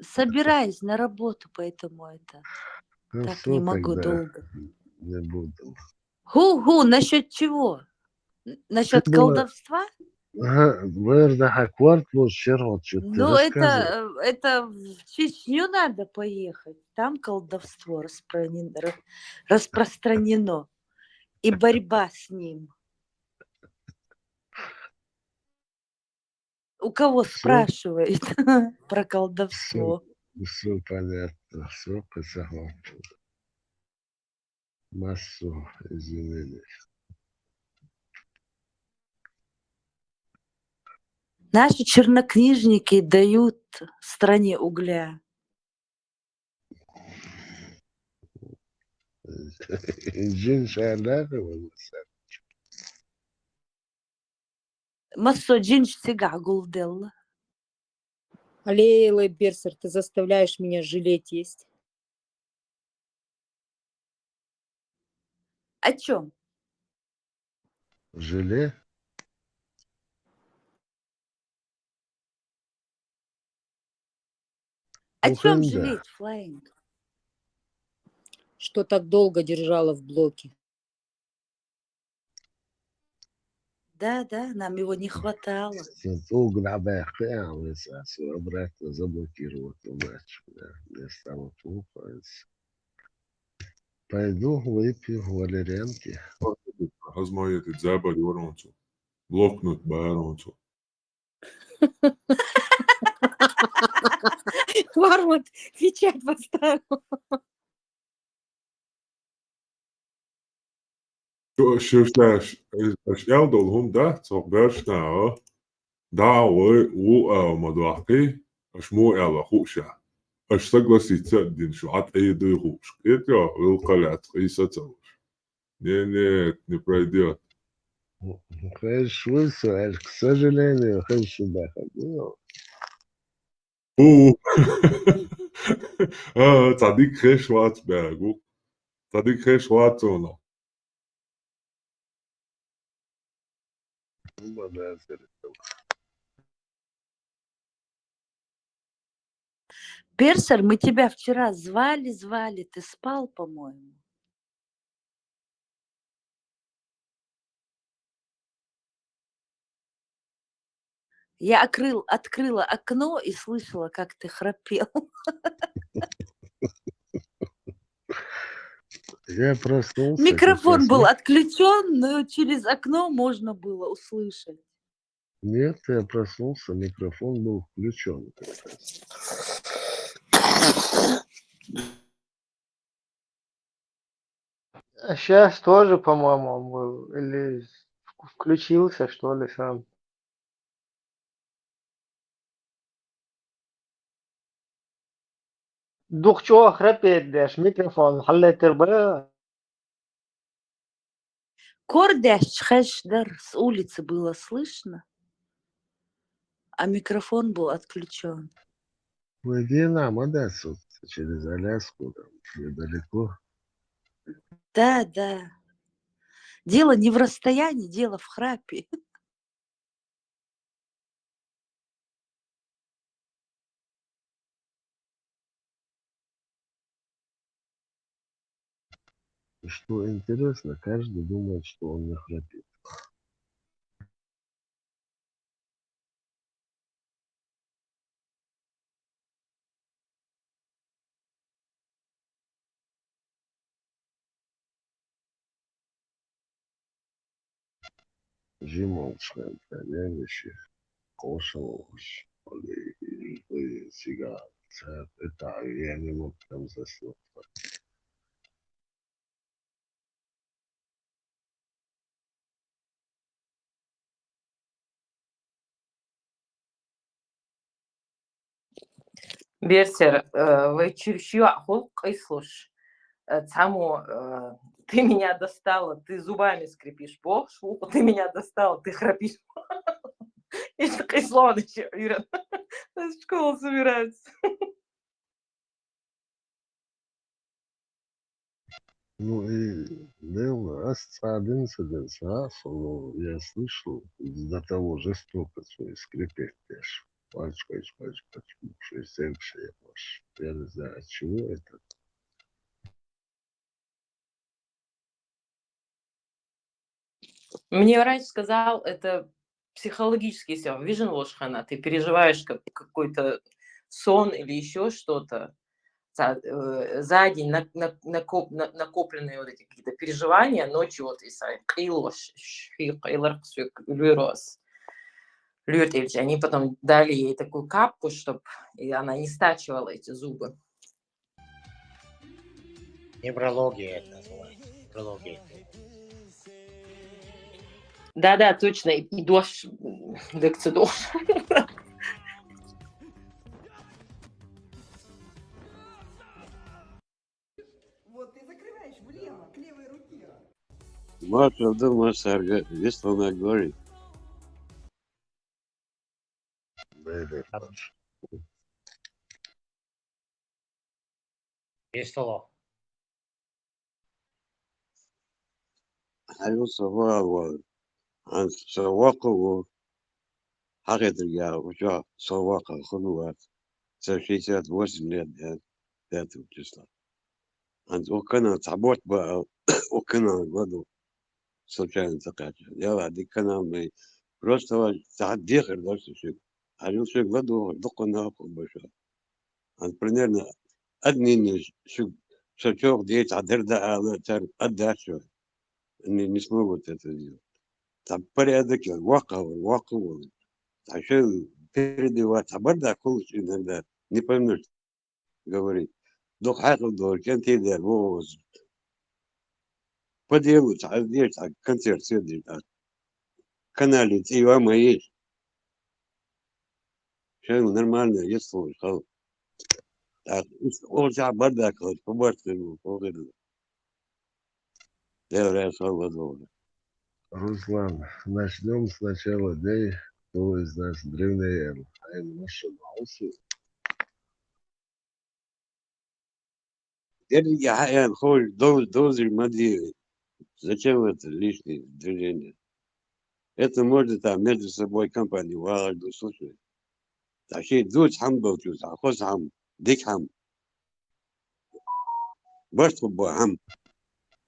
C: собираюсь на работу, поэтому это
T: Ну
C: так не
T: все
C: могу
T: тогда,
C: долго.
T: не буду.
C: Ху-ху, насчет чего?
T: Ты
C: Насчет
T: была,
C: колдовства?
T: верда, кварт был щерот, что ты
C: Ну,
T: рассказывай.
C: это в Чечню надо поехать. Там колдовство распространено. И борьба с ним. У кого
T: Все,
C: спрашивает про
T: все,
C: колдовство?
T: все понятно, все посогласен. Массу извинений.
C: Наши чернокнижники дают стране угля.
T: Джин шалаха валаса.
C: Массо джинш сега гулделла.
S: Аллейлы, Берсер, ты заставляешь меня жалеть есть.
C: О чем?
T: Желе?
C: О чем
T: Ухенда.
C: жалеть, Флайнг?
S: Что так долго держала в блоке?
C: Да, нам его не хватало.
T: Угна бэхэ, все обратно заблокировать матч. Да, мне стало плохо. Пойду выпью валерьянки.
P: Размоете дзабаļu oroncu. Bloknut bēroncu.
S: Варвар печать поставил.
P: Es eldol hum dāco bēršnā, dāvai madvāki, es mūēla hūšā. Es saglasīju cēdinšu ateidu hūšu. Iet jau vēl kalēt, ka izsacaušu. Не пройдет.
T: Хорошо, к сожалению, хорошо сюда ходил.
P: צדיק חש וואץ בהגו. צדיק חש וואץ עונו.
C: Берсер, мы тебя вчера звали, ты спал, по-моему. Я открыла окно и слышала, как ты храпел.
T: Я проснулся.
C: Микрофон был отключен, но через окно можно было услышать.
T: Нет, я проснулся, микрофон был включен.
D: Сейчас тоже, по-моему, был. Или включился, что ли, сам. Духчо храпетдеш, микрофон حليت البيان.
B: Кордящ хэшдар с улицы было слышно, а микрофон был отключен.
T: По идее, нам отдаться через Аляску, там, недалеко.
B: Да, да. Дело не в расстоянии, дело в храпе.
T: И что интересно, каждый думает, что он не храпит. Жимолчное вещи, кошелось, или сигар. Это я не мог там заснуть.
C: Берсер, вечерщу ахол кайслуш. Цаму, ты меня достала, ты зубами скрипишь, бог, шлупа, ты меня достала, ты храпишь. И такой слон еще, Ира. В школу собираются.
T: Ну и дело, один ну, я слышал до того жестокость скрипеть też. Пачкаешь, пачкаешь, сердце, я не знаю, от чего это.
C: Мне врач сказал, это психологический сон. Vision Лошхана, ты переживаешь какой-то сон или еще что-то. За день накопленные вот эти какие-то переживания, ночью вот и они потом дали ей такую капку, чтобы она не стачивала эти зубы.
I: Неврология это называется. Неврология.
C: Да, точно, и дождь, декце дождь.
N: Вот ты закрываешь влево, к левой руке.
R: Маршал думал, что весло на горе.
I: Весело.
R: حلو سواق عن سواقه حقيقة الجاه وجاء سواقه خلوات سوشيسات وزن ذاته جسلا عند وكنا تعبوت بقى وكنا غدو سوشيان تقاعد يا دي كنا مي просто تعدي غير درس شيء حلو شيء غدو دقنا بشا عند примерно أدنى شو شو ديت عدر ده على تر أدى شو إني نسمع وتتجيب طب порядок الواقع عشان перед تعبر كل شيء ده не поймешь говорить دوك حاجة دور كان تيجي روز поделу تعديش концерт сидит канале تيجي ما يجي شو нормально يسوي خلاص أول شيء بدك كبرت فوق ده راس الله دور
T: Руслан, начнем сначала дней, кто из нас древнее, а наша наука.
R: يرجع يعني خوش دوز المدينة зачем это лишнее движение это может там между собой компанию валду слушай تاشي دوز هم بوجود خص هم ديك هم برضو هم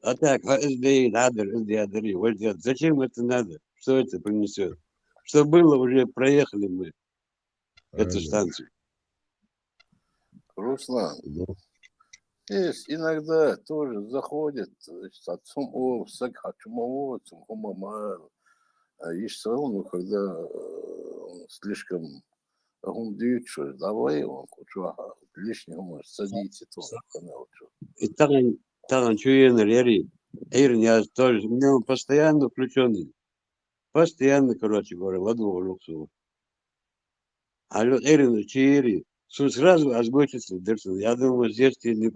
R: أتاك إزدي هذا إزدي وجد зачем это надо что это принесет что было уже проехали мы эту станцию
A: Руслан, есть иногда тоже заходят с отцом овсак, хачумоводцем, хумамар. А есть все равно, когда он слишком гундит, что давай он кучу лишнего может садиться то канал.
R: и там чуен рери я тоже у меня он постоянно включенный постоянно короче говоря ладу луксу алло эрин чири Сразу озвучится, я думаю, здесь ты не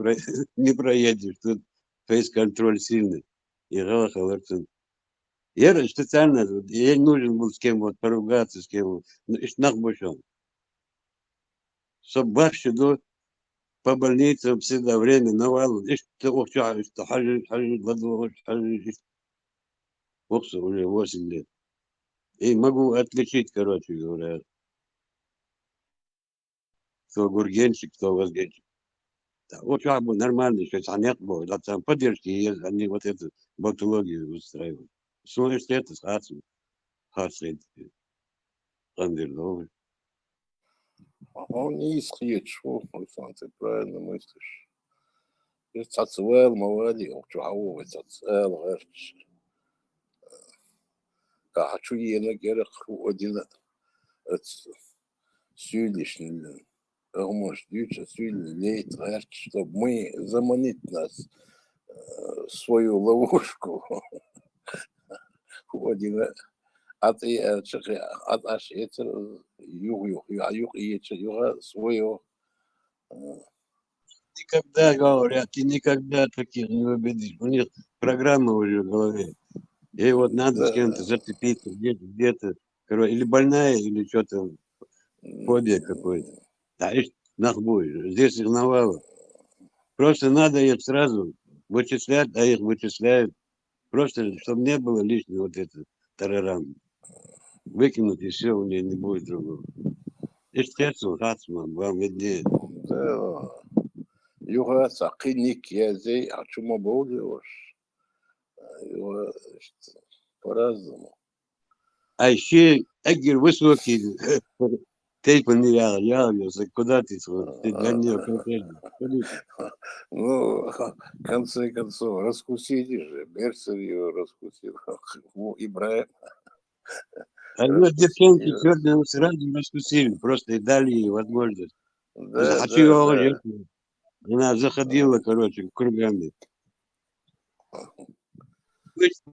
R: проедешь, тут фейс-контроль сильный. И Халарцин. Я специально, я не нужен был с кем вот поругаться, с кем, нахбушен. Чтоб вообще по больницам всегда время навалу. Ты охчаешь, что хажишь, уже 8 лет. И могу отличить, короче говоря, кто гургенщик, кто возгенщик. Вот как бы нормально, что нет было, да там поддержки есть, они вот эту бактериологию устраивают. Смотришь, это с хацем, хацем, андердовый.
A: Он не искрит, что, Александр, ты правильно мыслишь. Цацуэл, молодец, чуавовый цацуэл, верч. Хочу ена герах один сюлишний, может, дюча сюльный лейт, верч, чтобы мы заманить нас в свою ловушку. Один от аж это юг и юга свое.
R: Никогда, говорят, ты никогда таких не убедишь. У них программа уже в голове. И вот надо с кем-то зацепиться, где-то, или больная, или что-то, фобия какой-то. А их нахбой, здесь их навалом. Просто надо их сразу вычислять, а их вычисляют. Просто, чтобы не было лишнего вот это тарарам. Выкинуть, и все, у нее не будет другого. Естественно, хацман, вам виднее.
A: Да, юга сакиник язей, а чума болеешь. По-разному.
R: А еще Эггер высокий, тейп нырял, я куда ты для нее конкретно?
A: Ну, в конце концов, раскусили же, Мерсер ее раскусил, Ибраим.
R: А ее девчонки черные сразу раскусили, просто и дали ей возможность.
A: Да.
R: Она заходила, короче, кругами.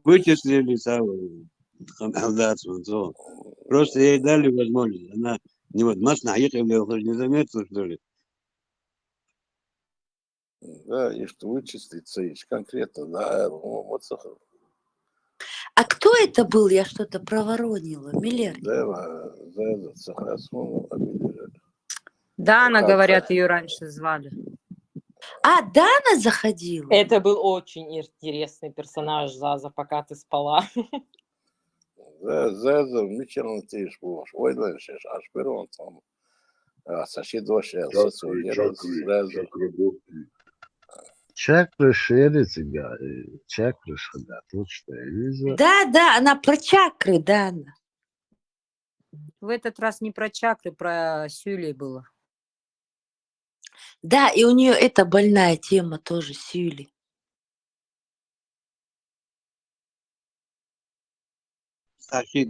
R: Вычислили самого. Просто ей дали возможность. Она не вот нас наехали, я хоть не заметил, что ли.
A: Да, и что вычислиться, и конкретно, да, вот Сахар.
B: А кто это был? Я что-то проворонила. Миллер.
A: Да, Сахар,
S: Дана, говорят, ее раньше звали.
B: А, Дана заходила?
C: Это был очень интересный персонаж, Заза, пока ты спала.
A: Заза, мечерно ты ж будешь. Ой, дальше, аж перон там. Сошли дошли,
T: Чакры шерится, чакры шагат, вот что я вижу.
B: Да, она про чакры, Дана.
S: В этот раз не про чакры, про Сюли было.
B: Да, и у нее эта больная тема тоже, Сюли.
T: Кстати,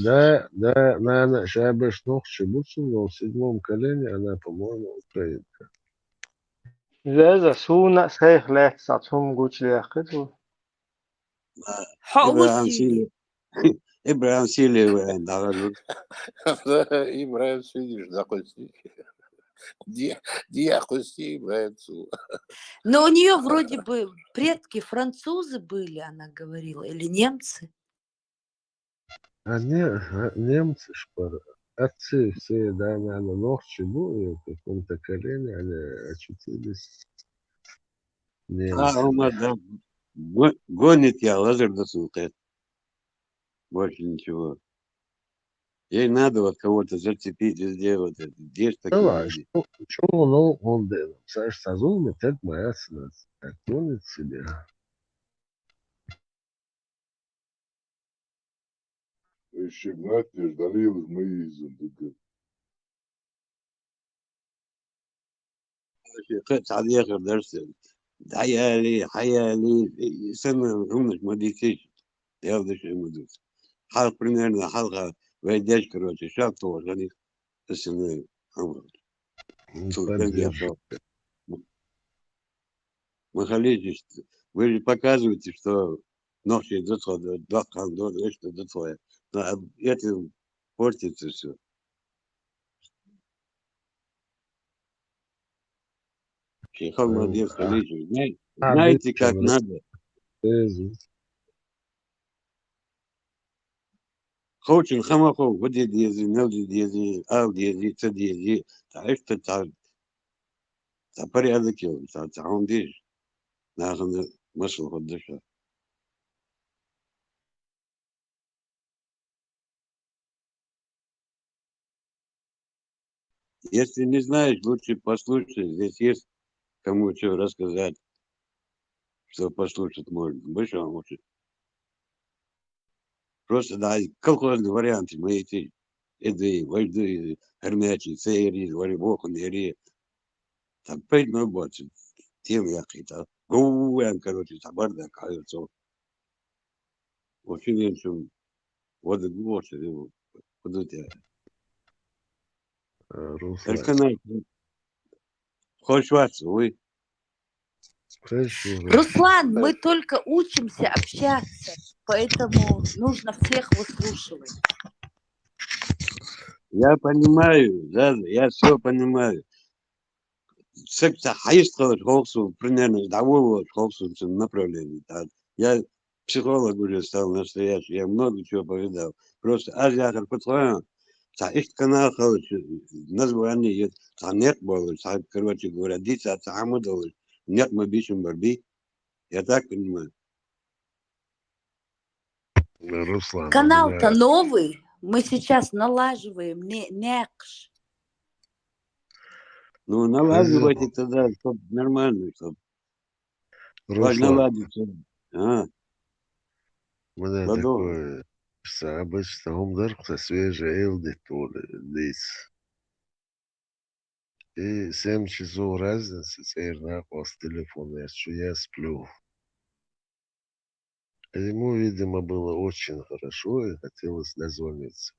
T: да, наверное, сейчас бы шнохче бутсу, но в 7 колене она, по-моему, украинка.
D: Заза суна сейх лех сатум гучлях это.
R: Ибрахим Сили,
A: Ибрахим Сили, захотели. Диахуси, Ибрахим Сили.
B: Но у нее вроде бы предки французы были, она говорила, или немцы.
T: Немцы шпара. Отцы все, да, наверное, ногче были, в каком-то колене они очутились немцами.
R: Гонит я, лазер досылкает. Больше ничего. Ей надо вот кого-то зацепить везде, вот это. Здесь
T: Давай,
R: такие.
T: что он делал? Саш Сазуми, так боятся нас. Как гонит себя.
P: Еще знаете, ждали мы из
R: تعليق درس حيالي سنة عمرك ما ديتيش ياخذ شيء مدوس حلقة примерно حلقة ويديش короче شاب طول غني السنة عمرك ما خليتش вы же показываете, что ночью идут два кандора, что идут твои. Этим портится все. Шейхан молодец, Халидович. Знаете, как надо. Хочешь, хамаху, вот диези, нелди диези, ал диези, ца диези. تعرف порядок يوم تعاون ديش ناخذ مشروع خدشة. Если не знаешь, лучше послушай. Здесь есть кому что рассказать, что послушать можно. Больше вам лучше. Просто да, колхозный вариант мы эти идеи, вожды, армячи, цейри, варибок, нери. Там пять на бочи. Тем я какие-то. Гуэн, короче, табарда, кажется. Очень очень воды глубже, куда ты.
T: Руслан.
R: Эрканай, хочешь вас, вы?
B: Руслан, мы только учимся общаться, поэтому нужно всех выслушивать.
R: Я понимаю, да, я все понимаю. Секта хайстхот холсу примерно довольно холсу направлении. Я психолог уже стал настоящий, я много чего повидал. Просто азиатор по-твоему, их канал холсу, название нет было, короче говоря, дица амудовый, нет мы бичем барби. Я так понимаю.
T: Руслан,
B: Канал-то новый, мы сейчас налаживаем, некш.
R: Ну, налаживайте тогда, чтобы нормально, чтобы наладиться.
T: Мне такое, обычно умдарка свежая элдит лис. И 7 часов разницы, теперь нахуй с телефона, что я сплю. Ему, видимо, было очень хорошо и хотелось дозвониться.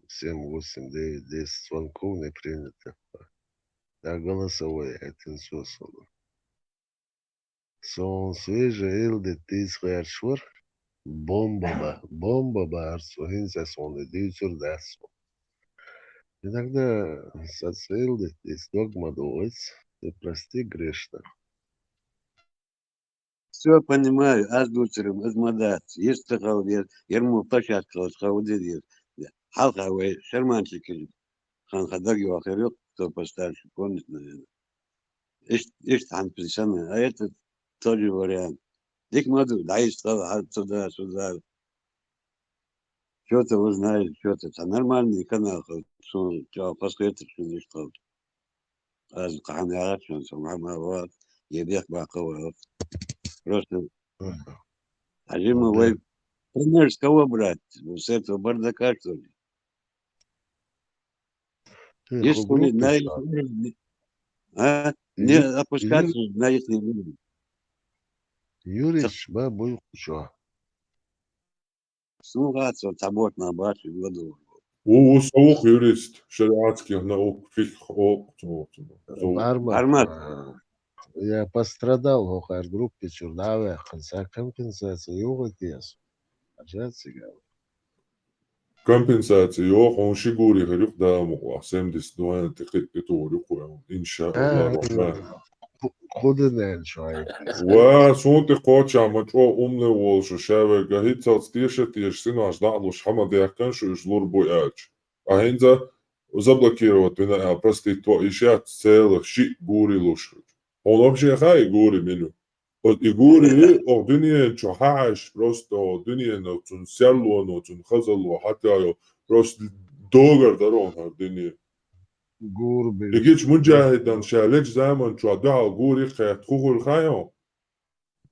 T: 7, 8, 9, 10 звонков не принято. А голосовой один сосуд. Сон свежий элдит тисхершвар. Бомба арсухинца сонный дьютер дасу. Иногда соцэлдит из догма дуэц, и прости грешно.
R: Все понимаю, азбуцером, азмадат. Есть такого, ерму пачатка, схаудит. Халхавый, шерманчики. Хан хадаги вахерек, кто постарше, помнит, наверное. Ишь там присаны, а это тоже вариант. Дик маду, да и стало, сюда. Что-то вы знаете, что-то. Это нормальный канал, что после этого не что. Аз канал, что самое ебех баковый. Просто. А мы вы пример с кого брать? С этого бардака, что ли? Есть что ли на их уровне? Не опускаться на их уровень.
T: Юрич, бабу что?
R: Слухаться, табот на башню году.
P: وسوق يوريست شريعتك هنا وفيك حقوق
T: Армат. Я пострадал в группе Чурдаве, хотя компенсация его тес.
P: компенсация يوح ونشيغوري غير قدامه سامدس دوان تقيتو يقوى إن شاء الله الرحمن
T: خودنان شوية
P: وسونتي قوتشا مجو أمني والشو شاوي قهيت تيش سينو عش دعلوش حمد يحكنشو يجلور بوياج أهينزا وزبلا كيرو تبنا برستي تو إشيات سيلة شيء غوري لوش هون أبشي خاي غوري منو يقولي او دنيا شحاش просто دنيا نوتن سيلو نوتن خزلو حتى просто دوغر درون هالدنيا
T: غور
P: يجيش مجاهدا شالج زمان شو دعا غوري خيات خوغو الخايو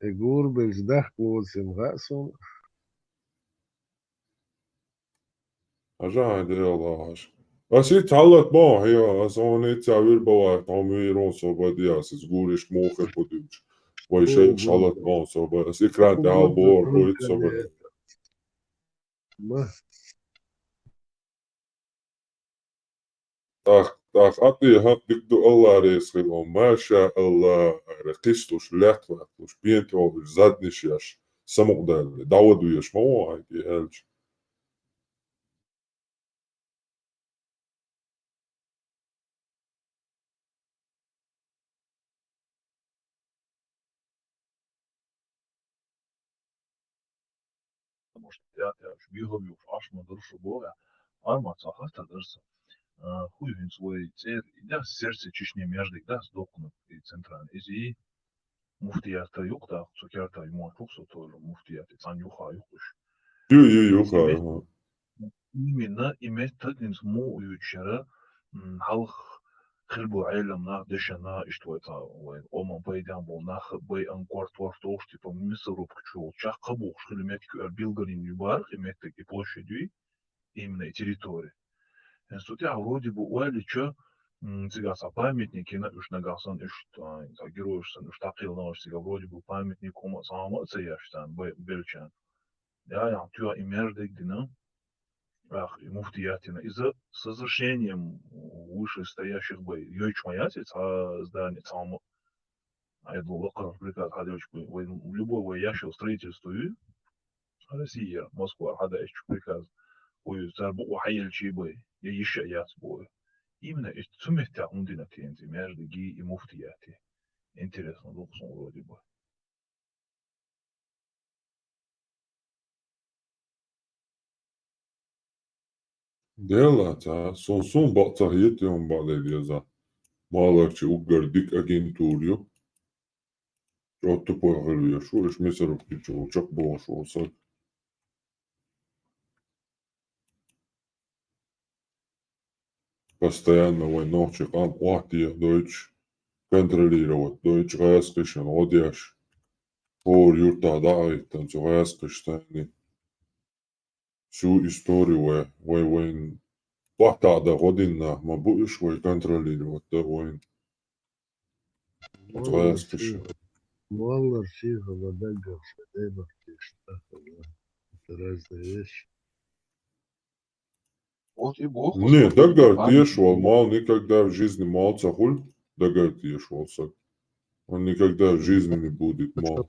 T: غور بجدح وسم غاسون
P: أجا دي الله عاش بس يتعلق با هي أصاني تعبير بوا تعميرون صوبادي أساس غوريش موخي بوديش ويشيك شالت بان صوبا بس إكران تعال بور بويت صوبا
T: ما
P: تاخ أطي هات دكتو الله ريسخلو ما شاء الله رقيستوش لاتوش بينتوش زادنيش ياش سمق دال دعوة دويش مو هاي دي هالش
J: может, я бегаю, аж мадршу боя, армаца хаста дырса. Хуй вин свой цер, да сердце Чечни между, да сдохнут и центральный. Изи муфтията yok da Zukerta ему çok sotuyor muftiyatı sen yuha yokmuş.
P: Юха.
J: Именно иметь тагнс му уючера халх хилбу айлам дешана иштвайта вайн оман пайдан бол нах бай анкор твортош типа мисоруб кчул чах кабух шилмет билгарин юбар иметь и площадью именно и территории. Институт вроде бы уали чё цигаса памятники на уж нагасан уж героишсан уж такил на уж сега вроде бы памятник ома сама цеяштан белчан. Я тюа имердик дина ах муфтиятина из-за с разрешением вышестоящих бой йойчмаятец здание само я думал приказ ходочку любой воящего строительству Россия Москва ходящий приказ ой зарбу хайел чибой я еще яц бой именно и суммета ундина тензи между ги и муфтияти интересно луксон вроде бы.
P: Делata, son bahtahiyet yon bağlayacağız. Mağlarçı ugardik agenturiyo. Çok pohırıyor. Şu iş mesela çok boş olsak. Постоянно войночи кам уахтия Deutsch контролировать, Deutsch раскишен, одяж. Пор юрта дайттан, цо раскиштани. Всю историю войн. Вахтада година, ма будешь вой контролировать, да войн. Раскишен.
T: Мало всего водогов, это разные вещи.
J: Вот и Бог.
P: Не, догартешвал, мал никогда в жизни малца хуль, догартешвался. Он никогда в жизни не будет мал.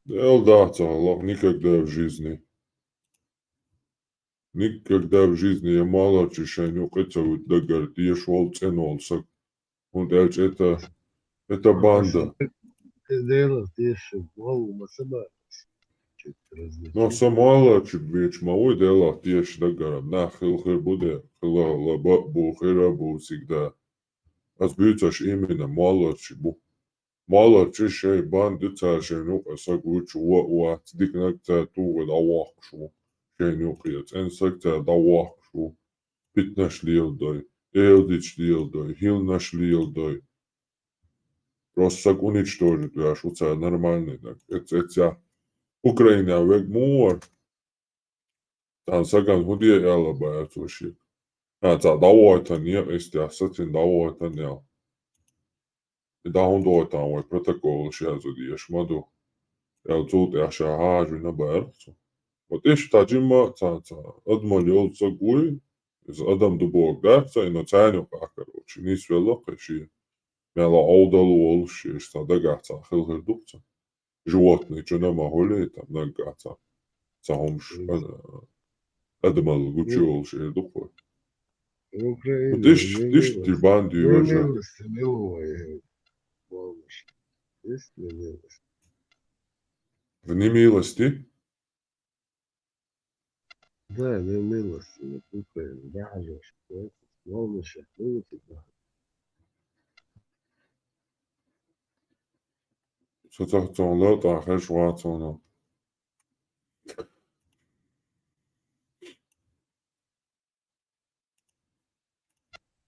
P: Элдата, Аллах, никогда в жизни. Никогда в жизни я мало чешеню хотел догартешвал ценолся. Вот это банда. No samālāči viņš mauj dēlā tieši dagaram. Nā, hilhir bude, hilā bu, hira bu, sigdā. Es bīcaši imina mālāči bu. Mālāči šeit bandi cēši nuka saguču o, dik naktē tūgad avākšu. Šeit nukiet, en saktē davākšu. Pitnaš lieldoji, eldič lieldoji, hilnaš lieldoji. Просто сак уничтожить, я шуца нормальный, так, это Ukraina veg muor. Tän sagan hudie elabää tuoshi. Tää tavoitan ja istiassatin tavoitan ja. Ida hon doitan vai protokoll shiazudi yashmadu. Ja tuut yasha haajuna bärtsu. Mut ish tajimma admal yol sagui. Is adam dubog därtsa ino täänu kaakaruchi. Nis veloqashi. Mela audalu olshi ishta dagatsa khilhirduksa. Животные, что на могуле, там нагаться. Сахомш, адамал гучол, что духой. Ты банди уже. В немилости?
T: Да, немилости. Да,
P: Сатахтонло тахэ шватсоно.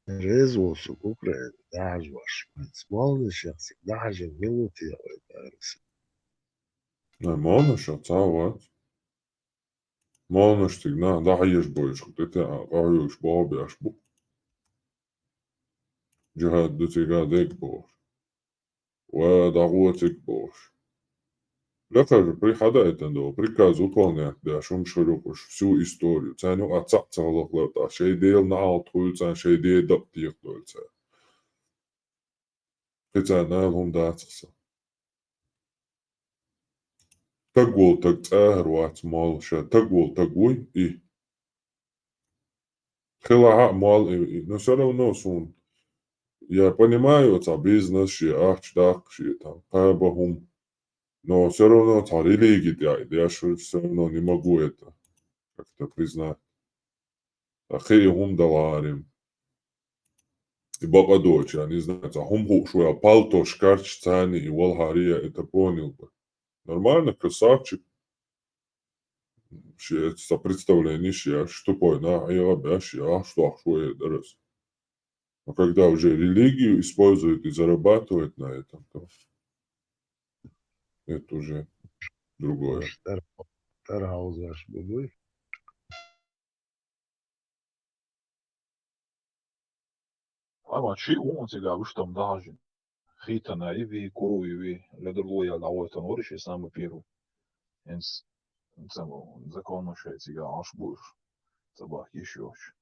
T: Резвосу Украина, даже ваш. Смолный сейчас всегда же минуты делает.
P: Нормально, что цават. Можно штигна, да ешь боишь, вот это гаешь бабе аж бу. Джихад до тебя дек бош. Дагуатик бош. Лекар приходит до приказ выполнять, да шум шурукуш всю историю. Ценю отцапцалок лета, шейдел на алтхульцан, шейдел доптих дольца. Хотя на лом датса. Так гол, так царват малша, так гол, так гой и. Хилаха мал и, но все равно сун. Я понимаю, это бизнес, ши ахч дак, ши там, кабахум. Но все равно там религия, я же все равно не могу это как-то признать. Ахей хум даларим. И баба дочь, я не знаю, хум хушуя палто шкарч цани и волхария, это понял бы. Нормально, красавчик. Это представление, что понял, я обящ, я что я дорос. Но когда уже религию используют и зарабатывают на этом, то это уже другое.
T: Таргаузаш бубы.
J: Ama şey olmadı abi что там даже. Хитана и куруеви, для другой давай там оришь самый первый. Энс само закон ушей сега аж будешь. Sabah yaşıyor.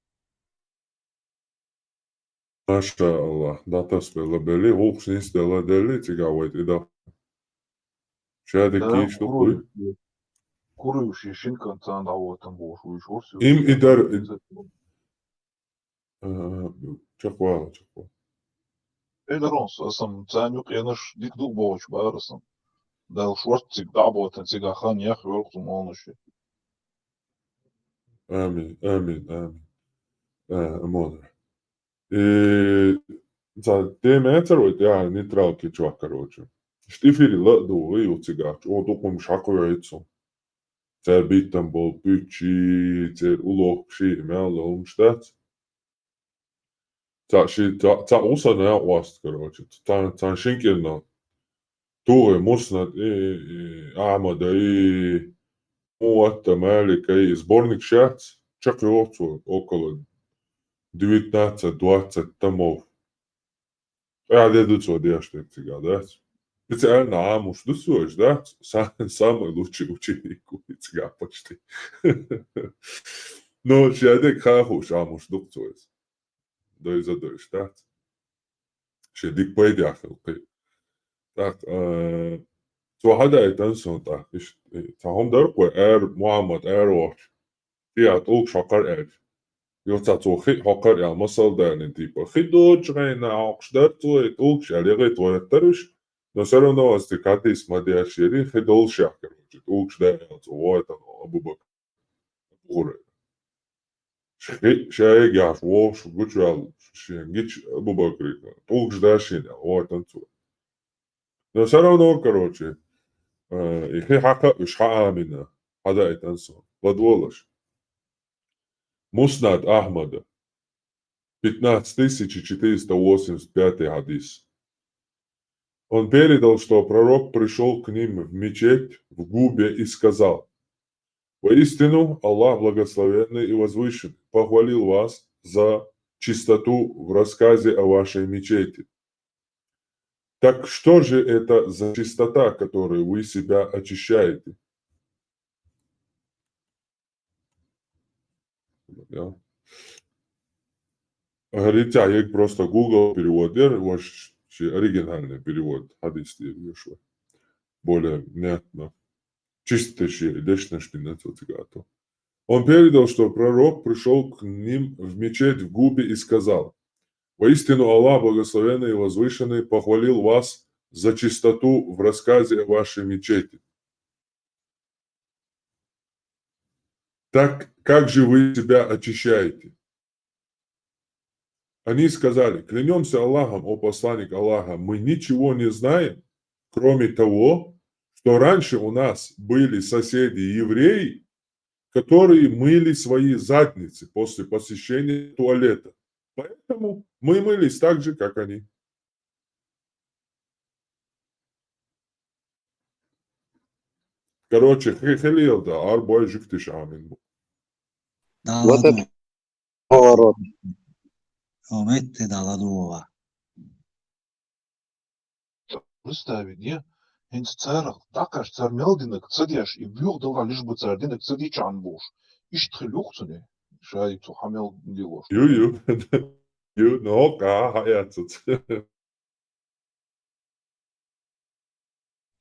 P: Maşallah, datas belli, hochsnis dela deli, cigawet ida. Şade
J: Да,
P: ki işte koy.
J: kurujuši šinkan can davot tam būšu, viņš orsi.
P: Im idar, çok hvala.
J: Edarons, esam cēņu ienaš dik dūbojuši bērasam. Dēl šort cik dabotan, cik ahan jah vilktum olnuši.
P: Amin. Modra. За деметроид я нейтралки чувак, короче. Штифили ладу и уцигаш. О, докум шакуяйцу. Цер биттен бол пүчи, цер улокши, мяло умштат. Та уса на уаст, короче. Та шинкерна. Туре муснат амада и муатта малика и сборник шац. Чак и около 19-20 томов. Ja, der tut so, der steckt sogar das. Специально Амуш досуешь, да? Самый лучший ученик тебя почти. Но шедек хахуш Амуш докцуешь. Да и задуешь, да? Шедик пойдяхал. Так, то хада это сон так. Тахом даркой Мухаммад Эроч. Я толк шакар Jota tohi hakar ya masal dernin tipo. Hido črena akšdar to je толк šalere to je taruš. No все равно остикати смадя шери хидол шакер. Толк šdar to вот Abu Bakr. Gore. Шай гаш вош гучал шенгич Abu Bakr. Толк šdar шин вот он то. No все равно короче. И хака ишха амина. Хада это сон. Подволаш. Муснад Ахмада, 15485 хадис. Он передал, что пророк пришел к ним в мечеть в Губе и сказал: «Воистину, Аллах благословенный и возвышенный похвалил вас за чистоту в рассказе о вашей мечети. Так что же это за чистота, которой вы себя очищаете?» Говорите, а я просто Google перевод, ваш оригинальный перевод хадис вышло. Более внятно. Чистейший, лично что. Он передал, что пророк пришел к ним в мечеть в Губе и сказал: «Воистину Аллах благословенный и возвышенный похвалил вас за чистоту в рассказе о вашей мечети. Так как же вы себя очищаете?» Они сказали: «Клянемся Аллахом, о посланник Аллаха, мы ничего не знаем, кроме того, что раньше у нас были соседи евреи, которые мыли свои задницы после посещения туалета. Поэтому мы мылись так же, как они». Короче, хелил да, арбой жиктиш амин.
M: Вот это поворот.
L: Omette dalla nuova.
J: Представи, не? Hens царах, такаш цар мелдинек цадяш и бюр дала лишь бы цар динек цадичан бош. Ишт хилюхцуне. Шай цу хамел дилош.
P: Ю, no, хаяцут.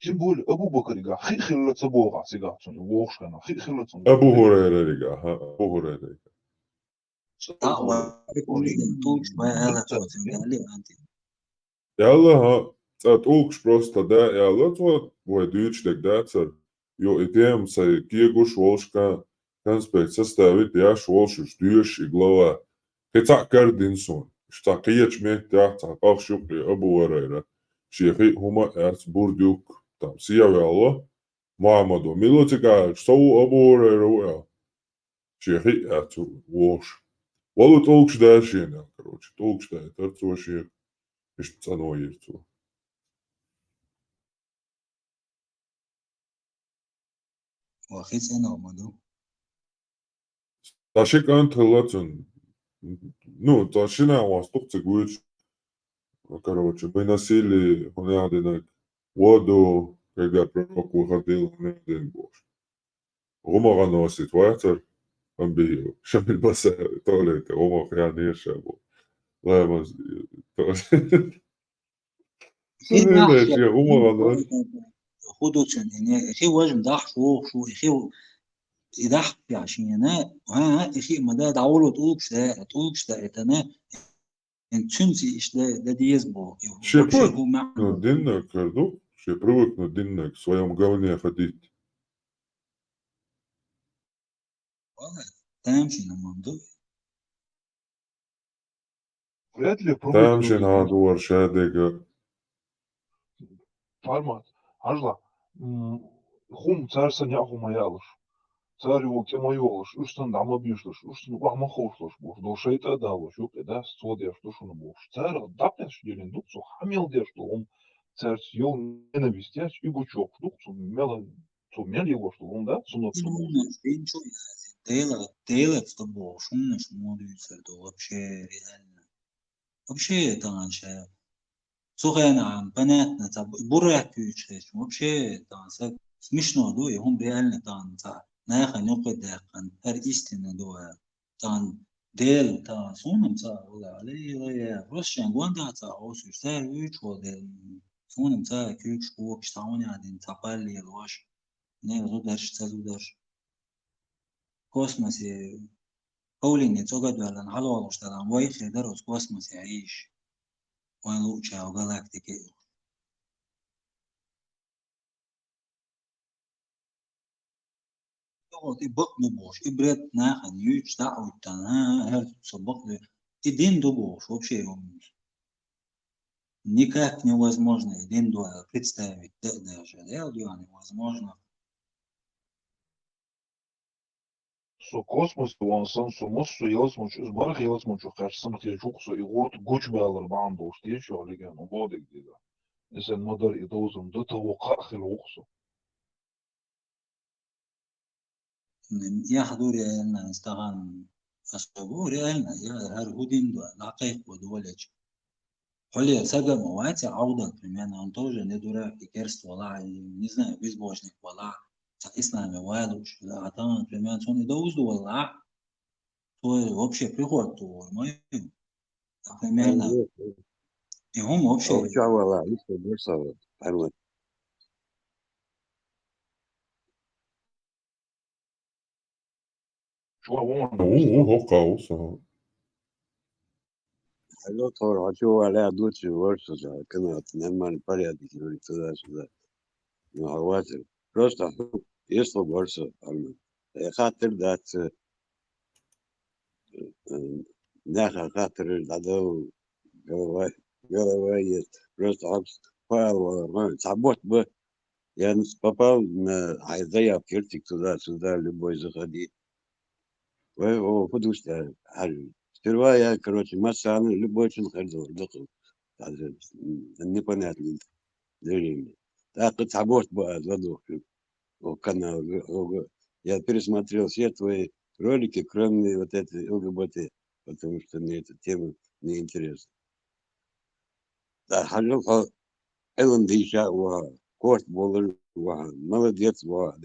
J: Тем более Абу Бакрига хилхилца бога сигацуне. Вошкана хилхилца.
P: Абу Хурайра рига, Абу Хурайра. يلا Tūkš просто, да, ja Latvot, vai dūčdek dēcer, jo itiem sai kieguš volškā, kanspēc sastāvīt jāš volšus dūši glavā. He tā kardinson, šta kieč miet tā pakšukļi abuvareira. Šie huma ērts burdiuk, tam sievēlo, māmado milocikā, savu abuvareira ujā. Šie ērts volš. Valu tūkš dēšienā, karoči, tūkš dēt ar to šie, iš canojiet to.
L: واخيس أنا ومدو
P: Tā šī kantrelats un, tā šinā vāstukce guļš, karoči, мы носили, он jādināk, vodu, когда пророку ходил, он jādin būs. Rumara nosit vēcer, man bija šamil basē, tolēte, rumara jāniešā būs. Lai maz,
L: خي
P: Sadīnēši,
L: نحشة
P: ja rumara nosit.
L: خدو تشنيني خي واجم داح شو خي يدح عشينا ها خي مدا دعولو توكش ده اتنا ان تشنسي ايش ده ديز بو
P: Šie
L: вообще هو
P: привык
L: مع
P: no dinnak, nu, šie привык no dinnak в своем говне ходить.
L: تمشي نمامدو
J: Вряд ли
P: Там
J: привыкнут
P: šī
J: и
P: nādor šēdēga.
J: формат. Ажла, хум царса няхума ялыш. Царь его кемайолыш, үстен дама бишлыш, үстен уахма хошлыш буш, дошайта далыш, юк эда стодеш душуну буш. Царь дапнеш делин дуксу хамил деш ду, царь ел ненавистяч и гучок дуксу мела мел его что он да сунок
L: ну ничего тейла в тобой шумно шмодуется то вообще реально вообще танша صغيرنا بناتنا طب برا كيوتش вообще танца смешно до и هم реально танца ناخ نقد كان هر истина до тан دل تا سونم تا ولا عليه روشن غوندا تا او سوستر üç ولد سونم تا كيوتش هو بيشتاون يعني تقال الواش не зударш цазударш كوسموس قولي تقعد ولا حلوة واشتغل واي خير كوسموس يعيش وين لوتشا وغالاكتيكي تقعد بقن بوش إبرة ناخن يوش دعوة تنها هرت صبق إدين دو بوش вообще его никак невозможно إدين дو представить даже реально невозможно
J: Со космос он сан со моссу елс мочу барах елс мочу карсан хе жуксу и вот гуч балар бандо штие шо леген ободик дида. Esen madar idozum da tawqa khil uqsu.
L: ياخذوا ريالنا نستغان أسبوع ريالنا يا هرهودين دو لقيق ودولج حلي سجى مواتي عودة примерно он тоже не дурак и керст вала не знаю безбожник вала إسلامي والوش لا там примерно он и доузду вала то вообще приход то мы примерно и هم вообще
R: Овчавала, лично бросала. Арлы.
P: Hokkaus.
R: Алло, Тор, а чего аля дочь ворса, когда нормально порядок, говорит, туда-сюда. Ну, а вот просто если ворса, я хатер дать, наха хатер дадо, голова есть. Просто попал, сабот бы, я попал на Айзая в Киртик туда-сюда, любой заходи. Потому что сперва я, короче, Массан, любой чин ходил, непонятно движение. Так вот сабот бы отводил канал. Я пересмотрел все твои ролики, кроме вот этой ЛГБТ, потому что мне эта тема не интересна. Да, хожу Эллен Диша, Корт Боллер, молодец, да,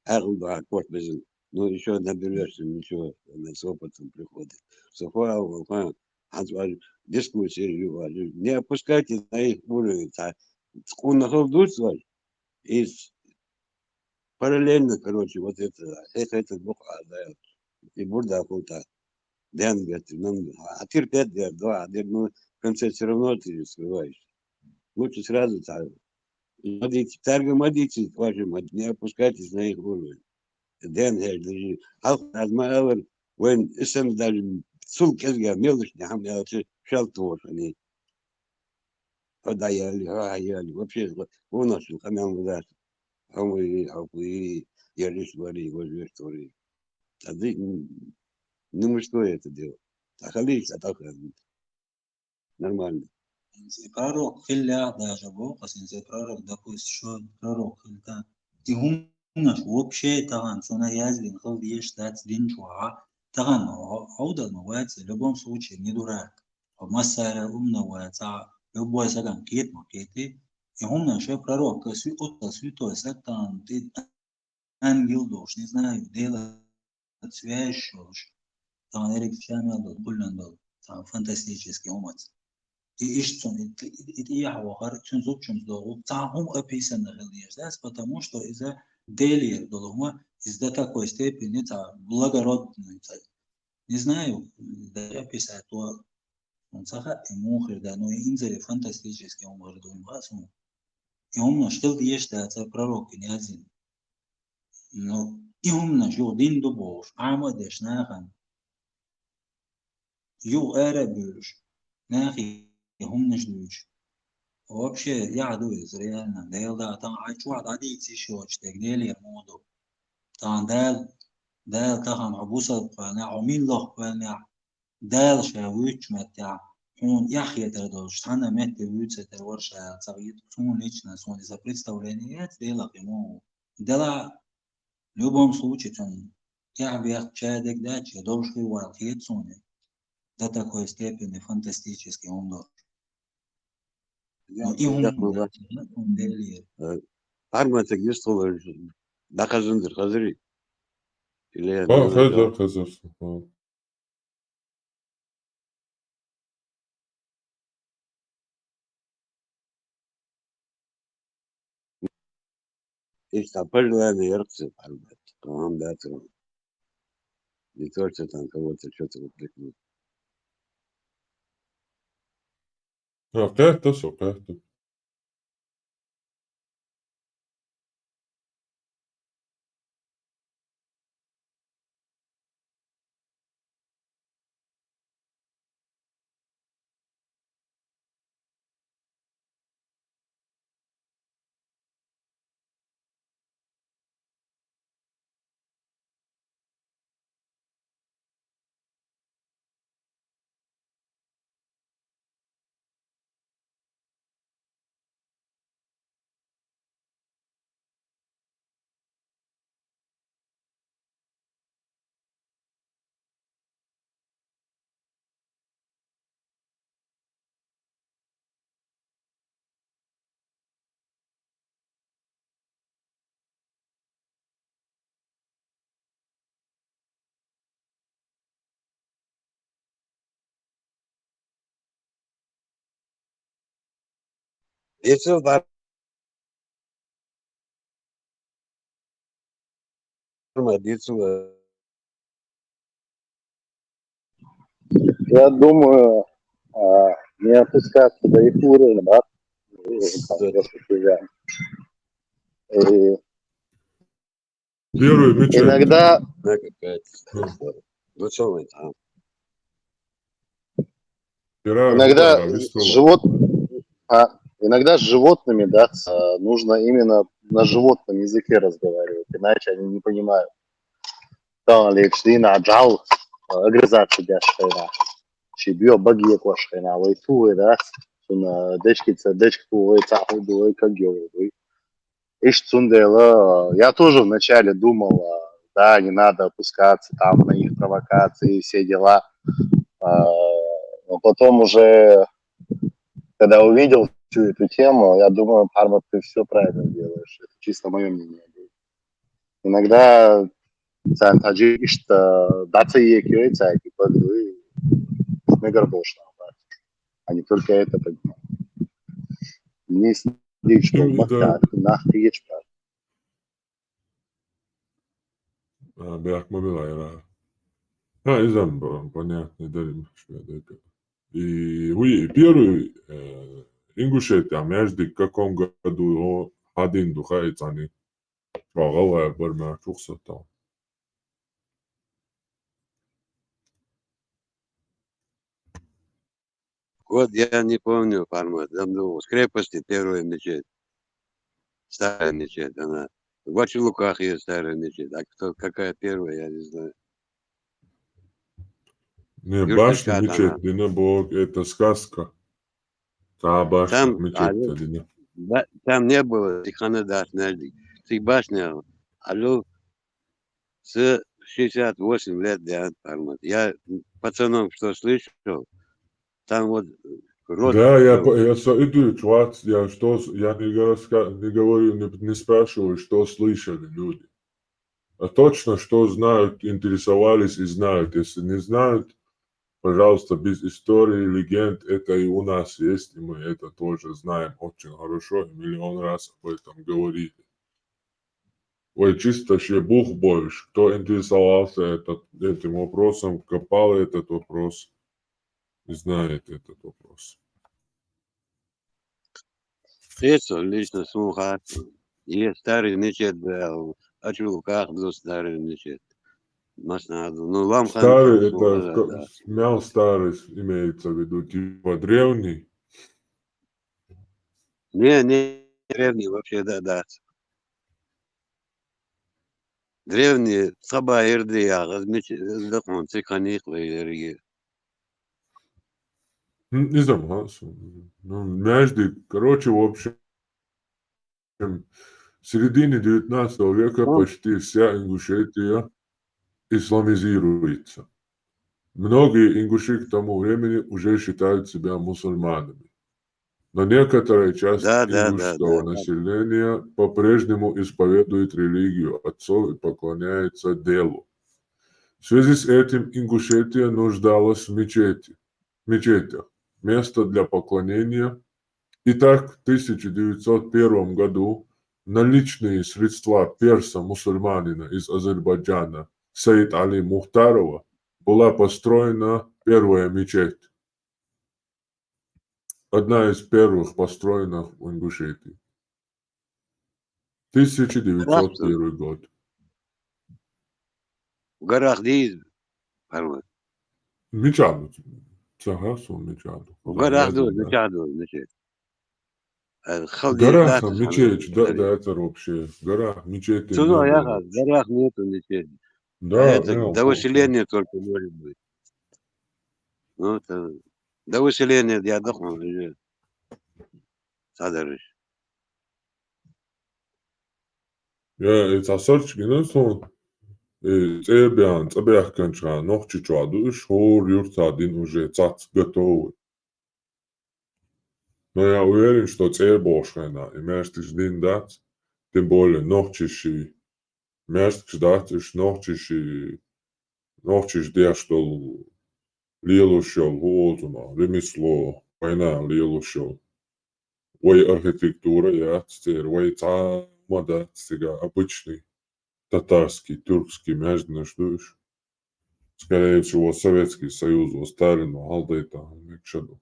R: Эрл, да, Корт Безин. Ну, еще наберешься, ничего, с опытом приходит. Софа, дискуссии, не опускайте на их уровень, он находится и параллельно, короче, вот это Бог, и бурда хута, дэн, а терпеть, да, ну, в конце все равно ты скрываешь. Лучше сразу мадите, тарга мадите, ваши мать, не опускайтесь на их уровень. Дэн даже Азмаэлен, وين اسم даже سوق كذا ميلش نعم يا شلتور يعني هذا يالي ها يالي вообще у нас камен выдать هم يحبوا يريش وري وجوش وري هذيك ну что это делать خليك أتاخد нормально
L: Пророк Хилля даже Бог, если пророк, допустим, пророк Хильта, и هم наш вообще таган, что на языке хил есть дать дин чуа, таган, ауда мавать, в любом случае не дурак, а массара умного любой саган кит макеты, и هم наш пророк, святой сатан, ты ангел душ, не знаю, делать связь, там Эрик Чамел, Булландал, там фантастический умец. И что это я говорю, что зачем долго? Там описано религиозность, потому что из-за дели долго, из-за такой степени это благородный. Не знаю, да описать то, он саха и мухр, да, но инзаре фантастический умер до имбасу. И он наш тел есть, да, это пророк не один. Но и он наш юдин дубов, амадеш нахан, ю арабюш, нахи هم نجدوش вообще я думаю реально да там ачуат ади тишоч тегдели моду там дал там абуса на амиллах на дал шавич متاع он яхья традош она мет вюце терворша цагит он лично сон за представление дела ему дела в любом случае там я бы человек дачи должен варить соне до такой степени фантастический он
R: армия يشتغل دخل خزري اللي
P: خزر
R: يستقبل هذا يرقص الحلبات كمان داترون يتوجه عن كوات الشتر والتكنيك
P: اوكي
R: يصير армия يصير
M: Я думаю, не опускаться до их уровня, да? Иногда... Иногда с животными, да, нужно именно на животном языке разговаривать, иначе они не понимают. Да, лечдина джал, огрызаться дяшкайна, чебьё баги квашкайна, вайтуы, да, на дечкица, дечку, цахуду, кагёву. Ишь цундела, я тоже вначале думал, да, не надо опускаться там на их провокации и все дела, но потом уже, когда увидел всю эту тему, я думаю, Парма, ты все правильно делаешь. Это чисто мое мнение. Иногда а не только это понимаю. Не сидишь,
P: Бях мобила. Изам, понятно, дали шведы. И вы первый Ингушетия, между в каком году его один духает они. Швагала барма чухсата.
R: Вот я не помню формат. Там, ну, с крепости первая мечеть. Старая мечеть, она. В Бачелуках есть старая мечеть. А кто, какая первая, я не знаю.
P: Не,
R: Южный
P: башня
R: Чат она.
P: мечеть, Дина Бог, это сказка. Та башня
R: Там,
P: мечеть, Дина.
R: там не было Тиханадас, ты башня, алло, с 68 лет, да, формат. Я пацаном что слышал, там вот род
P: Да, я
R: жил.
P: иду, чувак, я не говорю, не спрашиваю, что слышали люди. А точно, что знают, интересовались и знают. Если не знают, пожалуйста, без истории, легенд, это и у нас есть, и мы это тоже знаем очень хорошо, и миллион раз об этом говорили. Ой, чисто ще Бог больше. Кто интересовался этим вопросом, копал этот вопрос, знает этот вопрос.
R: Это лично слуха. Есть старый мечеть был, а в руках был старый мечеть. Маснаду. Ну, ламхан там
P: Старый,
R: слуха,
P: это
R: да.
P: мял старый имеется в виду, типа древний.
R: Не, древний вообще, да. Древние саба ирдия, размечен, циканик, лейрги.
P: Не знаю, ну, между, короче, в общем, в середине 19 века почти вся Ингушетия исламизируется. Многие ингуши к тому времени уже считают себя мусульманами. Но некоторая часть
R: Да.
P: ингушского населения по-прежнему исповедует религию отцов и поклоняется делу. В связи с этим Ингушетия нуждалась в мечетях, место для поклонения. Итак, в 1901 году наличные средства перса-мусульманина из Азербайджана Саид Али Мухтарова была построена первая мечеть. Одна из первых построенных в Ингушетии. 1901 год.
R: В горах değil, pardon.
P: Мечаду. Согласен, мечаду.
R: В горах değil, мечаду, мечеть.
P: В
R: Халди
P: горах
R: даты,
P: мечеть, да, это вообще. В горах мечети не
R: Сюда я
P: было.
R: в горах нету мечети. А
P: Да,
R: это до выселения только может быть. Ну, это до выселения я дохну уже. Садарыш.
P: Я это асарч генерсон. Цебиан, цебиахканча, нохчичуаду, шор юртадин уже цац готовы. Но я уверен, что цебошена, и местиш дин дат, тем более нохчиши, местиш датиш нохчиши, нохчиш дештол, lielушел, волтума, ремесло, война, lielушел. Ой, архитектура, я цер, ой, мода, сега, обычный, татарский, тюркский, между ждешь. Скорее всего, Советский Союз, Сталина, Алдайта, Мекшаду.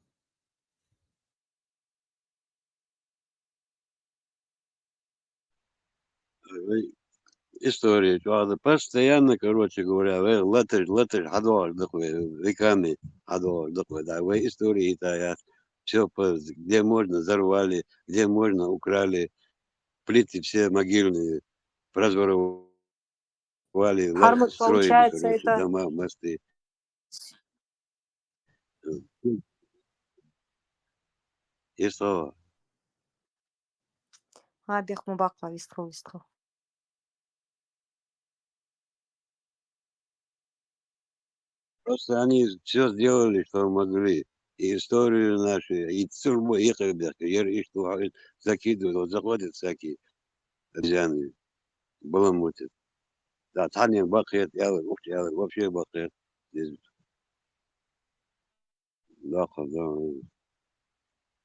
R: История, чувак, постоянно, короче говоря, латыш, хадор, такой, веками, хадор, такой, да, вы истории, да, все, где можно, взорвали, где можно, украли, плиты все могильные, разворовали,
S: Хармут,
R: строили,
S: получается,
R: короче,
S: это...
R: дома, мосты. И что?
S: Бехмубакла, вистру.
R: Просто они все сделали, что могли. И историю нашу, и тюрьму, и что закидывают, вот заходят всякие обезьяны, баламутят. Да, Таня Бахет, я вообще Бахет. Здесь, да,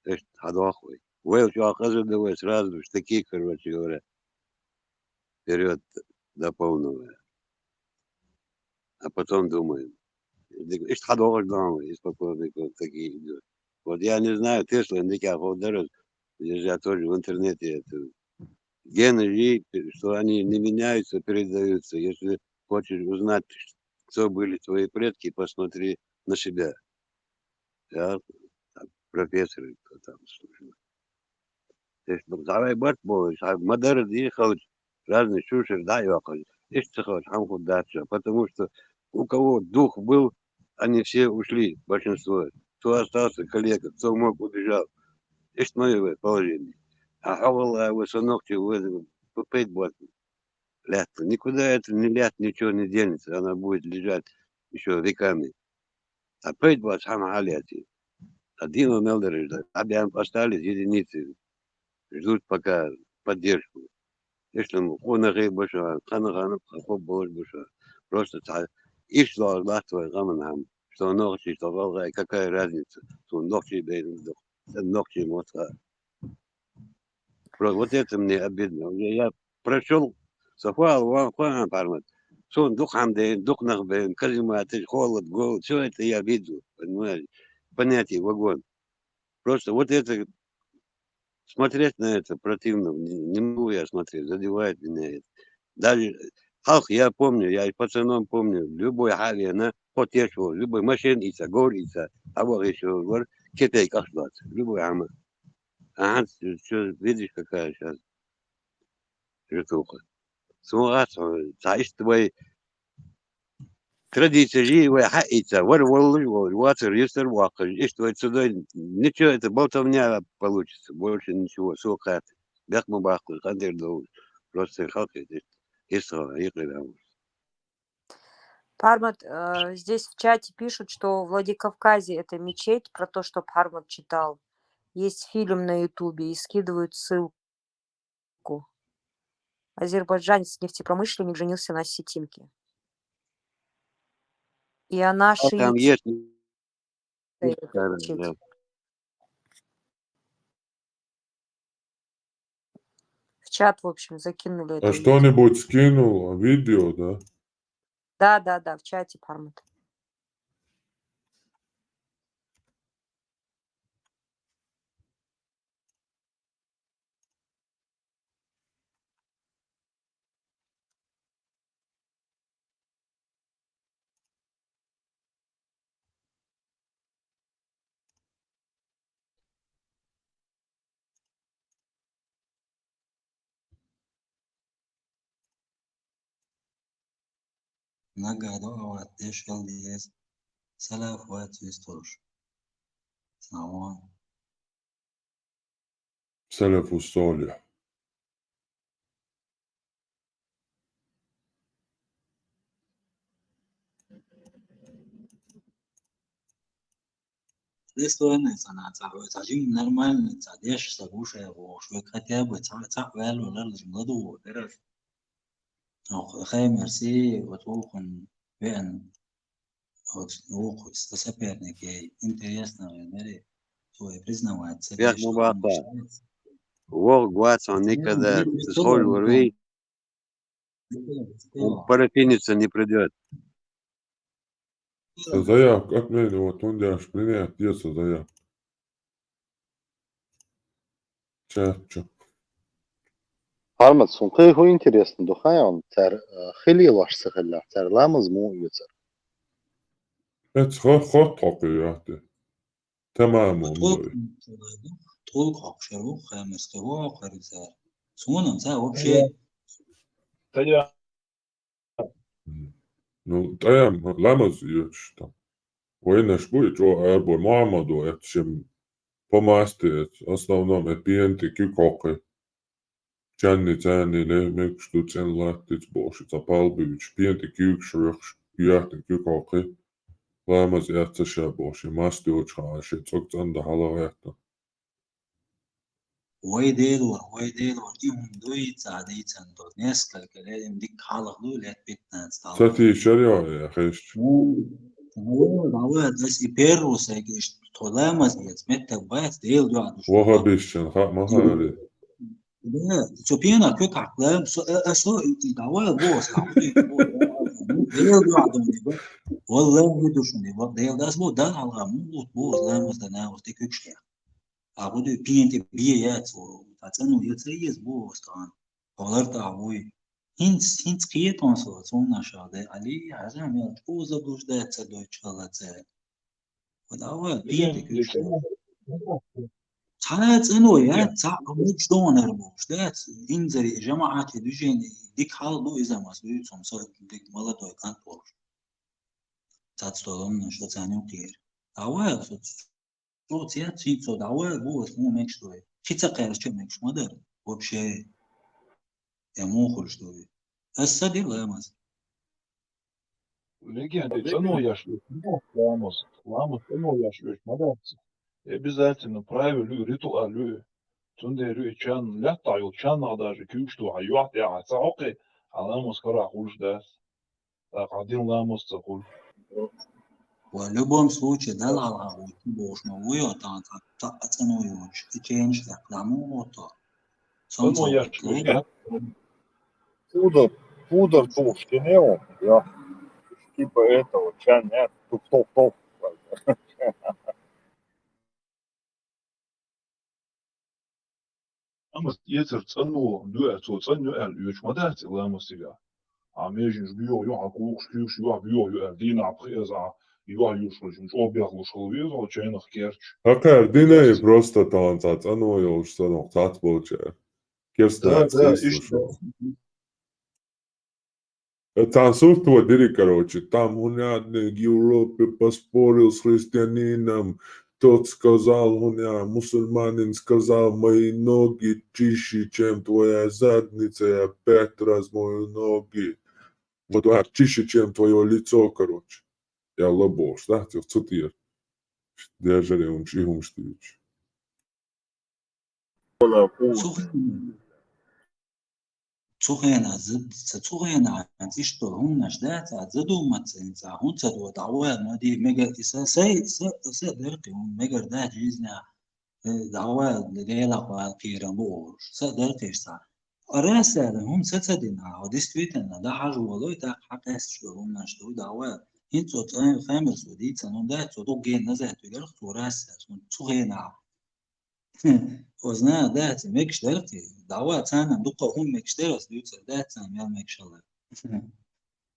R: эш, хадахуй. Вы что оказывается сразу такие, короче говоря, вперед до полного. А потом думаем. Эш, хадахуй, да, и спокойно такие идет. Вот я не знаю, Тесла, никак ударил. Я тоже в интернете это. Гены, что они не меняются, передаются. Если хочешь узнать, кто были твои предки, посмотри на себя. Я профессор, кто там слушал. Давай бать будешь, а Мадар ехал разные шушер, да, ехал. Есть хамху дача, потому что у кого дух был, они все ушли, большинство. Кто остался, коллега, кто мог, убежал. Есть мое положение. А Аллах, вы сынок, вы попить будет лято. Никуда это не лят, ничего не денется. Она будет лежать еще веками. А пить будет сама аляти. Один умел ждать. Объем остались единицы. Ждут пока поддержку. Если он нагиб больше, хана хоб больше. Просто иш Allah твой гаманам. Что ночи, что волга, какая разница? Что ночи бейн, ночи моца. Вот это мне обидно. Я прошел Сафал, Ван Пармат. Сон дух хамден, дух нахбен, калимат, холод, голод. Все это я видел, понимаешь? Понятие, вагон. Просто вот это, смотреть на это противно. Не могу я смотреть, задевает меня это. Даже Халк, я помню, я и пацаном помню, любой авиа, на потешу, любой машиница, горица, а вот еще, китей как зваться, любой ама. Ага, что, видишь, какая сейчас житуха. Смугас, знаешь, твои традиции живые, хаица, ватер, юстер, вакер, и что сюда, ничего, это болтовня получится, больше ничего, сухат, бяхму бахку, хандер доу, просто халки,
S: Пармат, здесь в чате пишут, что в Владикавказе это мечеть, про то, что Пармат читал. Есть фильм на Ютубе и скидывают ссылку. Азербайджанец нефтепромышленник женился на осетинке. И она
R: там
S: шиит.
R: есть.
S: В чат, в общем, закинули это.
P: А что-нибудь скинул? Видео, да?
S: Да, в чате, Пармат.
L: Nagado ateşgal diyez. Salaf ve tüstoş. Tamam.
P: سلف الصالح.
L: Достойно санаца. Тажим нормально. Тадеш сагуша его. Швы хотя бы цахвел валар жмладу. Тераж. خير مرسي وتوخن بأن وقت استسافرنا كي интересно мере то и признавать
R: Бях мубаха. Вог гваца, никогда схожу ворви, парафиниться не придет.
P: Заявка отмене, вот он дяш принять, деться заявка. Чатчо.
M: Пармат, сумка его интересно, духая он, цар хили ваш сахалла, цар ламаз му юцар.
P: Это ход такой, تمام
L: طول عقشرو خامس كوا قريزار سونا سا вообще
P: Ну, таям ламаз ешь там. Войнаш будет, что арбой Мухаммаду, это чем помасти, основном это пиенты кикоки. Чанни цани лемек, что цен латтиц боши, цапалбивич, пиенты кикшрых, киятен кикоки. Ламаз ятсаша боши, масти учхаши, цок цанда халавайта.
L: ويديلور إيهم دوي تعدي تندور ناس كالكلام ديك حالق دول هتبتنا
P: ساتي شريعة يا خيش.
L: هو داس إبيرو سايكش طولما زيت متى بايت ديل دو عدوش
P: وها بيشن خاق مهاري.
L: لا سوبينا كيك عقلام سو إدعوة بوس عقلي ديل بعضهم يبقى والله يدوشون يبقى ديل داس بو دان على غموت بو لامس دنا وتكوكش يا أبودو بينت بيات وتاتنو يتريز بو استان قدرت أبوي هنس قيت وانسو صونا شاده علي عزام يا توزا دوش ده تصدق شغلات وداول بينت كوكش حالات انو يا تاع مش دونر بوش ده انزري جماعات دوجين ديك حال دو اذا ما سوي صمص ديك مالا تو كان بور تاتستولون نشو ثاني كتير اول صوت يا تي صوت اول بو اسمه ماكش دوي كيتا قيرش ماكش مدر وبشي يا مو خلش دوي هسه دي لا ماز
J: Легенды цену yaşlı. Ламос. Ламос цену yaşlı. Мадамцы. Обязательно правилю ритуалю. Тундерю чан лятаю чан даже кюшту аюат я цаоки. Аламос кара хулш дас. Так один ламос цакул.
L: ولبون سوچ دل على هو بوش ما ويا تا اتنو يوش تشينج لا كلامو وطا
J: Цену
L: صوت
J: yaşlı.
L: كلي
U: Пудр тушки не он, я. Типа этого, чан, нет, туп-топ-топ.
J: Ламос yeter цену дуэ цо цену эл юч мадамцы ламос себя. А межин жбио ю акуш кюш ю абио ю дина преза. Ю юш лучше обягло шолвезо чайных керч.
P: Hakar dinēja просто tāds anojošs sanoks atpulčē. Kirstnēts
J: Да,
P: īstušo. Там то дiri, короче, там он в Европе поспорил с христианином, тот сказал, мусульманин сказал, мои ноги чище, чем твоя задница, я 5 раз мою ноги. Вот чище, чем твое лицо, короче. Я лобош, да, ты в цутир. Держали он чигумштыч.
L: تسوخينا زد تسوخينا عنديش هم نجدات زدوا ما تنسى هم تدوا دعوة ما دي مجر سي درقي هم مجر ده جيزنا دعوة ليلة وكيران بوش سدرقي صار الرأسة هم ستدنا وديست فيتنا ده حاجة والله تا حق شو هم نجدوا دعوة انتو فامر سودي تنو ده تدو جين نزه تجرخ ورأسة تسوخينا وزنا ده ميكش درتي دعوات أنا دقة هم ميكش درس بيوتر ده تام يا ميكش الله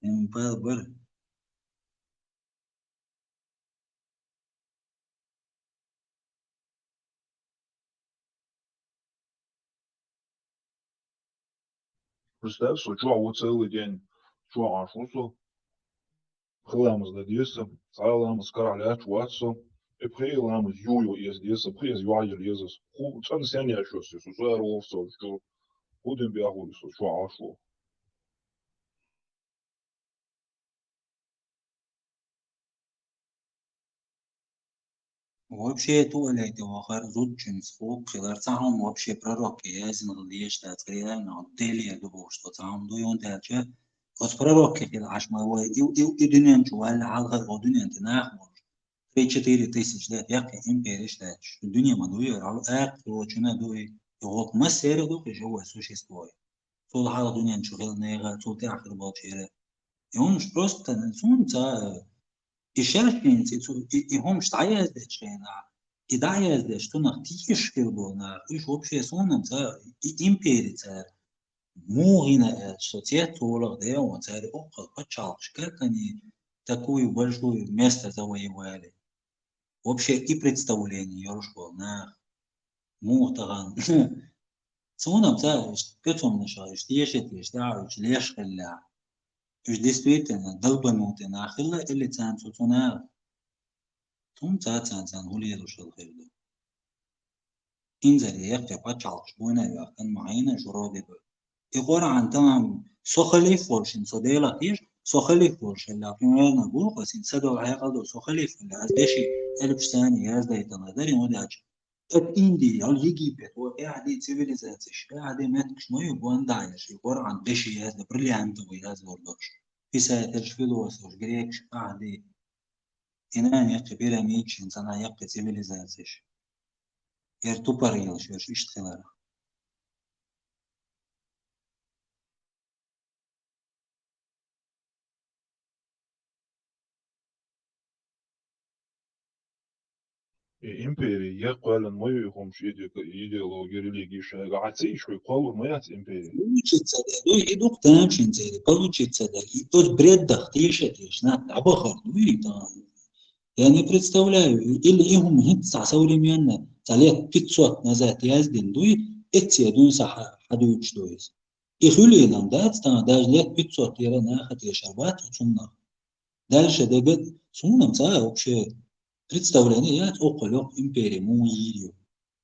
L: إن بر
J: Представь, что чувак целый день, чувак шусу, хламс да диса, цаламс короля чуатсо, и приламс юю из диса, приз юайл езус, ху цан сеня шуси, сузаров со, что худем биагулисо, чувак шу.
L: вообще туалет وآخر زود جنس فوق خلال تعهم вообще пророк يازن غليش تاتريا نعدلي دوش تعهم دو يون تاتشا os пророк كده عش ما هو يدنيا جوال حلقة ودنيا تناخ في 4000 ده يقي إمبيريش ده الدنيا ما دوي على آخر وجنا دوي يغوط ما سير دو كجوا سوشي ستوي طول حال الدنيا نشغل نيغا طول تآخر باتشيرة يوم مش بروست نسون تا إشاركين يهم مش تعيز ده شينا إدعيز ده شتونا تيش كربونا إيش وبشي سونا تا إمبيري تا مو هنا شتيت طول ده وتاري أوقات بتشالش كأني такую большую место завоевали. Вообще и представление Yorushko на мутаган. Сунам за كتم نشاش تيشت تعرف ليش خلا. إيش действительно долбанутый خلا اللي تان سوتنا. ثم تان هو اللي يدوش الخير. إن زري يقطع بتشالش بونا يأكل معينة جرودي بو. يقول عن تمام سخلي فورشين صديلا تيش سخلي فورش اللي أقيمنا نقول قاسين سدوا على قدر سخلي فلا أزدشي ألف ثانية أزدا يتنادرين وداج إندي يال يجي بيت وقاعد سيفيليزاتش قاعد ماتكش ما يبغون داعش يقول عن بشي هذا بريليانت ويهاز وردوش في ساعتش في لوسوش جريكش قاعد إنان يقي بيراميدش إنسان يقي سيفيليزاتش يرتو بريلش يرش إشتغل
J: إمبيري يقال ما يقومش إيديولوجيا رелигии شيء قاعد تعيش ويقال ما يات إمبيري
L: Получится, да, ну и доктор tamşin получится, да, и тот бред дохтишь, на абахар, ну и там. Я не представляю, или им гитса современно, за лет 500 назад яздин, дуй, эти дуй саха, хадуич дуйс. И хули нам, да, даже лет 500 я на хате шабат, сумна. Дальше, да, сумна, вообще, представление, я около империи, муирию.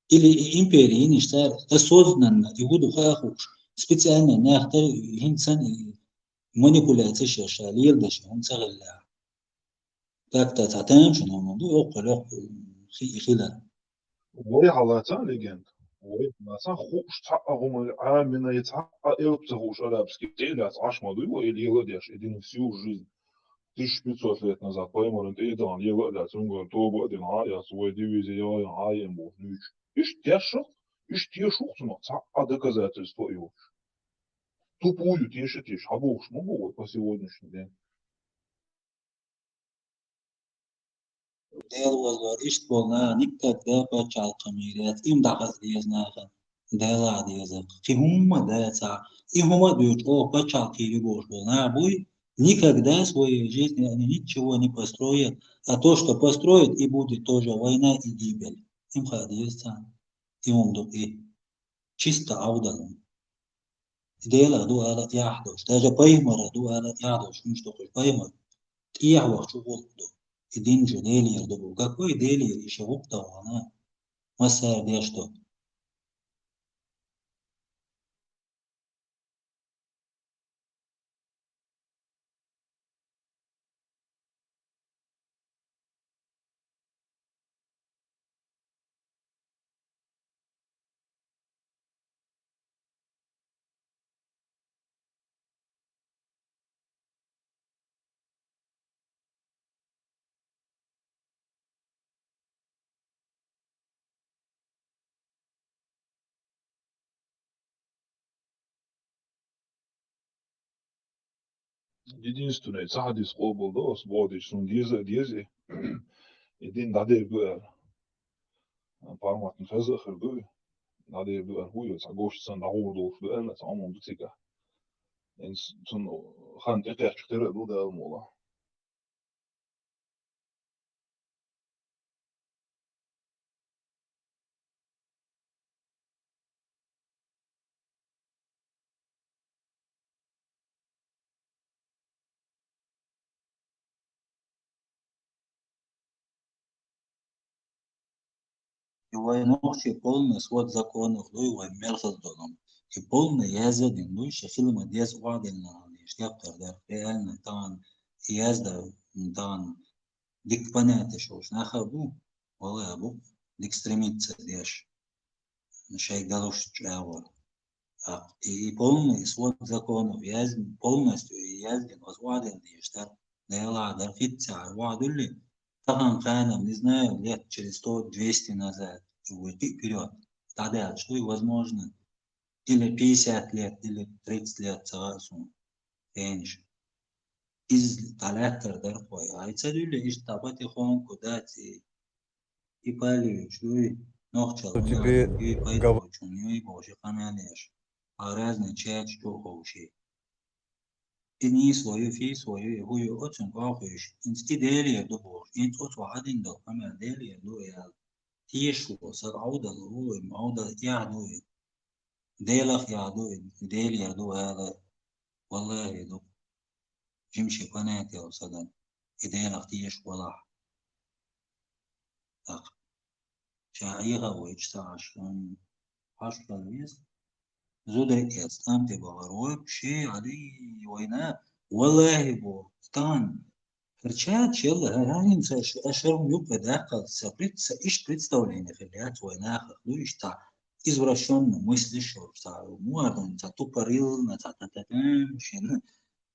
L: Или империи, не штар, осознанно, и буду хахуш, специально, нахтар, инсан, манипуляция шашали, елдаш, он цагалла. Так-то تعتمد شنو الموضوع وقلق خلال
J: وي على تالي جنت وي ما خوش تحققهم عامنا يتحقق يبتغوش арабские телят аж модуй или еладеш един всю жизнь 1500 лет назад поймал ты дан еладеш он говорит то будет я свой дивизия я ему нич иш тешух но а доказательство его тупую тишь а бог могу по сегодняшний день
L: Değerli iş bolna nikakda paçal kamirat imdakas diyaznakan değerli diyazak ki humma dayasa и humma diyor o paçal kiri boş bolna bu никогда свою жизнь они ничего не построят а то что построят и будет тоже война и гибель им хадиста им умдук и чисто аудалом değerli ду ala yahdus даже поймара ду ala yahdus что такое поймар и вахт болду Един же делиер добыл. Какой делиер еще уптал она? Масса где что?
J: единственное цадис облда сводич сун дизе един даде бер парматн фазахер бер даде бер хуй цагош сан дагурдолf бер на самом дутига en sun han ekkerchtere do da mola
L: Войнохи полный свод законов, ну и воймерхал доном. И полный язык, ну и шахилма дез вадельно, штяптер, да, реально, там, язда, там, дик понятие, что уж нахабу, вала абу, дик стремится, дешь, шай галуш чавор. И полный свод законов, полностью яздин, возваден, дештар, да и ладно, фитца, вадули, Тахан Ханом, не знаю, лет через 100-200 назад, уйти вперед. Тогда что и возможно. Или 50 лет, или 30 лет сразу. Меньше. Из талактор дорогой. А это люди, и что потихоньку дать и полить, что и ногчал, и пойдешь, и боже, каменешь. А разные чать, что хочешь. И не свою фи свою хую очень похож. Инсти дели до бор. Инт от вадин до кама дели до я. Тишу сар ауда до ауда яду. Делах яду дели до هذا والله دو جمشي قناتي او صدن إديلخ تيش ولا تاق شاعيغا ويجتاش عشرة الويس زودرك يستمتع بغروب شيء علي وينا والله بو كان فرشات شل هاين أشرم يبقى داخل سبريت إيش представление خليات وينا خلو إيش تا извращенно мыслишь та муардан та тупорил на та шен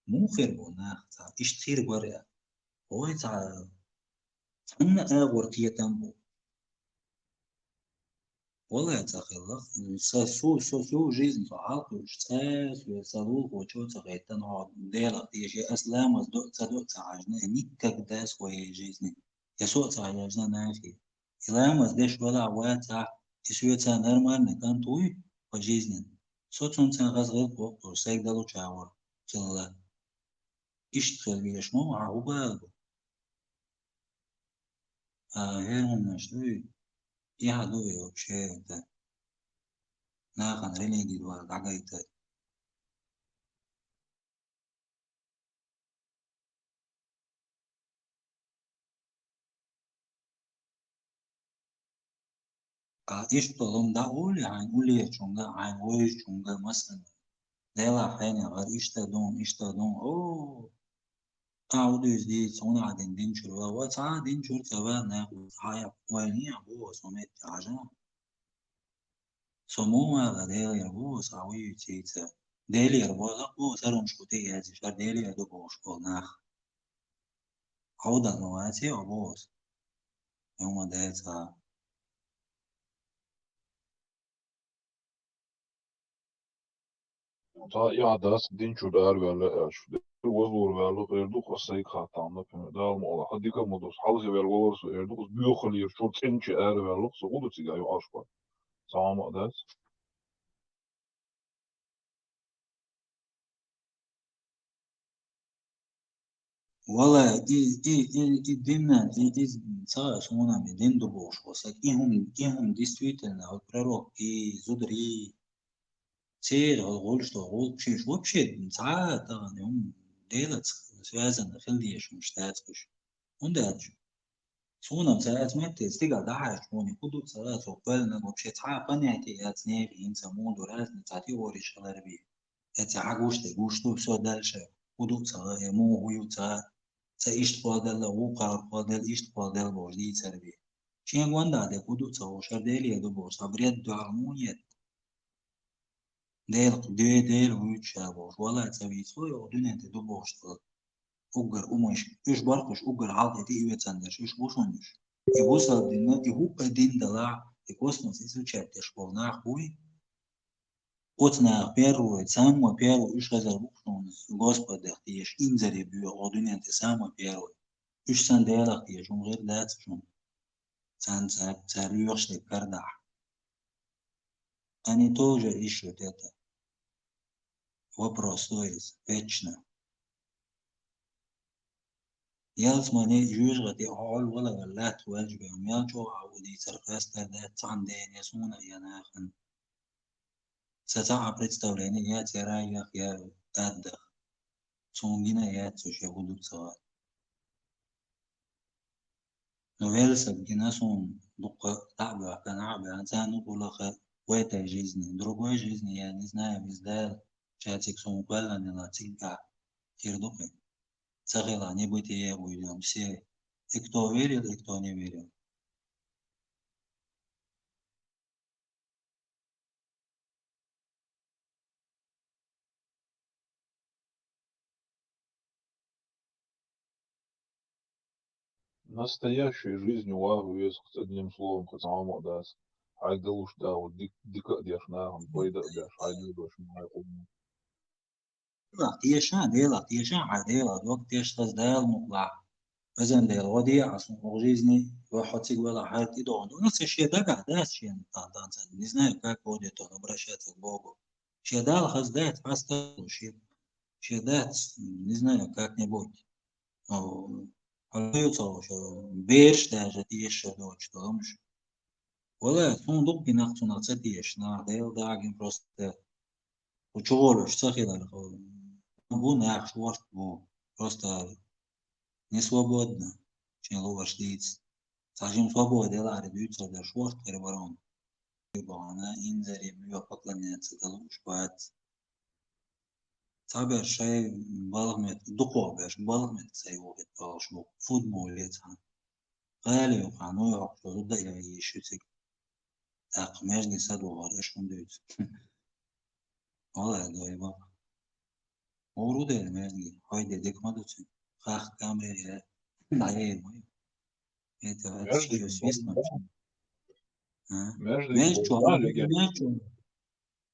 L: мухер бона та иштир говоря ой та أنا أغورتيتم بو والله تخيل سو жизнь فعاقل شتاس وصاروخ وشوت غيتن هاد ديلا تيجي أسلام صدق عجنا никогда своей жизни я сот عجنا نافي Илаем здесь вела вата, и швеция нормально, там туй по жизни. Соцунцен разгал по сайк далу чавар. Чела. Ишт хелвиш, ну, а убал. А хермон что и я думаю вообще это. На хан религии два дагайта. А ишт толом да оли айн ули чунга айн ой чунга масан. Дела хайна гар ишта дон о تعودوا يصنع عدن دينشر وساعة دينشر كمان ناخد حياة ويني أبوه سميت عجان سموه غدير يبوه ساوي تيتا ديلي يربوه أبوه سرهم شكوتي هذي شار ديلي يدوبوه شكول ناخ عودة نواتي أبوه يوم ديتا
J: Ta ja, das dinču dārvēlē, šo uzlūru vēlu erduk, o seikātām, napimē, dālma ola, hadika modus, halzi vēl olas, erduk, uz biokhali, šo cenči ērvēlu, so udu cigāju ašpa. Sāma, das.
L: والله إي دينا إي صار شونا بدين دبوش وسك إيهم действительно вот пророк и зудри церь غول что غول شيش вообще ساعات هم делать связано خليش مش تاسكش он дальше شونا ساعات ما تستيقظ دعاش شوني كودو ساعات وقبلنا вообще ساعات понятие от ней инца моду разные сати ورش غربي это агушты все дальше كودو ساعات مو هو ساعات سايشت قادل وقار قادل إشت قادل بوجدي سربي شين واندا ده كودو سوشر ديل يدو بوش أبريد دعمونيت ديل ويتش بوش ولا تسوي سوي ودون أنت دو بوش أجر أمش إيش برقش أجر عالقة تيجي تسندش إيش بوشونش يبوصل دينا يهوب دين دلع يكوسموس يسوي شابتش بولناخ بوي Отна первую, самую первую, уж разорвушную, Господи, ты ешь инзари бью, одуня ты самую первую. Уж сандела ты ешь, умер дать шум. Сан царюешь ты кардах. Они тоже ищут это. Вопрос, то есть, вечно. يلزمني يوجد يقول ولا غلات واجب يوم يلجو عودي سرقست ذات صندين يسون يناخن ستعب представление я тираю я отдых сонгина я тоже буду целовать но верса гина сон дука таба канаба анцану кулаха в этой жизни другой жизни я не знаю издал чатик сон квала не латинка кирдухи сагила не быть я уйдем все и кто верил и кто не верил.
J: Настоящей жизнью вагу есть одним словом, хотя даст. Айда уж да, вот дика дешнахом, пойда деш, айда дош май уму.
L: لا تيشان ديلا تيشان عديلا دوك تيش تصدال مقلع بزن ديل ودي عصم وغيزني واحد ولا حياتي دون نفس الشيء ده قاعد شيء طان نزنا كاك ودي تو نبرشات البوغو شيء ده خلاص ده حاسة شيء ده نزنا كاك نبوت أو هل شو بيرش ده جديش شو دوش تلمش ولا صندوق بناقص نقصتيش نا ديل ده عجين просто وشغل سخيل بو ناقش ورت بو просто не свободно, чем ловоштиц. Сажим свободы, лари, бьются для шворт, переборон. Она инзари, ее поклоняется, это луж, поэт. Сабер шей балгмет, духовеш, балгмет, сейвовит, балшмук, футбол, летан. غالي وقانو يعقلوا ضد يشوتك أقماش نساد وغارش من دوت والله دوي بابا ورود الماني هاي ديك ما دوتين خاخ كاميرا ضعيف это все свистно
J: Между
L: Мечу,
J: Богом и
L: мечу.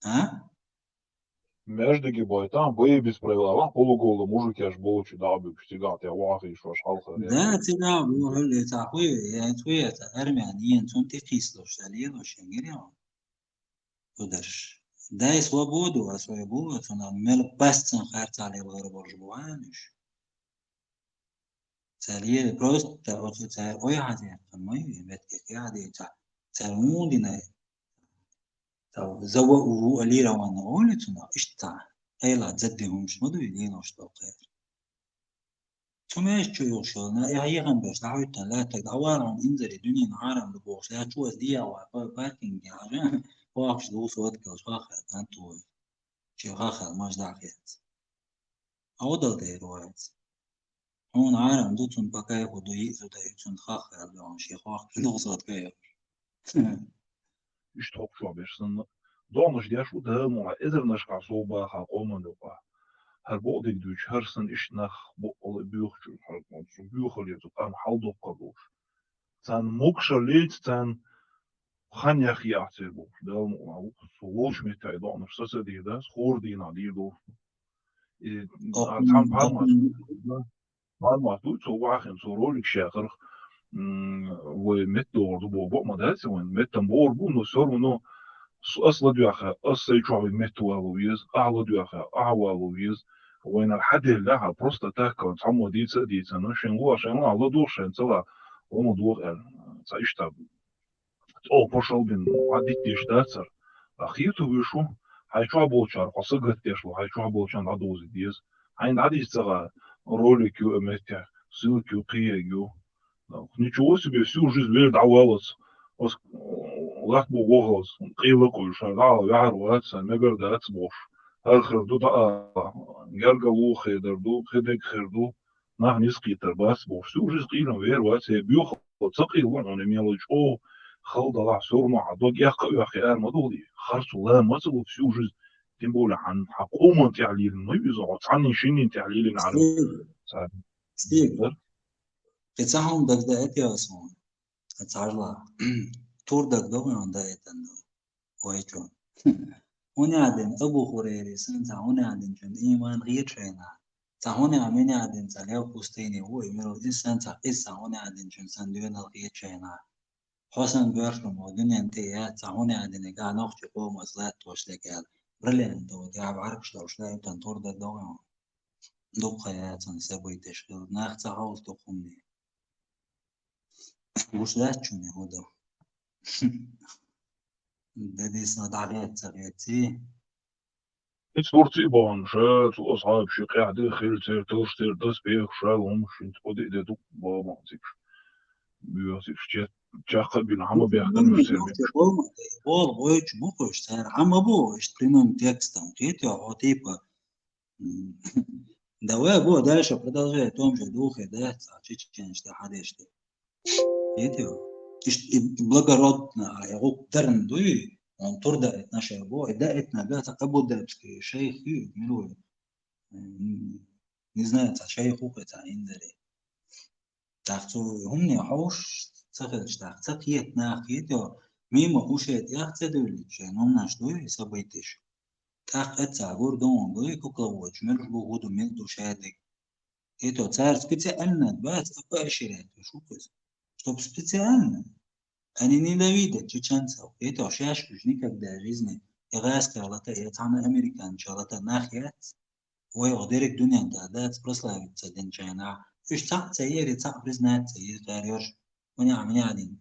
L: А?
J: Между гибайтам бой без правила полуголый мужик я ж получу да бы пустигат я вахи что шалха
L: ده تلعب اللي تعوي يعني توي أرمي عنين تون تقيسلوش تليلوش ينجريون ودرش ده يسوى بودو أسوى بودو تون عمل بس تنخرط عليه الغرب ورجبوانش تليه بروست تأوتو تأوي عادي فماي بيتك عادي تلمون دينا تو زوا وهو اللي روان أولتنا إشتا أيلا تزدهم مش مدو يدينوش توقير تماش شو شغلنا هي هم بس دعوتنا لا تدور عن إنزل الدنيا عالم لبوس لا شو دي أو باركينج يعني واقش دوس وقت كوسخة أنتو شو خاخة ماش دعيت أوضل ده روايات هون عالم دوتون بكاي خدو يأذو ده يتون خاخة اليوم شي خاخ دوس وقت كاي
J: ich top schon bisschen donus der schon da mal ider nas ga so ba ga komen do ba her bod ik dus hersen is nach bo alle buurtje halt man so buurtje je tot aan hal do kabos dan moksha leed dan gaan ja ja te bo dan ook so woos met hij dan so ze die dat hoor die na die do dan paar doet zo wagen zo rolik shaker ومت دور بو ما ده سوين مت تنبور بو نو سور نو اصلا دياخا اصلا يشوف مت والويز اعلى دياخا اعوالويز وين الحد اللي على بروستا تاكا تعمو دي سنه شن هو عشان على دور شن سوا وما دور صايشتا او بوشل بين عديت ديشتاتر اخيتو بيشو هايشو بولشار قصقت يشلو هايشو بولشان عدوز ديز هاين عدي سغا روليك يو امتيا سيلكيو قيا Ничего себе, всю жизнь верит авалас. Лах богос, قيل كل شيء لا يعرف هذا مجر ده أتبوش. هالخردو ده جرجا وو خيدردو خدك خردو نه نسقي ترباس بوش. всю жизнь قيل وير واسه بيوخ تقيل وانا ميلوج أو خلد الله سورنا عدوك يا أخي أرمدودي خرص الله ما تبو всю жизнь تيم بولا عن حكومة تعليل ما يزعج عني شيني تعليل نعرف.
L: ستيف بتاعهم دقدقات يا عثمان اتعرض تور دقدقة عن دقيقة ويجون هنا عدن أبو خريري سنتا هنا عدن جن إيمان غير شينا تا هنا عمين عدن تلاو كوستيني هو يمرو إنسان تا إسا هنا عدن جن سندوين غير شينا حسن بيرشم ودنيا انتيا تا هنا عدن قاع نوختي قوم أصلات توش لكال برلين دو دي عبعرفش دوش لا يمتن تور دقدقة دوقة يا تنسابوي تشغل ناختا هاوز دوقمني وش لا تشوني هودا بدي سنة دعيت سغيتي
J: It's sportief baan, zoals hij op zich ja, de geld toaster, dat speelt gewoon, misschien spot dit ook baan, zich. Ja, zich chat, chat bin hammer berg dan
L: بول
J: service.
L: بوش بوش تار عم بوش ترينم تكستم كيتو عطيبا دواء بو داش بدل توم جدوخ ده تشينش ده حدش ده كيتو بلغراتنا يغوك درن دوي on turda etna shabo da etna da taqabbud da شيخي ملوي не знаю تا شيخو تا индери تاختو هم حوش تاخدش تاخت قيتنا قيتو ميما وشيت ياختدولي شنو نشدوي سبيتش تاخت تعبور دون دوي كوكلوج ملو غدو ملدو شادك إيتو تار специально بس أبقى شريت شو كذا чтоб специально они ненавидят чеченцев. Это шашку никогда в жизни. إغاز كالتا يتعنا أمريكان شالتا ناخيات ويغدرك دنيا تعداد برسلا بتصدين شانا إيش تاع تسير يتاع برزنات تسير غاريوش وني عمني عدين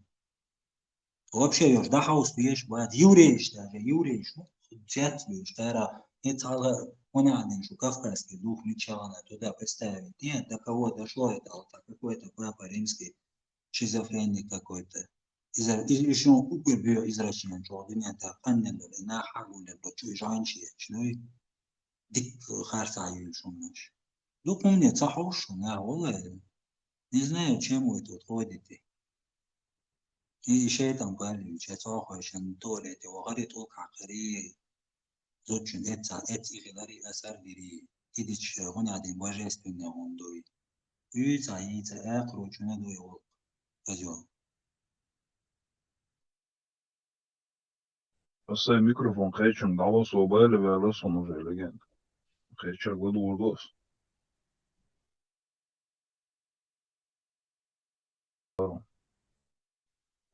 L: وابشي يوش دا حوس بيش بعد يوريش دا يوريش خدجات بيش تارا يتعال وني عدين شو كافكاس كدوخ ميتشانا تودا بستاوي دي دا كودا شوية алта какой-то папа римский шизофреник какой-то еще упер бьё извращение جوادنيا تفنن لنا حاول لبچو جانشي شنو ديك خارج عيوشونش دوكم не صحوش на والله не знаю чем вы тут ходите и شيطان قال لي شيطان عشان دولة وغري توقع قري زوجين ات غيري اثر ديري كيدش هون عادين بوجهستنا هوندوي يزاي تاخرو جنا دوي وجو
J: بس الميكروفون خيشم دعوة صوبالي بقى لسه مجالجين خيشر قدو ورقص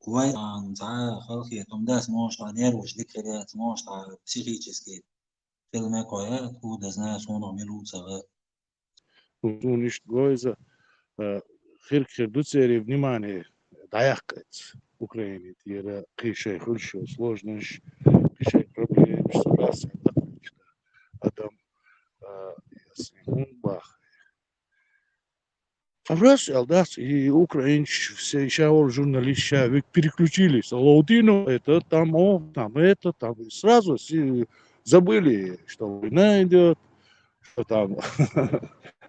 L: وان تاع خلقي توم داس موش تاع نيروش ذكريات موش تاع психический فيلم كويات هو دزنا سونو ميلوца
O: Tu ništa gojza, Hirkir Duceri внимание dajakать Украине, jer kišai hulšio сложность, kišai проблемы, что раз Адам Hunbach. Раз, да, и украинцы, все еще журналисты ведь переключились. Лаудино, это там, там это, там. И сразу все забыли, что война идет, что там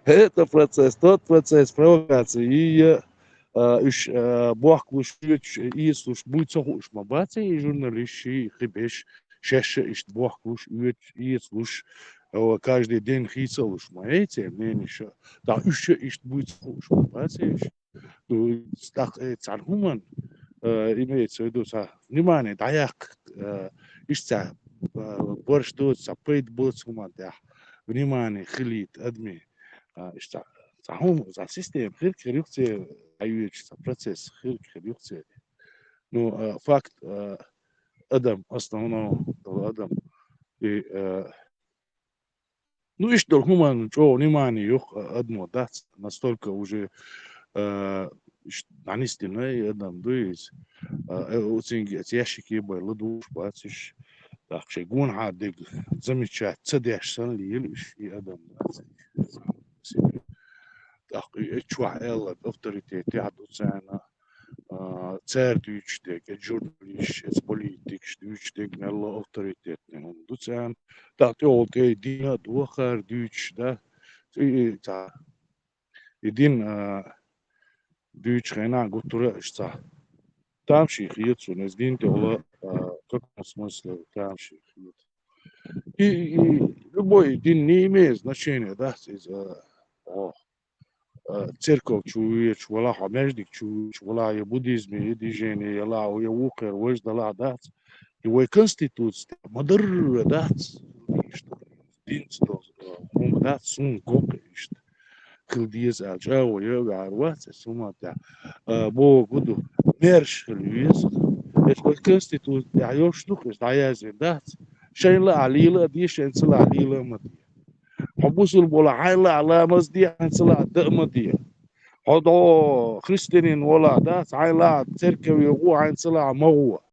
O: это процесс, тот процесс, провокации. И уж Бог лучше, и слуш будет сохуш мабаться, и журналисты, хибеш, чаще ищ Бог лучше, и слуш каждый день хитсал уж моите, мне еще, да, еще ищ будет сохуш мабаться, ну, так, царгуман, имеется в виду, внимание, даяк, ища, борщ дот, сапейт боцуман, да, внимание, хилит, адми, ища, за систем, хирки, рюкте, аюечится, процесс, хирки, рюкте. Ну, факт, Адам, основного, Адам, и, ну, ищ долгуман, что, внимание, юх, одно, да, настолько уже, анистина, Адам, дуис, очень ящики были, душ, бачишь, так, шейгун хадыг, замечать, цадяшсан ли, и Адам, так, чуа элла, авторитет, ядуцена, царь дючдек, журналист, политик, дючдек, нелла авторитет, дуцен, так, те дина, двухар, дюч, да, и дин, дюч, хена, гутура, что там шихиет, не сдин, те ола, в каком смысле, там шихиет. И любой дин не имеет значения, да, церковь чуешь, вала хамежник чуешь, вала и буддизм, и движение, и ла, и укр, вождь дала, да, и конституция, модер, да, что, динство, да, сун, гопе, что, хилдиез, аджао, йога, арваца, сума, да, бо, буду, мерш, хилдиез, это конституция, а я штука, да, я да, шейла, алила, ди, шейнцела, алила, мати. حبوسل بولا عيلا على مصدي عن صلاة دقمتي هذا خريستينين ولا ده عيلا تركب يقو عن صلاة موه